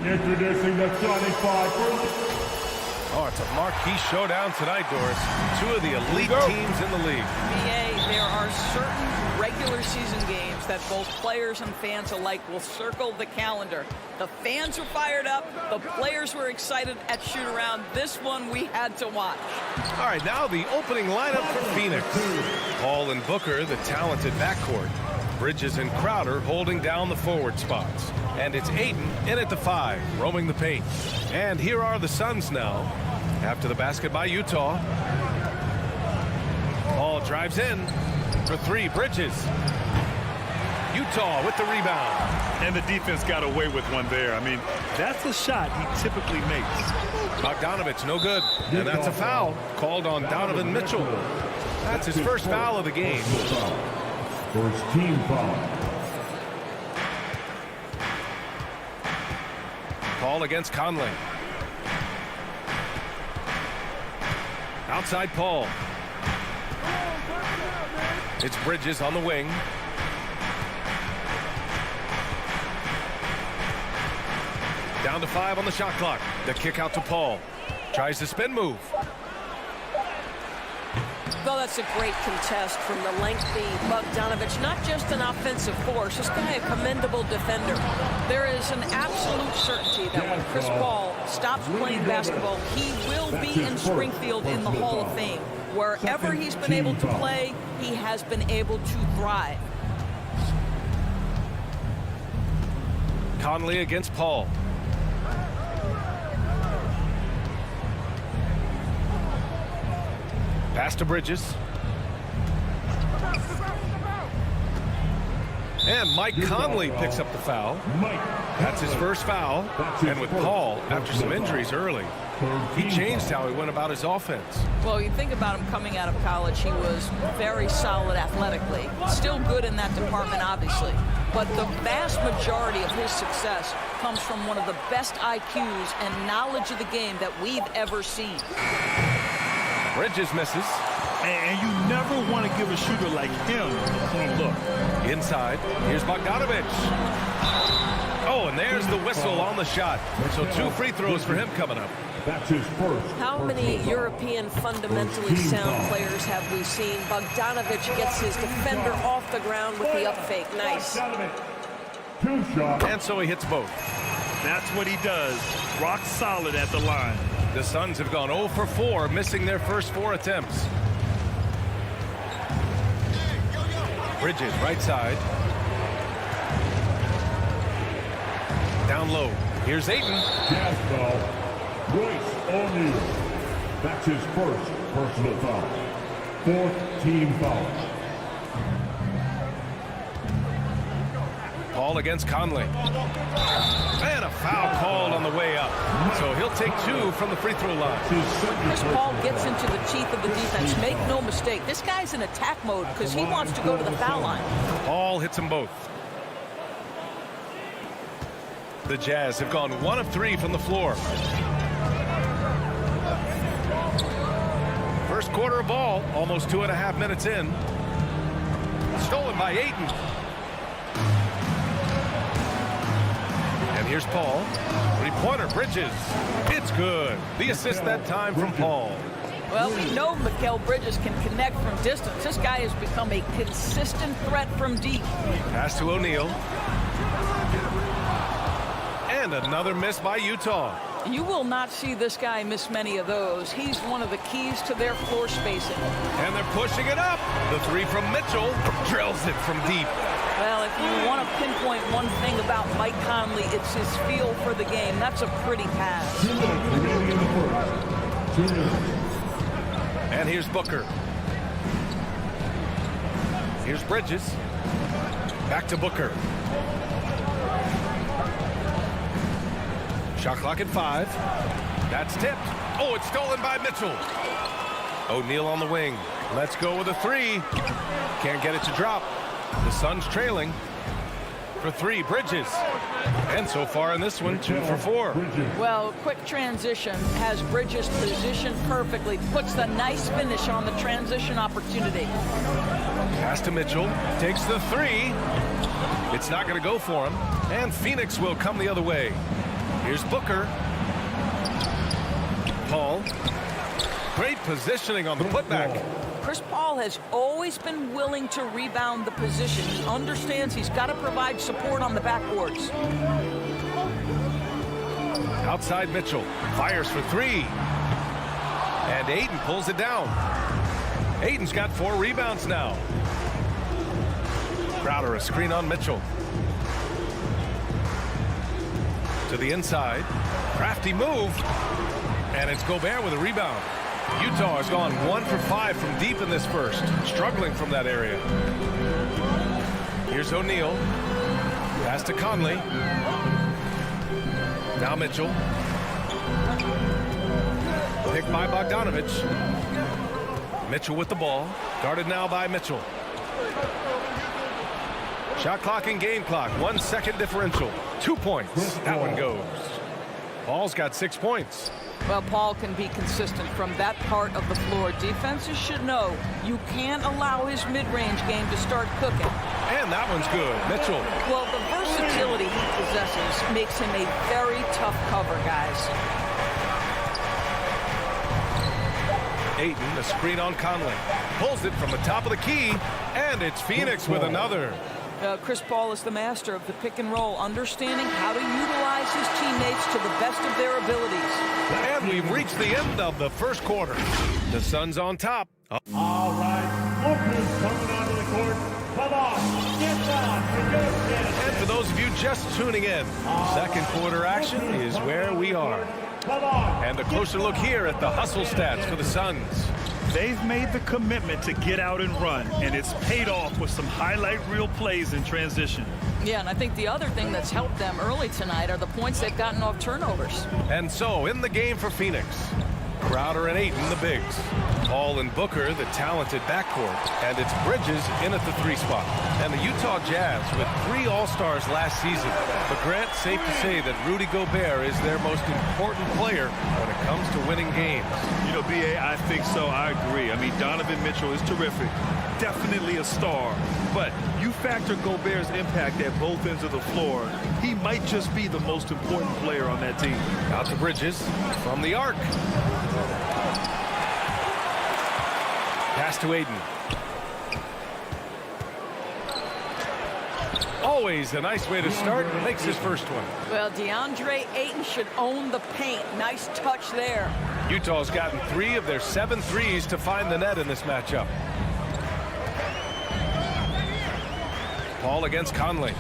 Introducing the starting five. Oh, it's a marquee showdown tonight, Doris. Two of the elite teams in the league. There are certain regular season games that both players and fans alike will circle the calendar. The fans were fired up. The players were excited at shoot-around. This one we had to watch. All right, now the opening lineup for Phoenix. Paul and Booker, the talented backcourt. Bridges and Crowder holding down the forward spots. And it's Ayton in at the 5, roaming the paint. And here are the Suns now. After the basket by Utah. Paul drives in for 3, Bridges. Utah with the rebound. And the defense got away with one there. I mean, that's a shot he typically makes. Bogdanovich, no good. And that's a foul called on Donovan Mitchell. That's his first foul of the game. First team foul. Paul against Conley. Outside Paul. It's Bridges on the wing. Down to 5 on the shot clock. The kick out to Paul. Tries the spin move. Well, that's a great contest from the lengthy Bogdanovich. Not just an offensive force, this guy a commendable defender. There is an absolute certainty that when Chris Paul stops playing basketball, he will be in Springfield in the Hall of Fame. Wherever he's been able to play, he has been able to thrive. Conley against Paul. Pass to Bridges. And Mike Conley picks up the foul. That's his first foul. And with Paul, after some injuries early, he changed how he went about his offense. Well, you think about him coming out of college, he was very solid athletically. Still good in that department, obviously. But the vast majority of his success comes from one of the best IQs and knowledge of the game that we've ever seen. Bridges misses. And you never want to give a shooter like him a clean look. Inside, here's Bogdanovich. Oh, and there's the whistle on the shot. So 2 free throws for him coming up. That's his first. How many European fundamentally sound players have we seen? Bogdanovich gets his defender off the ground with the up fake. Nice. 2 shots. And so he hits both. That's what he does. Rock solid at the line. The Suns have gone 0 for 4, missing their first 4 attempts. Bridges, right side. Down low. Here's Ayton. Jazz foul. Royce O'Neal. That's his first personal foul. 4th team foul. Paul against Conley. And a foul called on the way up. So he'll take 2 from the free throw line. Chris Paul gets into the teeth of the defense. Make no mistake, this guy's in attack mode because he wants to go to the foul line. Paul hits them both. The Jazz have gone 1 of 3 from the floor. First quarter of ball, almost 2.5 minutes in. Stolen by Ayton. And here's Paul. 3-pointer, Bridges. It's good. The assist that time from Paul. Well, we know Mikal Bridges can connect from distance. This guy has become a consistent threat from deep. Pass to O'Neal. And another miss by Utah. You will not see this guy miss many of those. He's one of the keys to their floor spacing. And they're pushing it up. The 3 from Mitchell drills it from deep. Well, if you want to pinpoint one thing about Mike Conley, it's his feel for the game. That's a pretty pass. And here's Booker. Here's Bridges. Back to Booker. Shot clock at 5. That's tipped. Oh, it's stolen by Mitchell. O'Neal on the wing. Let's go with a 3. Can't get it to drop. The Suns trailing for 3. Bridges. And so far in this one, 2 for 4. Well, quick transition has Bridges positioned perfectly. Puts the nice finish on the transition opportunity. Pass to Mitchell. Takes the 3. It's not going to go for him. And Phoenix will come the other way. Here's Booker. Paul. Great positioning on the putback. Chris Paul has always been willing to rebound the position. He understands he's got to provide support on the backboards. Outside Mitchell. Fires for three. And Ayton pulls it down. Ayton's got 4 rebounds now. Crowder, a screen on Mitchell. To the inside. Crafty move. And it's Gobert with a rebound. Utah has gone 1 for 5 from deep in this first. Struggling from that area. Here's O'Neal. Pass to Conley. Now Mitchell. Picked by Bogdanovich. Mitchell with the ball. Guarded now by Mitchell. Shot clock and game clock. 1 second differential. 2 points. That one goes. Paul's got 6 points. Well, Paul can be consistent from that part of the floor. Defenses should know you can't allow his mid-range game to start cooking. And that one's good. Mitchell. Well, the versatility he possesses makes him a very tough cover, guys. Ayton, the screen on Conley. Pulls it from the top of the key, and it's Phoenix with another. Chris Paul is the master of the pick and roll, understanding how to utilize his teammates to the best of their abilities. And we've reached the end of the first quarter. The Suns on top. All right, Booker's coming onto the court. Come on, get down. And for those of you just tuning in, second quarter action is where we are. And a closer look here at the hustle stats for the Suns. They've made the commitment to get out and run, and it's paid off with some highlight reel plays in transition. Yeah, and I think the other thing that's helped them early tonight are the points they've gotten off turnovers. And so, in the game for Phoenix, Crowder and Ayton, the bigs. Paul and Booker, the talented backcourt. And it's Bridges in at the 3 spot. And the Utah Jazz with 3 All-Stars last season. But Grant, safe to say that Rudy Gobert is their most important player when it comes to winning games. You know, B.A., I think so. I agree. I mean, Donovan Mitchell is terrific. Definitely a star. But you factor Gobert's impact at both ends of the floor, he might just be the most important player on that team. Out to Bridges from the arc. Pass to Ayton. Always a nice way to start. Makes his first one. Well, DeAndre Ayton should own the paint. Nice touch there. Utah's gotten 3 of their 7 threes to find the net in this matchup. Paul against Conley.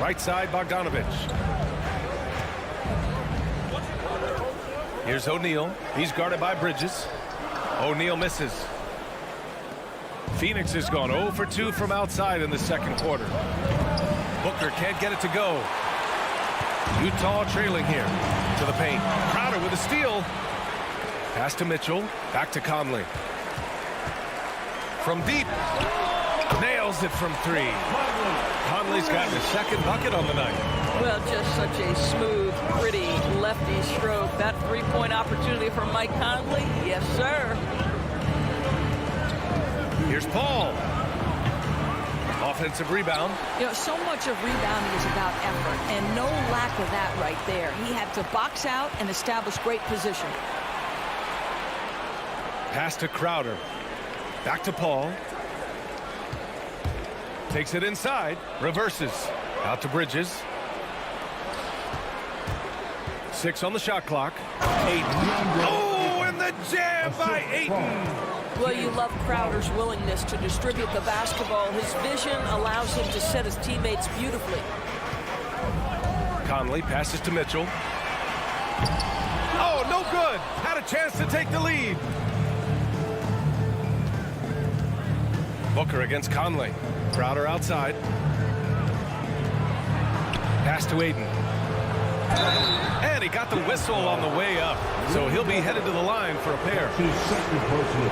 Right side, Bogdanovich. Here's O'Neal. He's guarded by Bridges. O'Neal misses. Phoenix has gone 0 for 2 from outside in the second quarter. Booker can't get it to go. Utah trailing here to the paint. Crowder with a steal. Pass to Mitchell. Back to Conley. From deep. Nails it from 3. Conley's gotten his second bucket on the night. Well, just such a smooth, pretty lefty stroke. That 3-point opportunity for Mike Conley. Yes, sir. Here's Paul. Offensive rebound. You know, so much of rebounding is about effort, and no lack of that right there. He had to box out and establish great position. Pass to Crowder. Back to Paul. Takes it inside. Reverses. Out to Bridges. 6 on the shot clock. Ayton. Oh, and the jam by Ayton. Well, you love Crowder's willingness to distribute the basketball. His vision allows him to set his teammates beautifully. Conley passes to Mitchell. Oh, no good. Had a chance to take the lead. Booker against Conley. Crowder outside. Pass to Ayton. And he got the whistle on the way up. So he'll be headed to the line for a pair.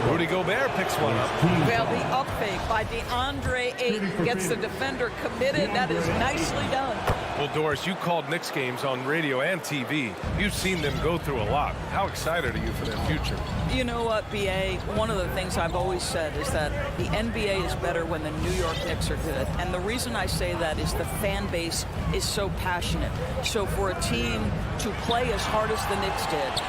Rudy Gobert picks one up. Well, the up fake by DeAndre Ayton gets the defender committed. That is nicely done. Well, Doris, you called Knicks games on radio and TV. You've seen them go through a lot. How excited are you for their future? You know what, B.A.? One of the things I've always said is that the NBA is better when the New York Knicks are good. And the reason I say that is the fan base is so passionate. So for a team to play as hard as the Knicks did,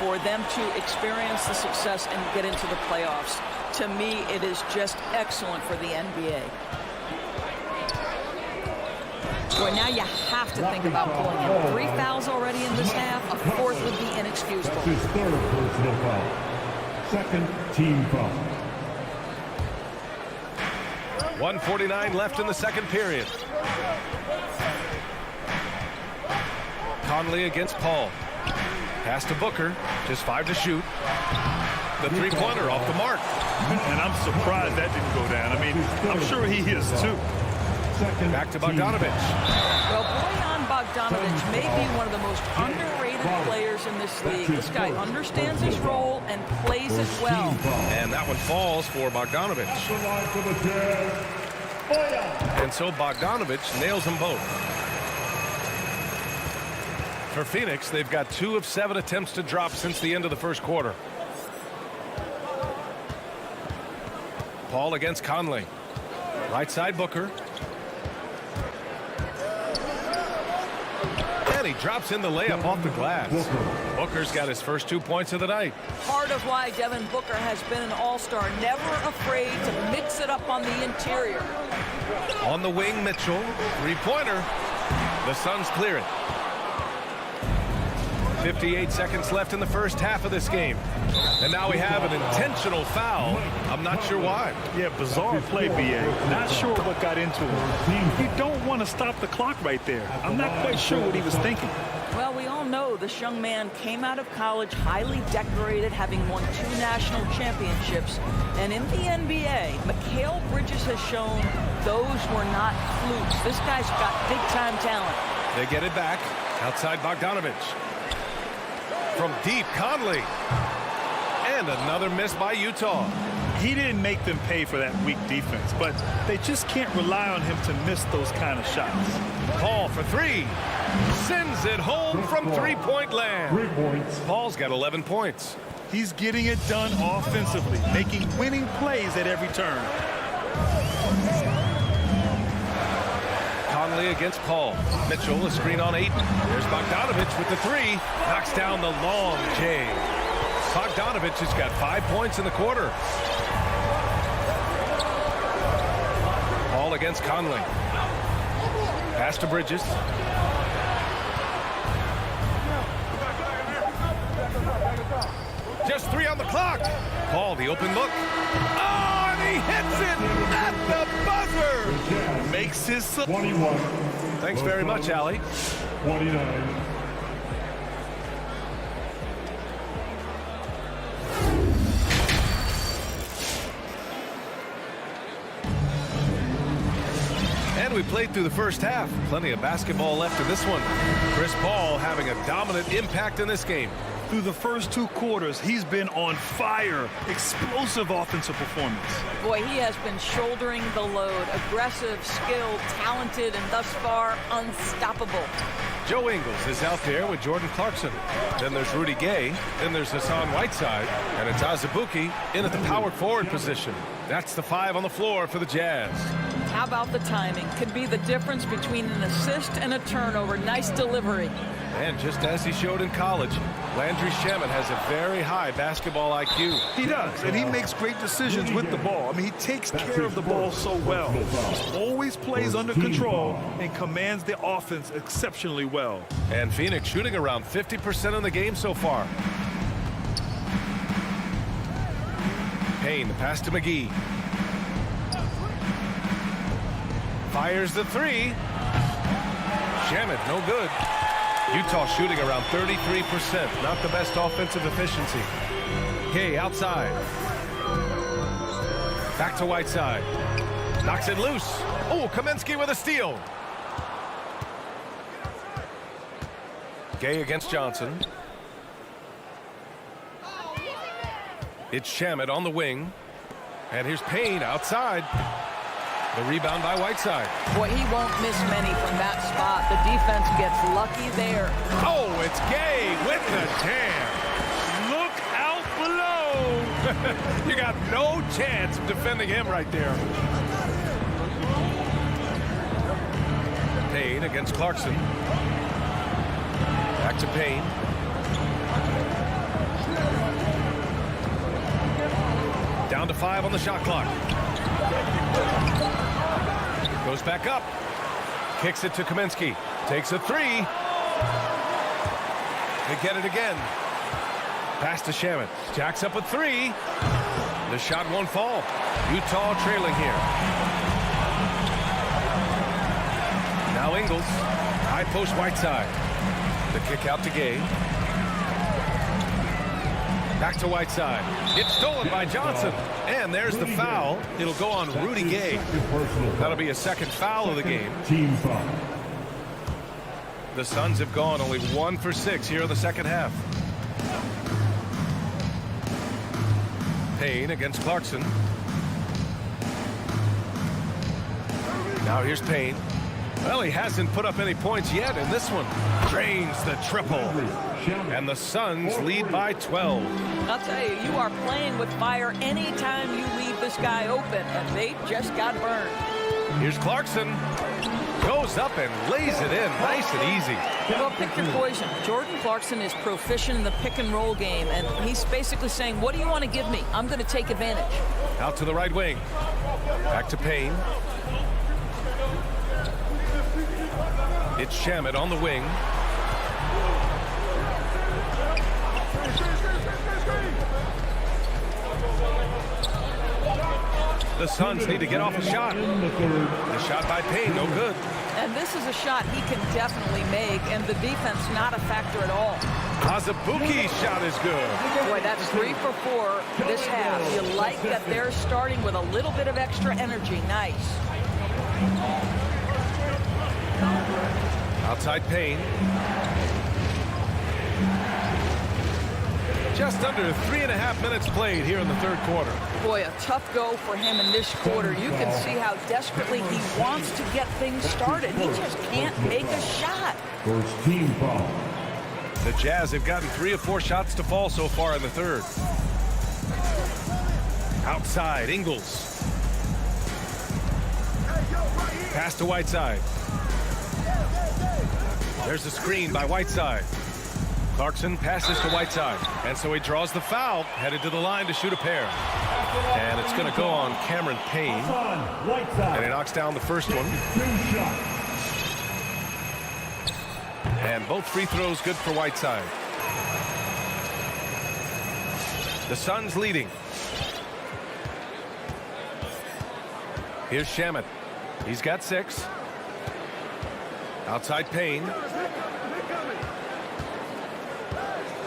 for them to experience the success and get into the playoffs, to me, it is just excellent for the NBA. Boy, now you have to think about pulling him. 3 fouls already in this half. A 4th would be inexcusable. That's his 3rd personal foul. 2nd team foul. 1:49 left in the 2nd period. Conley against Paul. Pass to Booker. Just 5 to shoot. The 3-pointer off the mark. And I'm surprised that didn't go down. I mean, I'm sure he is too. Back to Bogdanovic. Well, Bojan Bogdanovic may be one of the most underrated players in this league. This guy understands his role and plays it well. And that one falls for Bogdanovic. And so Bogdanovic nails them both. For Phoenix, they've got 2 of 7 attempts to drop since the end of the 1st quarter. Paul against Conley. Right side Booker. And he drops in the layup off the glass. Booker's got his first 2 points of the night. Part of why Devin Booker has been an all-star, never afraid to mix it up on the interior. On the wing, Mitchell. 3-pointer. The Suns clear it. 58 seconds left in the first half of this game. And now we have an intentional foul. I'm not sure why. Yeah, bizarre play, B.A. Not sure what got into him. You don't want to stop the clock right there. I'm not quite sure what he was thinking. Well, we all know this young man came out of college highly decorated, having won 2 national championships. And in the NBA, Mikal Bridges has shown those were not flukes. This guy's got big-time talent. They get it back. Outside Bogdanovic. From deep, Conley. And another miss by Utah. He didn't make them pay for that weak defense, but they just can't rely on him to miss those kind of shots. Paul for 3. Sends it home from 3-point land. 3 points. Paul's got 11 points. He's getting it done offensively, making winning plays at every turn. Conley against Paul. Mitchell, a screen on Ayton. There's Bogdanovic with the 3. Knocks down the long J. Bogdanovic has got 5 points in the quarter. Paul against Conley. Pass to Bridges. Just 3 on the clock. Paul, the open look. Oh, and he hits it at the buzzer. Makes his... 21. Thanks very much, Allie. 29. And we played through the first half. Plenty of basketball left in this one. Chris Paul having a dominant impact in this game. Through the first 2 quarters, he's been on fire. Explosive offensive performance. Boy, he has been shouldering the load. Aggressive, skilled, talented, and thus far, unstoppable. Joe Ingles is out there with Jordan Clarkson. Then there's Rudy Gay. Then there's Hassan Whiteside. And it's Azubuike in at the power forward position. That's the 5 on the floor for the Jazz. How about the timing? Could be the difference between an assist and a turnover. Nice delivery. And just as he showed in college, Landry Shamet has a very high basketball IQ. He does, and he makes great decisions with the ball. I mean, he takes care of the ball so well. He always plays under control and commands the offense exceptionally well. And Phoenix shooting around 50% in the game so far. Payne, the pass to McGee. Fires the 3. Shamet, no good. Utah shooting around 33%. Not the best offensive efficiency. Gay outside. Back to Whiteside. Knocks it loose. Oh, Kaminsky with a steal. Gay against Johnson. It's Shamet on the wing. And here's Payne outside. The rebound by Whiteside. Boy, he won't miss many from that spot. The defense gets lucky there. Oh, it's Gay with the jam. Look out below. You got no chance of defending him right there. Payne against Clarkson. Back to Payne. Down to 5 on the shot clock. Goes back up. Kicks it to Kaminsky. Takes a 3. They get it again. Pass to Shamet. Jacks up a 3. The shot won't fall. Utah trailing here. Now Ingles. High post Whiteside. The kick out to Gay. Back to Whiteside. It's stolen by Johnson. And there's the foul. It'll go on Rudy Gay. That'll be a second foul of the game. Team foul. The Suns have gone only 1 for 6 here in the second half. Payne against Clarkson. Now here's Payne. Well, he hasn't put up any points yet in this one. Drains the triple. And the Suns lead by 12. I'll tell you, you are playing with fire anytime you leave this guy open, and they just got burned. Here's Clarkson. Goes up and lays it in nice and easy. Well, pick your poison. Jordan Clarkson is proficient in the pick and roll game, and he's basically saying, what do you want to give me? I'm going to take advantage. Out to the right wing. Back to Payne. It's Shamet on the wing. The Suns need to get off a shot. The shot by Payne, no good. And this is a shot he can definitely make, and the defense not a factor at all. Azubuike's shot is good. Boy, that's 3 for 4 this half. You like that they're starting with a little bit of extra energy. Nice. Outside Payne. Just under 3.5 minutes played here in the third quarter. Boy, a tough go for him in this quarter. You can see how desperately he wants to get things started. He just can't make a shot. First team foul. The Jazz have gotten 3 of 4 shots to fall so far in the third. Outside, Ingles. Pass to Whiteside. There's the screen by Whiteside. Clarkson passes to Whiteside. And so he draws the foul, headed to the line to shoot a pair. And it's going to go on Cameron Payne. And he knocks down the first one. And both free throws good for Whiteside. The Suns leading. Here's Shamet. He's got 6. Outside Payne.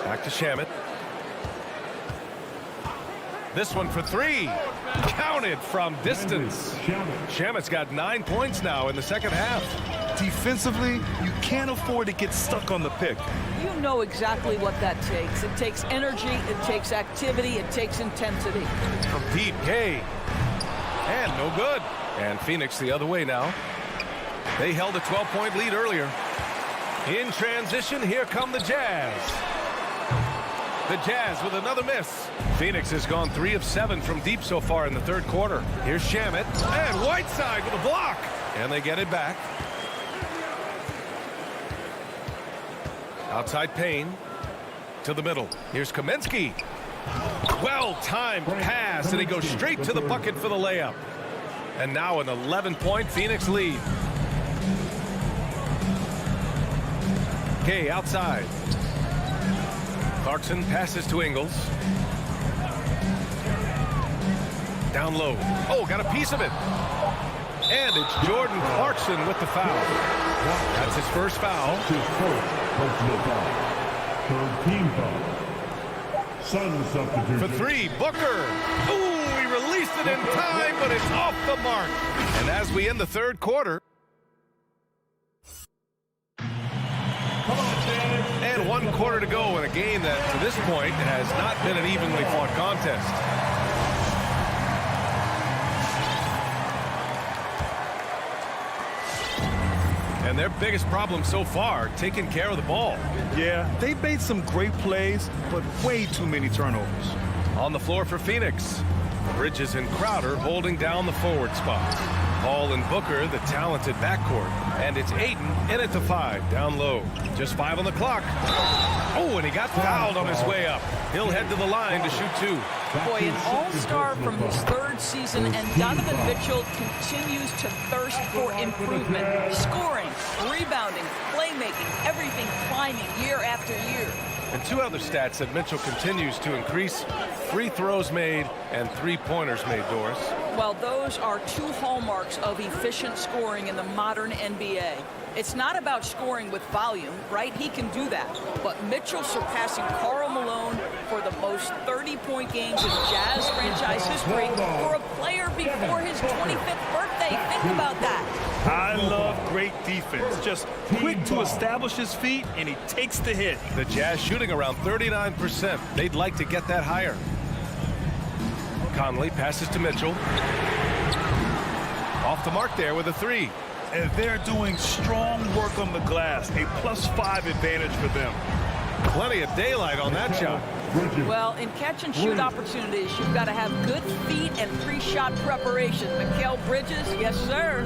Back to Shamet. This one for 3. Counted from distance. Shamet's got 9 points now in the second half. Defensively, you can't afford to get stuck on the pick. You know exactly what that takes. It takes energy, it takes activity, it takes intensity. From deep, Gay. And no good. And Phoenix the other way now. They held a 12-point lead earlier. In transition, here come the Jazz. The Jazz with another miss. Phoenix has gone 3 of 7 from deep so far in the third quarter. Here's Shamet. And Whiteside with a block. And they get it back. Outside Payne. To the middle. Here's Kaminsky. Well-timed pass. And he goes straight to the bucket for the layup. And now an 11-point Phoenix lead. Gay outside. Clarkson passes to Ingles. Down low. Oh, got a piece of it. And it's Jordan Clarkson with the foul. That's his first foul. His first personal foul. Third team foul. Sun substitution. For 3, Booker. Ooh, he released it in time, but it's off the mark. And as we end the third quarter. And 1 quarter to go in a game that, to this point, has not been an evenly fought contest. And their biggest problem so far, taking care of the ball. Yeah, they've made some great plays, but way too many turnovers. On the floor for Phoenix, Bridges and Crowder holding down the forward spot. Paul and Booker, the talented backcourt. And it's Ayton in at the 5, down low. Just 5 on the clock. Oh, and he got fouled on his way up. He'll head to the line to shoot 2. Boy, an all-star from his 3rd season, and Donovan Mitchell continues to thirst for improvement. Scoring, rebounding, playmaking, everything climbing year after year. And 2 other stats that Mitchell continues to increase: free throws made and 3-pointers made, Doris. Well, those are 2 hallmarks of efficient scoring in the modern NBA. It's not about scoring with volume, right? He can do that. But Mitchell surpassing Karl Malone for the most 30-point games in Jazz franchise history for a player before his 25th birthday. Think about that. I love great defense. Just quick to establish his feet, and he takes the hit. The Jazz shooting around 39%. They'd like to get that higher. Conley passes to Mitchell. Off the mark there with a 3. And they're doing strong work on the glass. A +5 advantage for them. Plenty of daylight on that shot. Well, in catch-and-shoot opportunities, you've got to have good feet and pre-shot preparation. Mikal Bridges, yes, sir.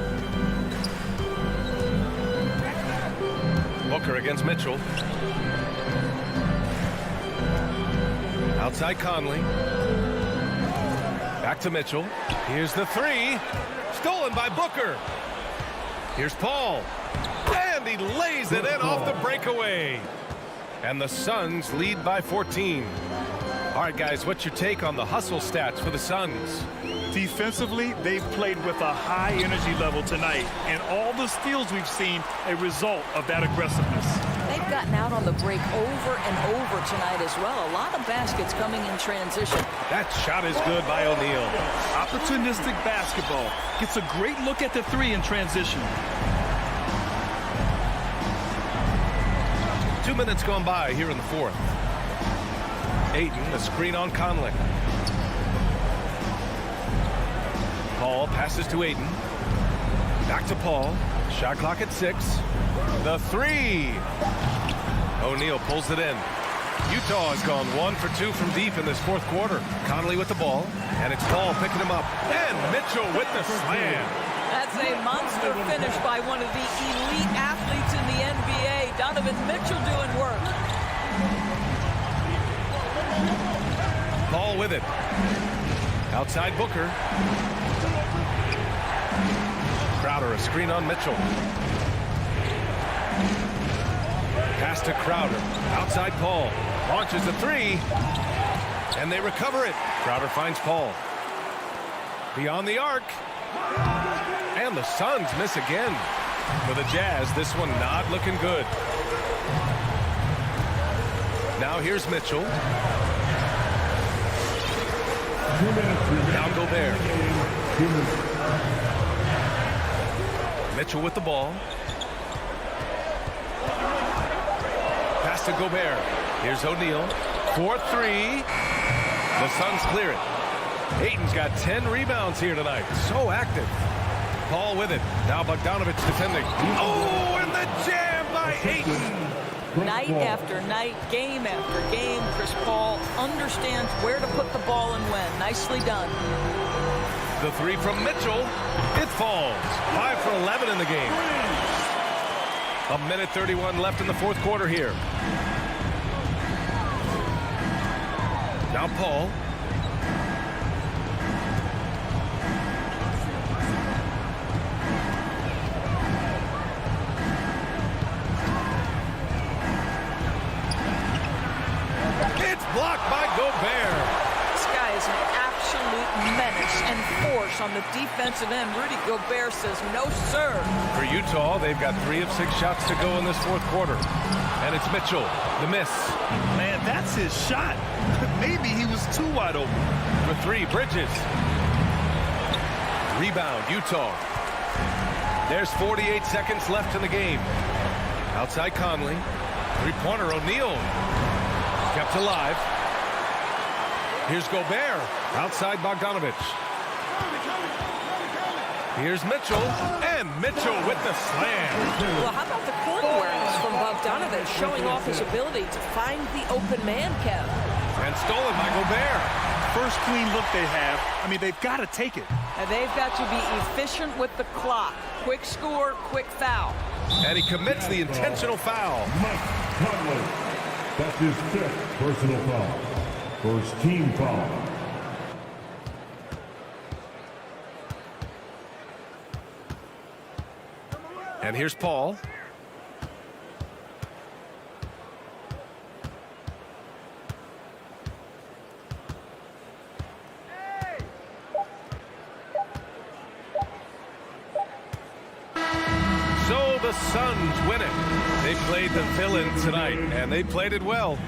Booker against Mitchell. Outside Conley. Back to Mitchell. Here's the 3. Stolen by Booker. Here's Paul. And he lays it in off the breakaway. And the Suns lead by 14. All right, guys, what's your take on the hustle stats for the Suns? Defensively, they've played with a high energy level tonight. And all the steals we've seen, a result of that aggressiveness. They've gotten out on the break over and over tonight as well. A lot of baskets coming in transition. That shot is good by O'Neal. Opportunistic basketball. Gets a great look at the 3 in transition. 2 minutes gone by here in the 4th. Ayton, the screen on Conley. Paul passes to Ayton. Back to Paul. Shot clock at 6. The 3. O'Neal pulls it in. Utah has gone 1 for 2 from deep in this 4th quarter. Conley with the ball, and it's Paul picking him up. And Mitchell with the slam. That's a monster finish by one of the elite athletes in the NBA. Donovan Mitchell doing work. Paul with it. Outside Booker. Crowder, a screen on Mitchell. Pass to Crowder. Outside Paul. Launches a 3. And they recover it. Crowder finds Paul. Beyond the arc. And the Suns miss again. For the Jazz, this one not looking good. Now here's Mitchell. Now Gobert. Mitchell with the ball. Pass to Gobert. Here's O'Neal. 4-3. The Suns clear it. Ayton's got 10 rebounds here tonight. So active. Paul with it. Now Bogdanovic defending. Oh, and the jam by Ayton. Night after night, game after game, Chris Paul understands where to put the ball and when. Nicely done. The 3 from Mitchell. It falls. 5 for 11 in the game. 1:31 left in the 4th quarter here. Now Paul. It's blocked by Gobert. This guy is an absolute menace and force on the defensive end. Rudy Gobert says no, sir. For Utah, they've got 3 of 6 shots to go in this 4th quarter. And it's Mitchell, the miss. Man, that's his shot. Maybe he was too wide open. For 3, Bridges. Rebound, Utah. There's 48 seconds left in the game. Outside Conley. 3-pointer, O'Neal. Kept alive. Here's Gobert. Outside Bogdanovic. Here's Mitchell, and Mitchell with the slam. Well, how about the court awareness from Bogdanovic showing off his ability to find the open man, Kev? And stolen by Gobert. First clean look they have. I mean, they've got to take it. And they've got to be efficient with the clock. Quick score, quick foul. And he commits the intentional foul. Mike Conley. That's his 5th personal foul. First team foul. And here's Paul. So the Suns win it. They played the villain tonight, and they played it well.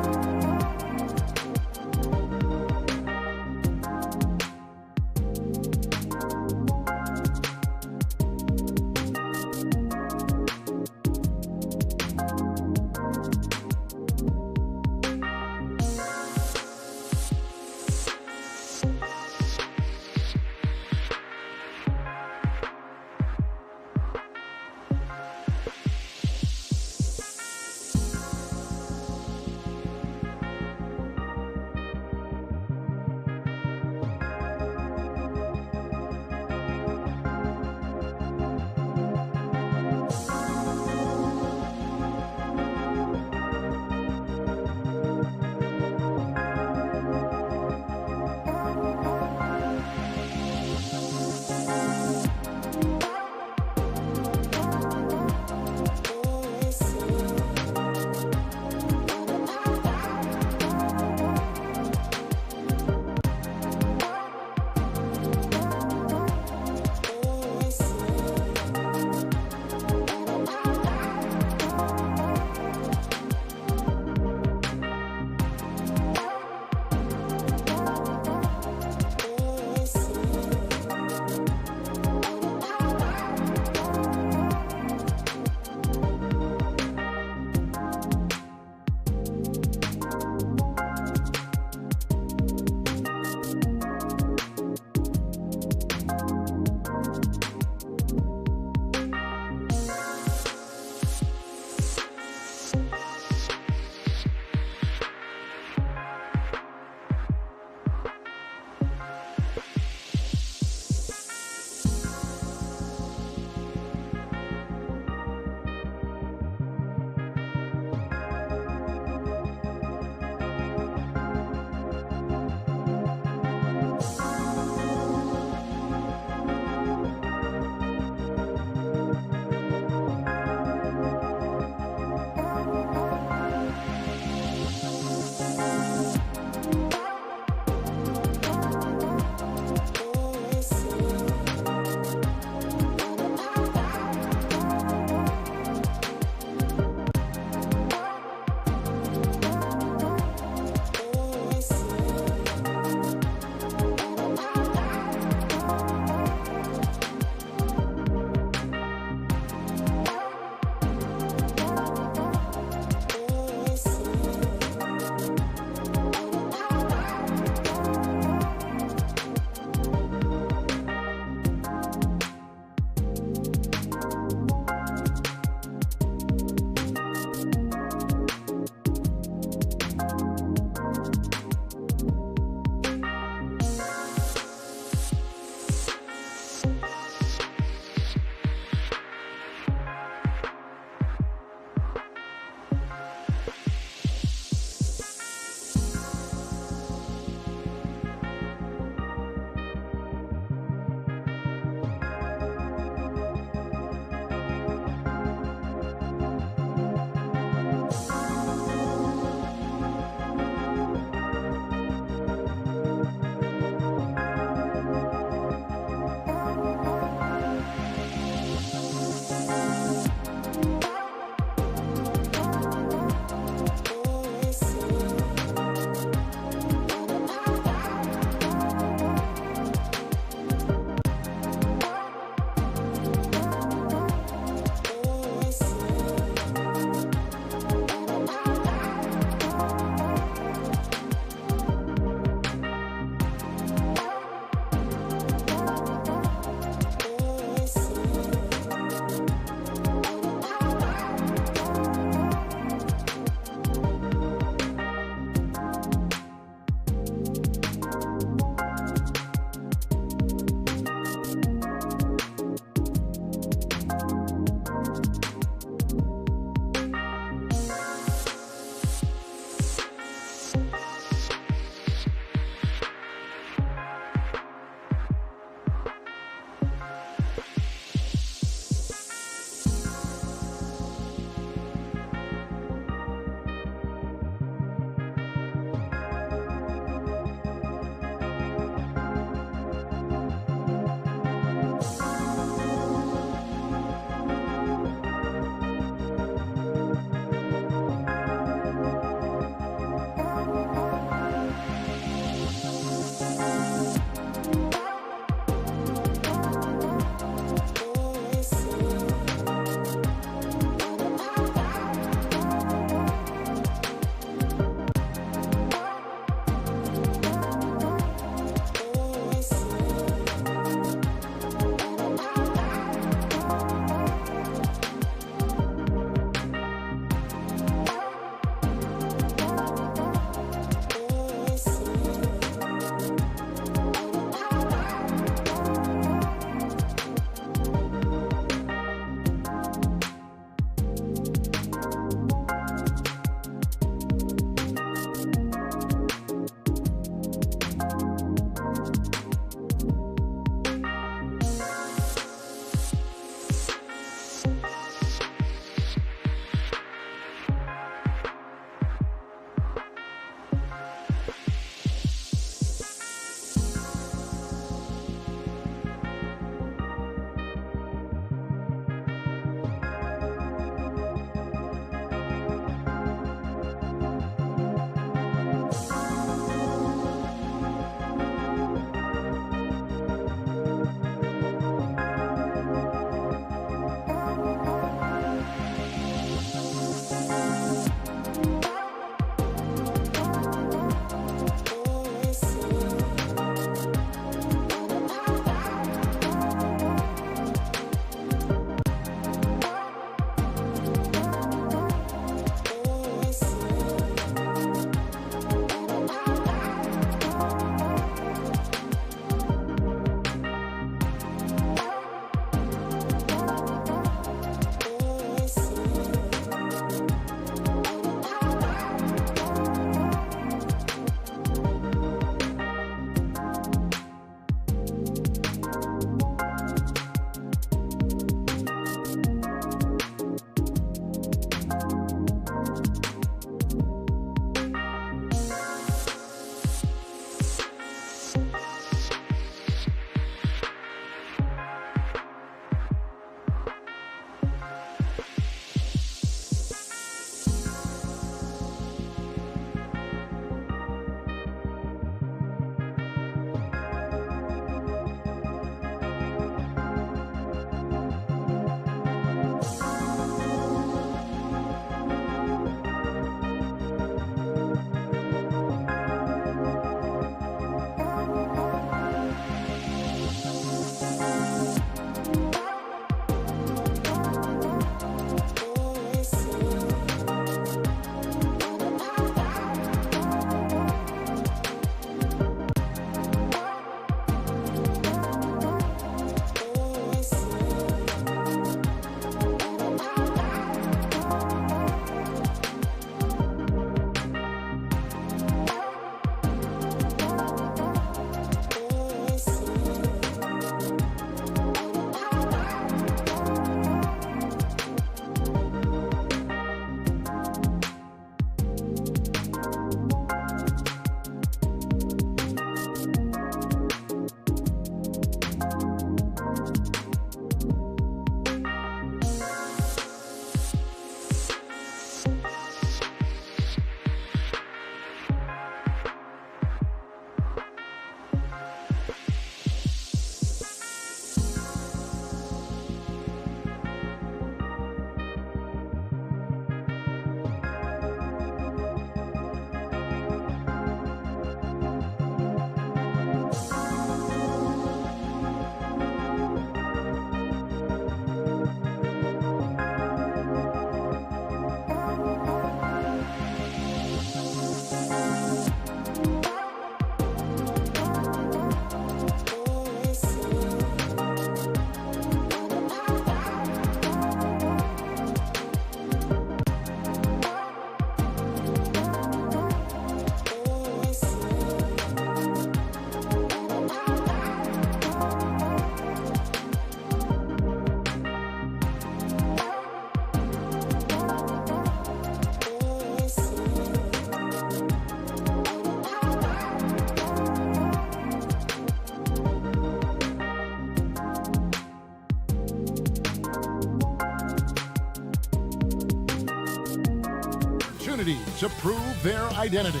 opportunity to prove their identity.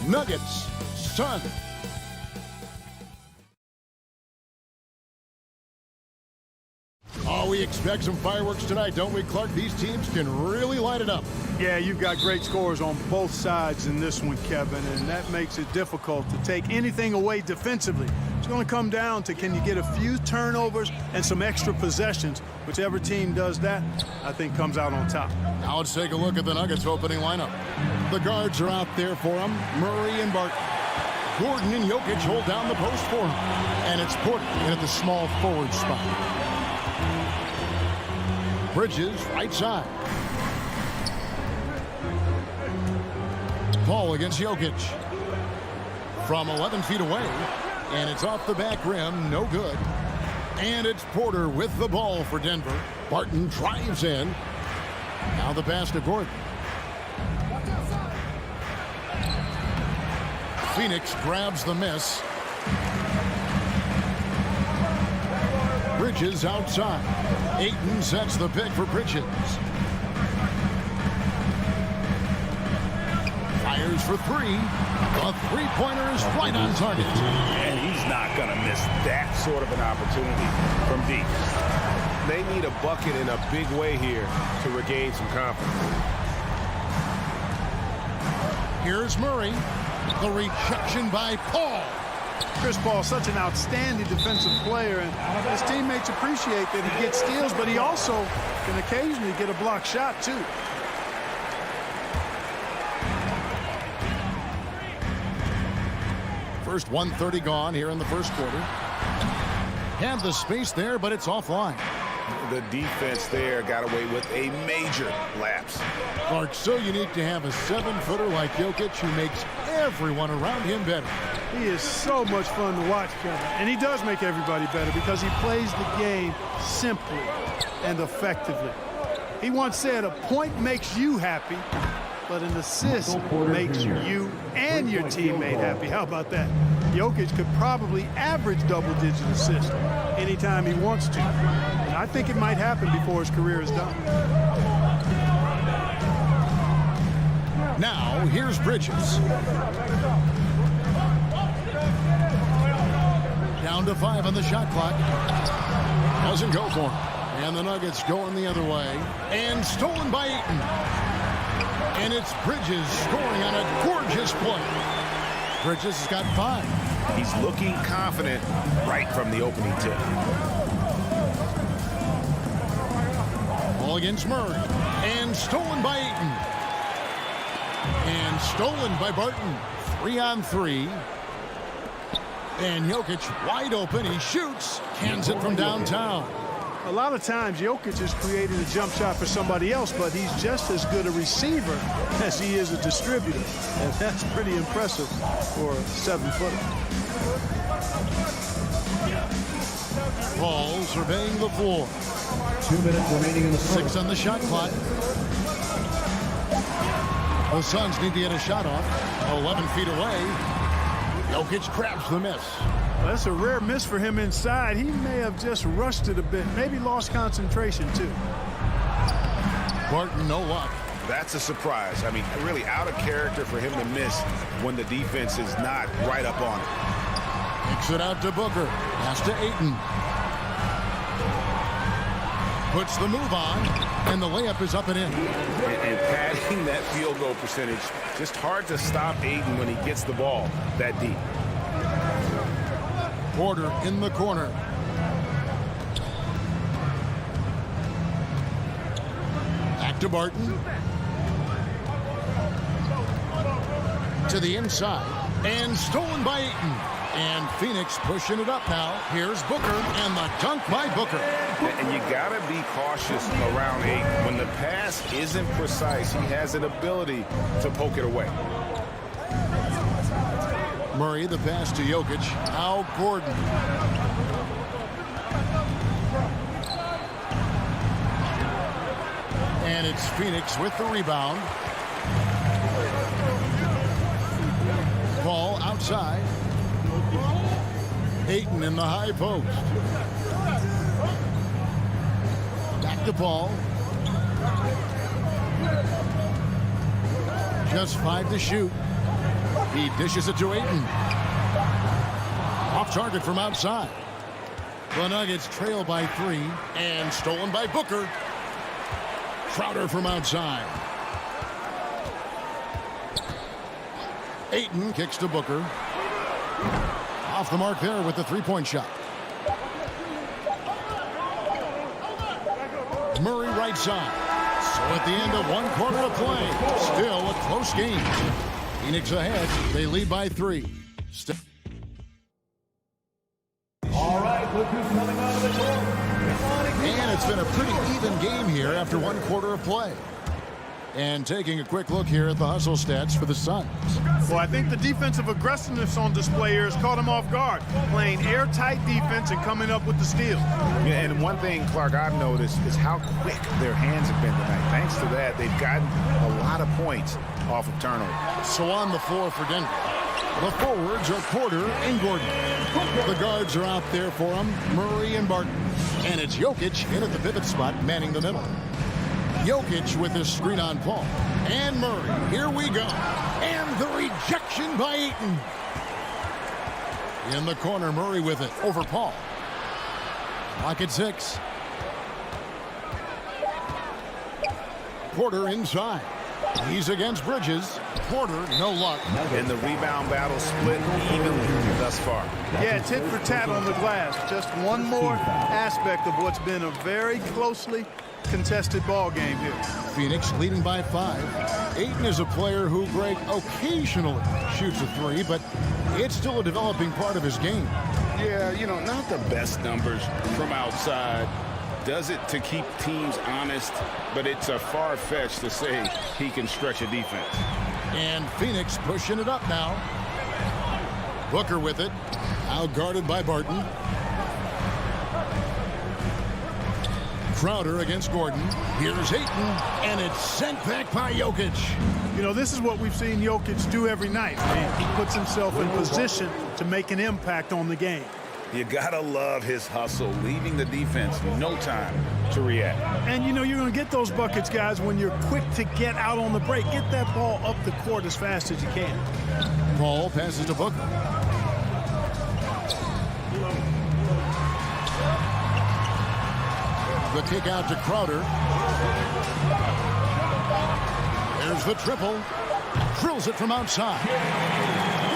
Nuggets, Suns. Oh, we expect some fireworks tonight, don't we, Clark? These teams can really light it up. Yeah, you've got great scores on both sides in this one, Kevin, and that makes it difficult to take anything away defensively. It's going to come down to, can you get a few turnovers and some extra possessions? Whichever team does that, I think comes out on top. Now let's take a look at the Nuggets opening lineup. The guards are out there for them, Murray and Barton. Gordon and Jokic hold down the post for him. And it's Porter in at the small forward spot. Bridges, right side. Paul against Jokic. From 11 feet away. And it's off the back rim, no good. And it's Porter with the ball for Denver. Barton drives in. Now the pass to Gordon. Phoenix grabs the miss. Bridges outside. Ayton sets the pick for Bridges. Fires for three. A three-pointer is right on target. And he's not going to miss that sort of an opportunity from deep. They need a bucket in a big way here to regain some confidence. Here's Murray. The rejection by Paul. Chris Paul, such an outstanding defensive player, and his teammates appreciate that he gets steals, but he also can occasionally get a block shot, too. First 1:30 gone here in the first quarter. Have the space there, but it's offline. The defense there got away with a major lapse. Clark, so unique to have a 7-footer like Jokic who makes everyone around him better. He is so much fun to watch, Kevin. And he does make everybody better because he plays the game simply and effectively. He once said, a point makes you happy, but an assist makes you and your teammate happy. How about that? Jokic could probably average double-digit assists anytime he wants to. And I think it might happen before his career is done. Now, here's Bridges. Down to 5 on the shot clock. Doesn't go for him. And the Nuggets going the other way. And stolen by Ayton. And it's Bridges scoring on a gorgeous play. Bridges has got 5. He's looking confident right from the opening tip. Ball against Murray. And stolen by Ayton. And stolen by Barton. 3-on-3. And Jokic wide open. He shoots. Cans it from downtown. A lot of times, Jokic is creating a jump shot for somebody else, but he's just as good a receiver as he is a distributor. And that's pretty impressive for a 7-footer. Paul surveying the floor. 2 minutes remaining in the first. 6 on the shot clock. The Suns need to get a shot off. 11 feet away. Jokic grabs the miss. Well, that's a rare miss for him inside. He may have just rushed it a bit. Maybe lost concentration, too. Barton, no luck. That's a surprise. I mean, really out of character for him to miss when the defense is not right up on it. Kicks it out to Booker. Pass to Ayton. Puts the move on, and the layup is up and in. And padding that field goal percentage, just hard to stop Ayton when he gets the ball that deep. Porter in the corner. Back to Barton. To the inside. And stolen by Ayton. And Phoenix pushing it up now. Here's Booker and the dunk by Booker. And you got to be cautious around Ayton. When the pass isn't precise, he has an ability to poke it away. Murray, the pass to Jokic. Now Gordon. And it's Phoenix with the rebound. Ball outside. Ayton in the high post. Back to Paul. Just 5 to shoot. He dishes it to Ayton. Off target from outside. The Nuggets trail by 3 and stolen by Booker. Crowder from outside. Ayton kicks to Booker. Off the mark there with the three-point shot. Murray right side. So at the end of 1 quarter of play, still a close game. Phoenix ahead. They lead by 3. All right, look who's coming out of the court. And it's been a pretty even game here after 1 quarter of play. And taking a quick look here at the hustle stats for the Suns. Well, I think the defensive aggressiveness on display here has caught them off guard. Playing airtight defense and coming up with the steal. Yeah, and one thing, Clark, I've noticed is how quick their hands have been tonight. Thanks to that, they've gotten a lot of points off of turnovers. So on the floor for Denver, the forwards are Porter and Gordon. The guards are out there for them, Murray and Barton. And it's Jokic in at the pivot spot, manning the middle. Jokic with his screen on Paul. And Murray, here we go. And the rejection by Ayton. In the corner, Murray with it over Paul. Clock at 6. Porter inside. He's against Bridges. Porter, no luck. And the rebound battle split evenly thus far. Yeah, tit for tat on the glass. Just one more aspect of what's been a very closely contested ball game here. Phoenix leading by 5. Ayton is a player who, Greg, occasionally shoots a 3, but it's still a developing part of his game. Yeah, you know, not the best numbers from outside. Does it to keep teams honest, but it's a far-fetched to say he can stretch a defense. And Phoenix pushing it up now. Booker with it. Out guarded by Barton. Crowder against Gordon. Here's Ayton, and it's sent back by Jokic. You know, this is what we've seen Jokic do every night. He puts himself in position to make an impact on the game. You gotta love his hustle, leaving the defense no time to react. And you know, you're going to get those buckets, guys, when you're quick to get out on the break. Get that ball up the court as fast as you can. Paul passes to Booker. The kick out to Crowder. There's the triple. Drills it from outside.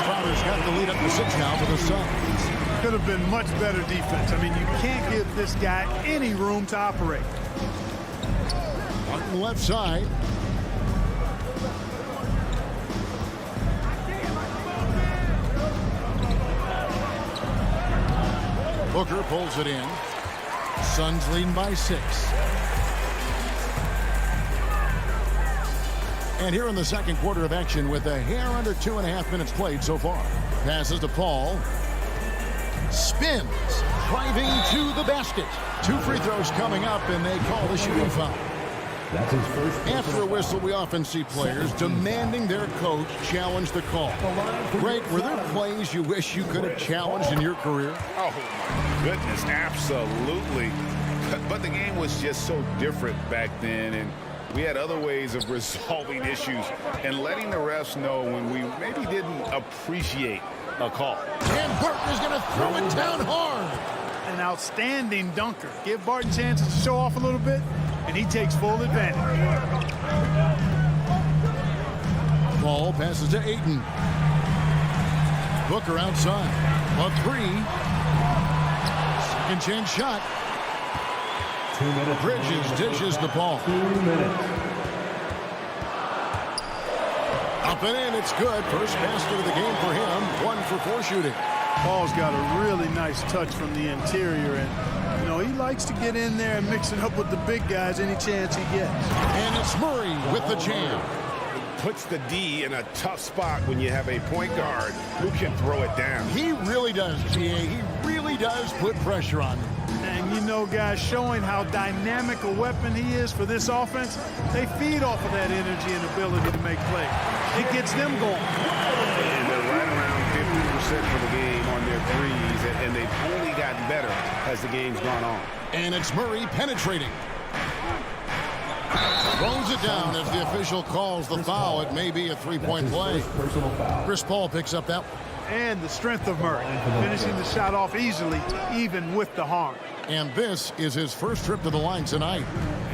Crowder's got the lead up to 6 now for the Suns. Could have been much better defense. I mean, you can't give this guy any room to operate. On the left side. Booker pulls it in. Suns leading by 6. And here in the second quarter of action with a hair under 2.5 minutes played so far. Passes to Paul. Spins. Driving to the basket. 2 free throws coming up, and they call the shooting foul. That's his first. After a whistle, we often see players demanding their coach challenge the call. Greg, were there plays you wish you could have challenged in your career? Oh, my goodness, absolutely. But the game was just so different back then, and we had other ways of resolving issues and letting the refs know when we maybe didn't appreciate a call. And Barton is going to throw it down hard. An outstanding dunker. Give Barton chances to show off a little bit, and he takes full advantage. Paul passes to Ayton. Booker outside. A 3. Second chance shot. 2 minutes. Bridges dishes the ball. 2 minutes. Up and in, it's good. First basket of the game for him. 1 for 4 shooting. Paul's got a really nice touch from the interior, and you know, he likes to get in there and mix it up with the big guys any chance he gets. And it's Murray with the jam. Puts the D in a tough spot when you have a point guard who can throw it down. He really does, GA. He really does put pressure on him. And you know, guys, showing how dynamic a weapon he is for this offense, they feed off of that energy and ability to make plays. It gets them going. And they're right around 50% for the game on their threes, and they've only gotten better as the game's gone on. And it's Murray penetrating. Throws it down as the official calls the foul. It may be a three-point play. Chris Paul picks up that. And the strength of Murray, finishing the shot off easily, even with the harm. And this is his first trip to the line tonight.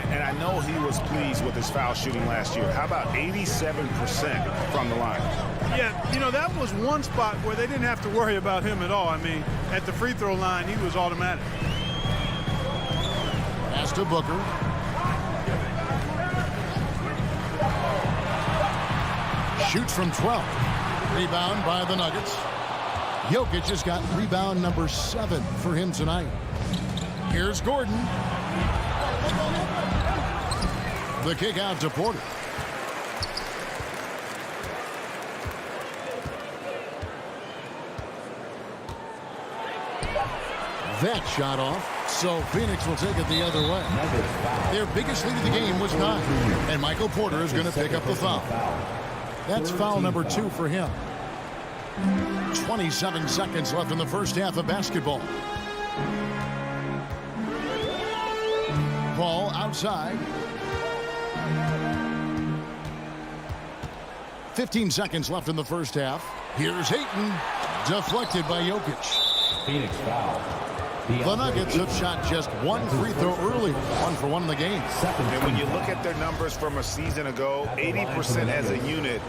And I know he was pleased with his foul shooting last year. How about 87% from the line? Yeah, you know, that was one spot where they didn't have to worry about him at all. I mean, at the free throw line, he was automatic. Pass to Booker. Shoots from 12. Rebound by the Nuggets. Jokic has got rebound number 7 for him tonight. Here's Gordon. The kick out to Porter. That shot off, so Phoenix will take it the other way. Their biggest lead of the game was 9, and Michael Porter is going to pick up the foul. That's foul number 2 for him. 27 seconds left in the first half of basketball. Ball outside. 15 seconds left in the first half. Here's Ayton, deflected by Jokic. Phoenix foul. The Nuggets have shot just 1 free throw earlier, 1 for 1 in the game. And when you look at their numbers from a season ago, 80% as a unit,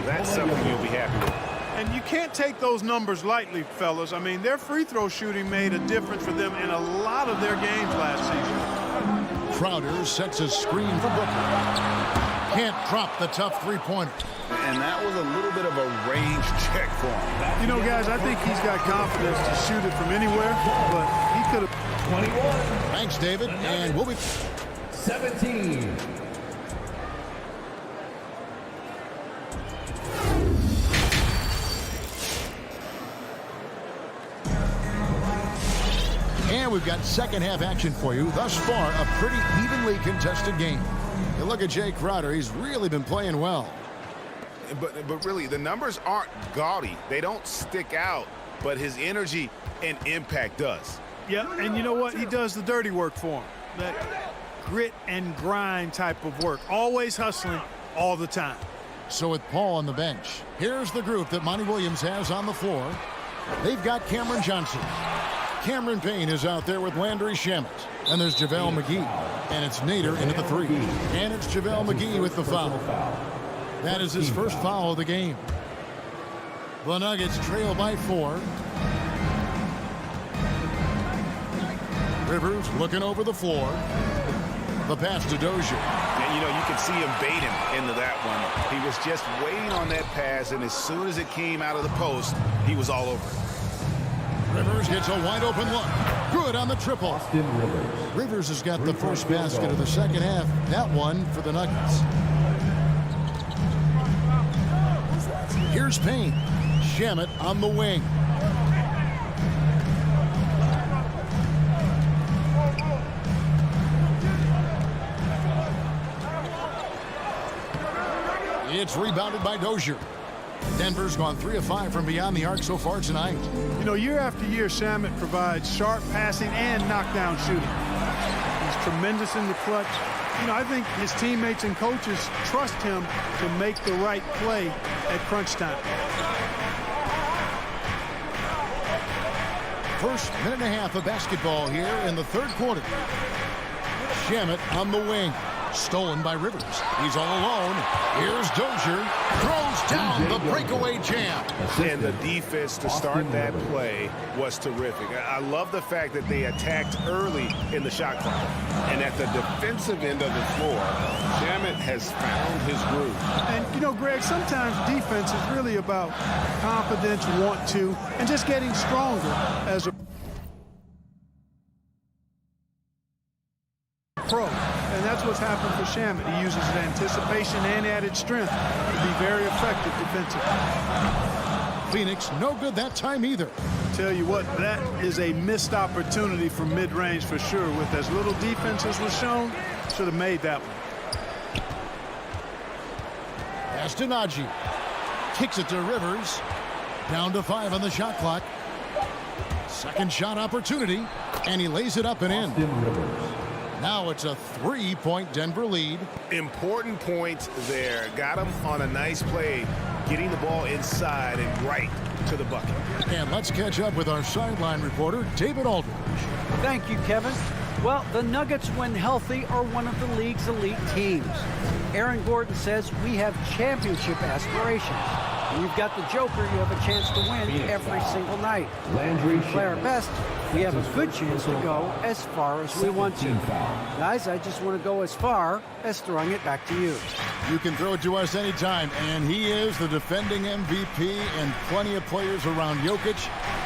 that's something you'll be happy with. And you can't take those numbers lightly, fellas. I mean, their free throw shooting made a difference for them in a lot of their games last season. Crowder sets a screen for Booker. Can't drop the tough three-pointer. And that was a little bit of a range check for him. You know, guys, I think he's got confidence to shoot it from anywhere, but he could have. 21. Thanks, David. And we'll be 17. And we've got second half action for you. Thus far, a pretty evenly contested game. You look at Jay Crowder, he's really been playing well. But really, the numbers aren't gaudy. They don't stick out, but his energy and impact does. Yeah, and you know what? He does the dirty work for him. That grit and grind type of work. Always hustling all the time. So with Paul on the bench, here's the group that Monty Williams has on the floor. They've got Cameron Johnson. Cameron Payne is out there with Landry Shamet. And there's JaVale McGee. And it's Nader into the 3. And it's JaVale McGee with the foul. That is his first foul of the game. The Nuggets trail by 4. Rivers looking over the floor. The pass to Dozier. And, you know, you can see him bait him into that one. He was just waiting on that pass, and as soon as it came out of the post, he was all over it. Rivers gets a wide-open look. Good on the triple. Rivers has got the first basket of the second half. That one for the Nuggets. Here's Payne. Shamet on the wing. It's rebounded by Dozier. Denver's gone 3 of 5 from beyond the arc so far tonight. You know, year after year, Shamet provides sharp passing and knockdown shooting. He's tremendous in the clutch. You know, I think his teammates and coaches trust him to make the right play at crunch time. First minute and a half of basketball here in the third quarter. Shamet on the wing. Stolen by Rivers. He's all alone. Here's Dozier. Throws down the breakaway jam. And the defense to start that play was terrific. I love the fact that they attacked early in the shot clock. And at the defensive end of the floor, Shamet has found his groove. And, you know, Greg, sometimes defense is really about confidence, want to, and just getting stronger as a pro. And that's what's happened for Shamet. He uses his anticipation and added strength to be very effective defensively. Phoenix, no good that time either. Tell you what, that is a missed opportunity from mid-range for sure. With as little defense as was shown, should have made that one. Pass to Najee. Kicks it to Rivers. Down to 5 on the shot clock. Second shot opportunity, and he lays it up and in. Now it's a 3-point Denver lead. Important points there. Got him on a nice play, getting the ball inside and right to the bucket. And let's catch up with our sideline reporter, David Aldridge. Thank you, Kevin. Well, the Nuggets, when healthy, are one of the league's elite teams. Aaron Gordon says we have championship aspirations. When you've got the Joker, you have a chance to win every single night. If we play our best, we have a good chance to go as far as we want to. Guys, I just want to go as far as throwing it back to you. You can throw it to us anytime, and he is the defending MVP and plenty of players around Jokic.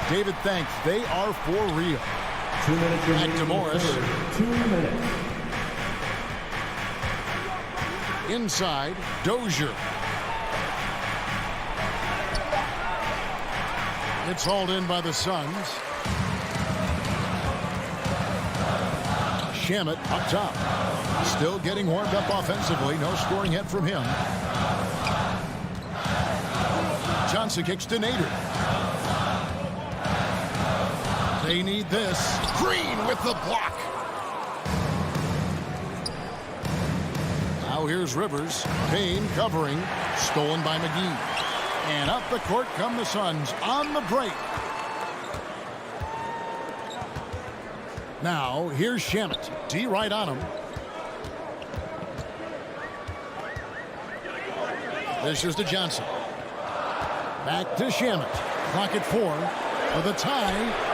David, thanks. They are for real. 2 minutes remaining. Back to Morris. 2 minutes. Inside, Dozier. It's hauled in by the Suns. Shamet up top. Still getting warmed up offensively. No scoring yet from him. Johnson kicks to Nader. They need this. Green with the block. Now here's Rivers. Payne covering. Stolen by McGee. And up the court come the Suns on the break. Now here's Shamet. D right on him. This is to Johnson. Back to Shamet. Clock at 4 for the tie.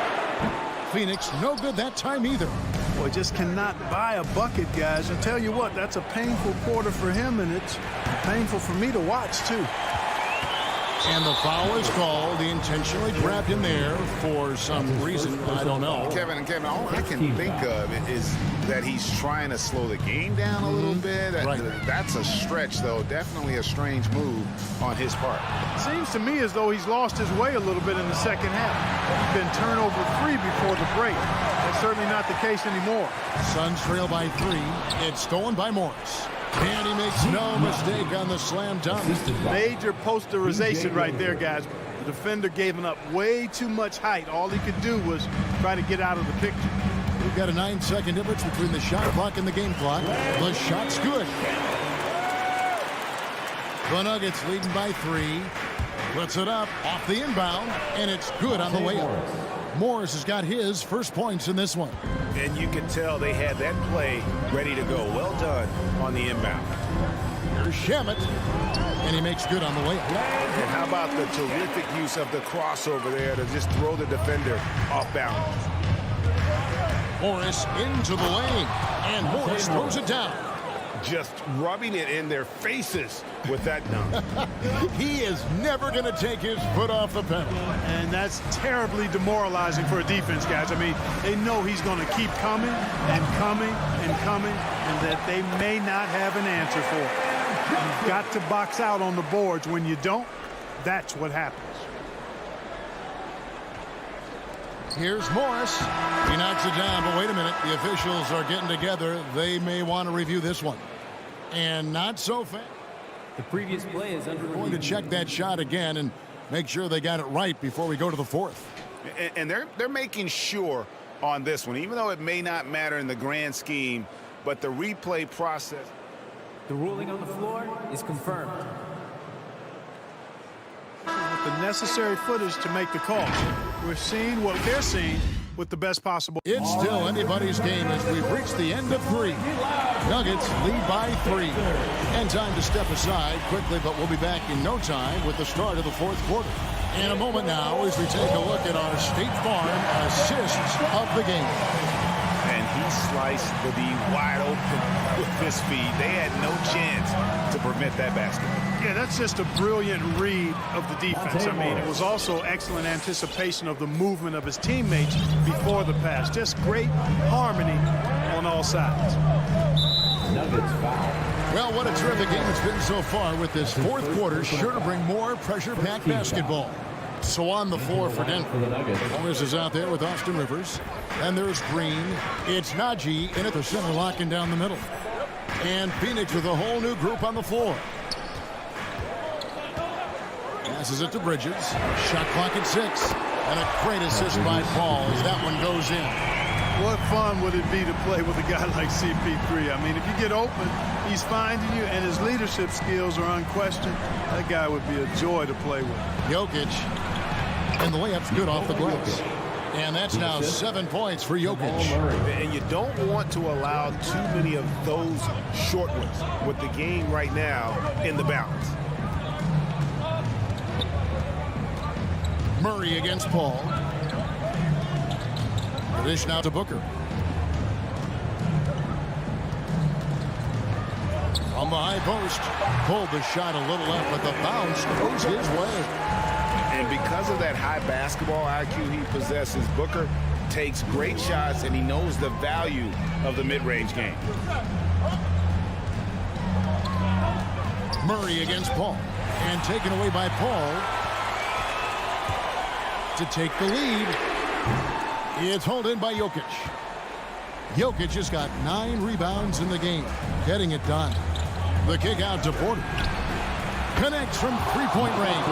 Phoenix no good that time either. Boy, just cannot buy a bucket, guys. And tell you what, that's a painful quarter for him, and it's painful for me to watch, too. And the foul is called. He intentionally grabbed him there for some reason. I don't know. Kevin, all I can think of is that he's trying to slow the game down a little bit. Right. That's a stretch, though. Definitely a strange move on his part. Seems to me as though he's lost his way a little bit in the second half. He's been turnover free before the break. That's certainly not the case anymore. Suns trail by 3. It's stolen by Morris. And he makes no mistake on the slam dunk. Major posterization right there, guys. The defender gave him up way too much height. All he could do was try to get out of the picture. We've got a 9-second difference between the shot clock and the game clock. The shot's good. The Nuggets leading by 3. Puts it up off the inbound, and it's good on the way up. Morris has got his first points in this one. And you can tell they had that play ready to go. Well done on the inbound. Here's Shamet, and he makes good on the way up. And how about the terrific use of the crossover there to just throw the defender off balance. Morris into the lane, and Morris throws it down. Just rubbing it in their faces with that dunk. He is never going to take his foot off the pedal. And that's terribly demoralizing for a defense, guys. I mean, they know he's going to keep coming and coming and coming, and that they may not have an answer for it. You've got to box out on the boards. When you don't, that's what happens. Here's Morris. He knocks it down, but wait a minute. The officials are getting together. They may want to review this one. And not so fast. The previous play is under review. Going to check that shot again and make sure they got it right before we go to the fourth. And they're making sure on this one, even though it may not matter in the grand scheme, but the replay process. The ruling on the floor is confirmed. With the necessary footage to make the call. We're seeing what they're seeing with the best possible. It's still anybody's game as we've reached the end of 3. Nuggets lead by 3. And time to step aside quickly, but we'll be back in no time with the start of the fourth quarter. In a moment now as we take a look at our State Farm assists of the game. And he sliced the D wide open with his feet. They had no chance to prevent that basket. Yeah, that's just a brilliant read of the defense. I mean, it was also excellent anticipation of the movement of his teammates before the pass. Just great harmony on all sides. Well, what a terrific game it's been so far with this fourth quarter. Sure to bring more pressure-packed basketball. So on the floor for Denver. Morris is out there with Austin Rivers. And there's Green. It's Najee in at the center, locking down the middle. And Phoenix with a whole new group on the floor. Passes it to Bridges. Shot clock at 6. And a great assist by Paul as that one goes in. What fun would it be to play with a guy like CP3? I mean, if you get open, he's finding you, and his leadership skills are unquestioned. That guy would be a joy to play with. Jokic, and the layup's good off the glass. And that's now 7 points for Jokic. And you don't want to allow too many of those short ones with the game right now in the balance. Murray against Paul. The dish now to Booker. On the high post. Pulled the shot a little left, but the bounce goes his way. And because of that high basketball IQ he possesses, Booker takes great shots, and he knows the value of the mid-range game. Murray against Paul. And taken away by Paul to take the lead. It's hauled in by Jokic. Jokic has got 9 rebounds in the game, getting it done. The kick out to Porter. Connects from three-point range.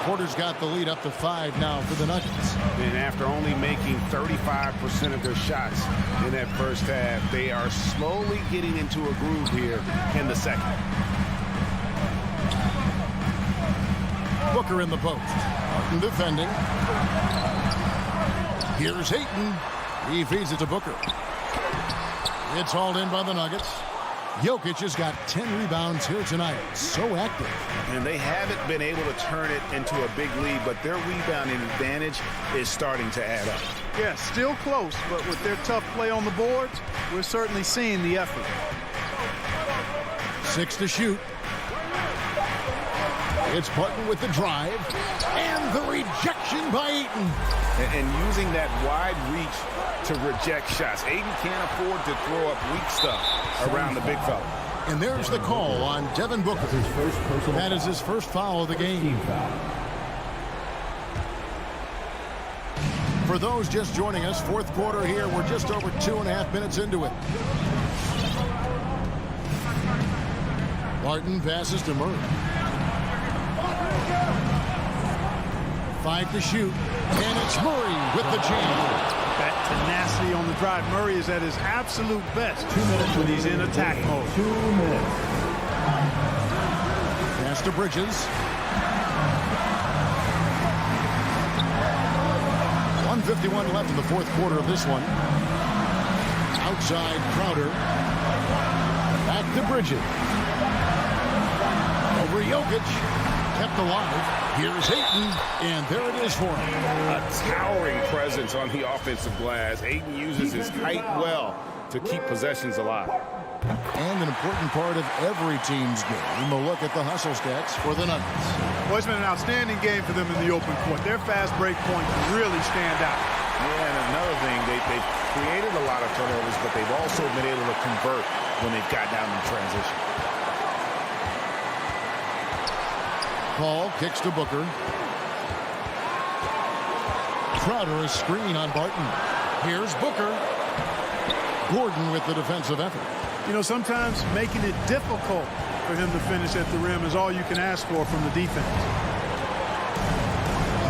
Porter's got the lead up to 5 now for the Nuggets. And after only making 35% of their shots in that first half, they are slowly getting into a groove here in the second. Booker in the post. Martin defending. Here's Ayton. He feeds it to Booker. It's hauled in by the Nuggets. Jokic has got 10 rebounds here tonight. So active. And they haven't been able to turn it into a big lead, but their rebounding advantage is starting to add up. Yeah, still close, but with their tough play on the boards, we're certainly seeing the effort. 6 to shoot. It's Barton with the drive. And the rejection by Ayton. And using that wide reach to reject shots. Ayton can't afford to throw up weak stuff around the big fella. And there's the call on Devin Booker. That is his first foul of the game. For those just joining us, fourth quarter here. We're just over 2.5 minutes into it. Barton passes to Murray. 5 to shoot. And it's Murray with the jam. That tenacity on the drive. Murray is at his absolute best 2 minutes when he's in attack mode. 2 minutes. Pass to Bridges. 1:51 left in the fourth quarter of this one. Outside Crowder. Back to Bridges. Over Jokic. Kept alive. Here's Ayton, and there it is for him. A towering presence on the offensive glass. Ayton uses his height well to keep possessions alive. And an important part of every team's game. A look at the hustle stats for the Nuggets. Well, it's been an outstanding game for them in the open court. Their fast break points really stand out. Yeah, and another thing, they've created a lot of turnovers, but they've also been able to convert when they've got down in transition. Paul kicks to Booker. Crowder a screen on Barton. Here's Booker. Gordon with the defensive effort. You know, sometimes making it difficult for him to finish at the rim is all you can ask for from the defense.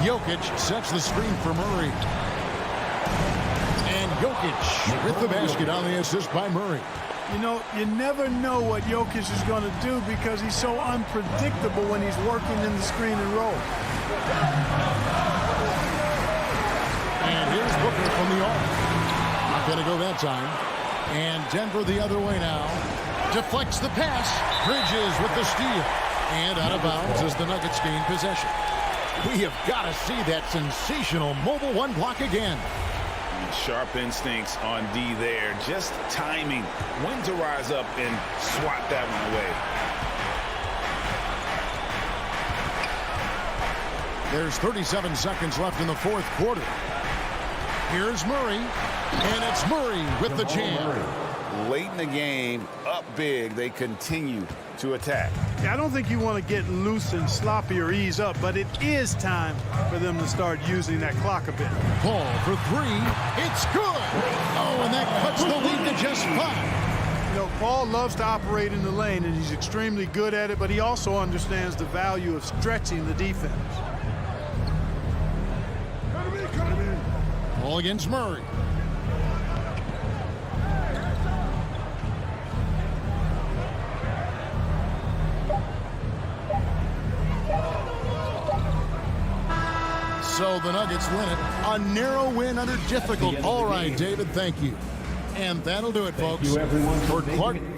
Jokic sets the screen for Murray. And Jokic with the basket on the assist by Murray. You know, you never know what Jokic is going to do because he's so unpredictable when he's working in the screen and roll. And here's Booker from the arc. Not going to go that time. And Denver the other way now. Deflects the pass. Bridges with the steal. And out of bounds as the Nuggets gain possession. We have got to see that sensational mobile one block again. Sharp instincts on D there. Just timing when to rise up and swat that one away. There's 37 seconds left in the fourth quarter. Here's Murray. And it's Murray with the jam. Late in the game, up big, they continue to attack. Yeah, I don't think you want to get loose and sloppy or ease up, but it is time for them to start using that clock a bit. Paul for 3. It's good. Oh, and that cuts the lead to just 5. You know, Paul loves to operate in the lane, and he's extremely good at it, but he also understands the value of stretching the defense. Paul against Murray. So the Nuggets win it. A narrow win under difficult. All right, David, thank you. And that'll do it, folks. Thank you, everyone, For for Clark. making it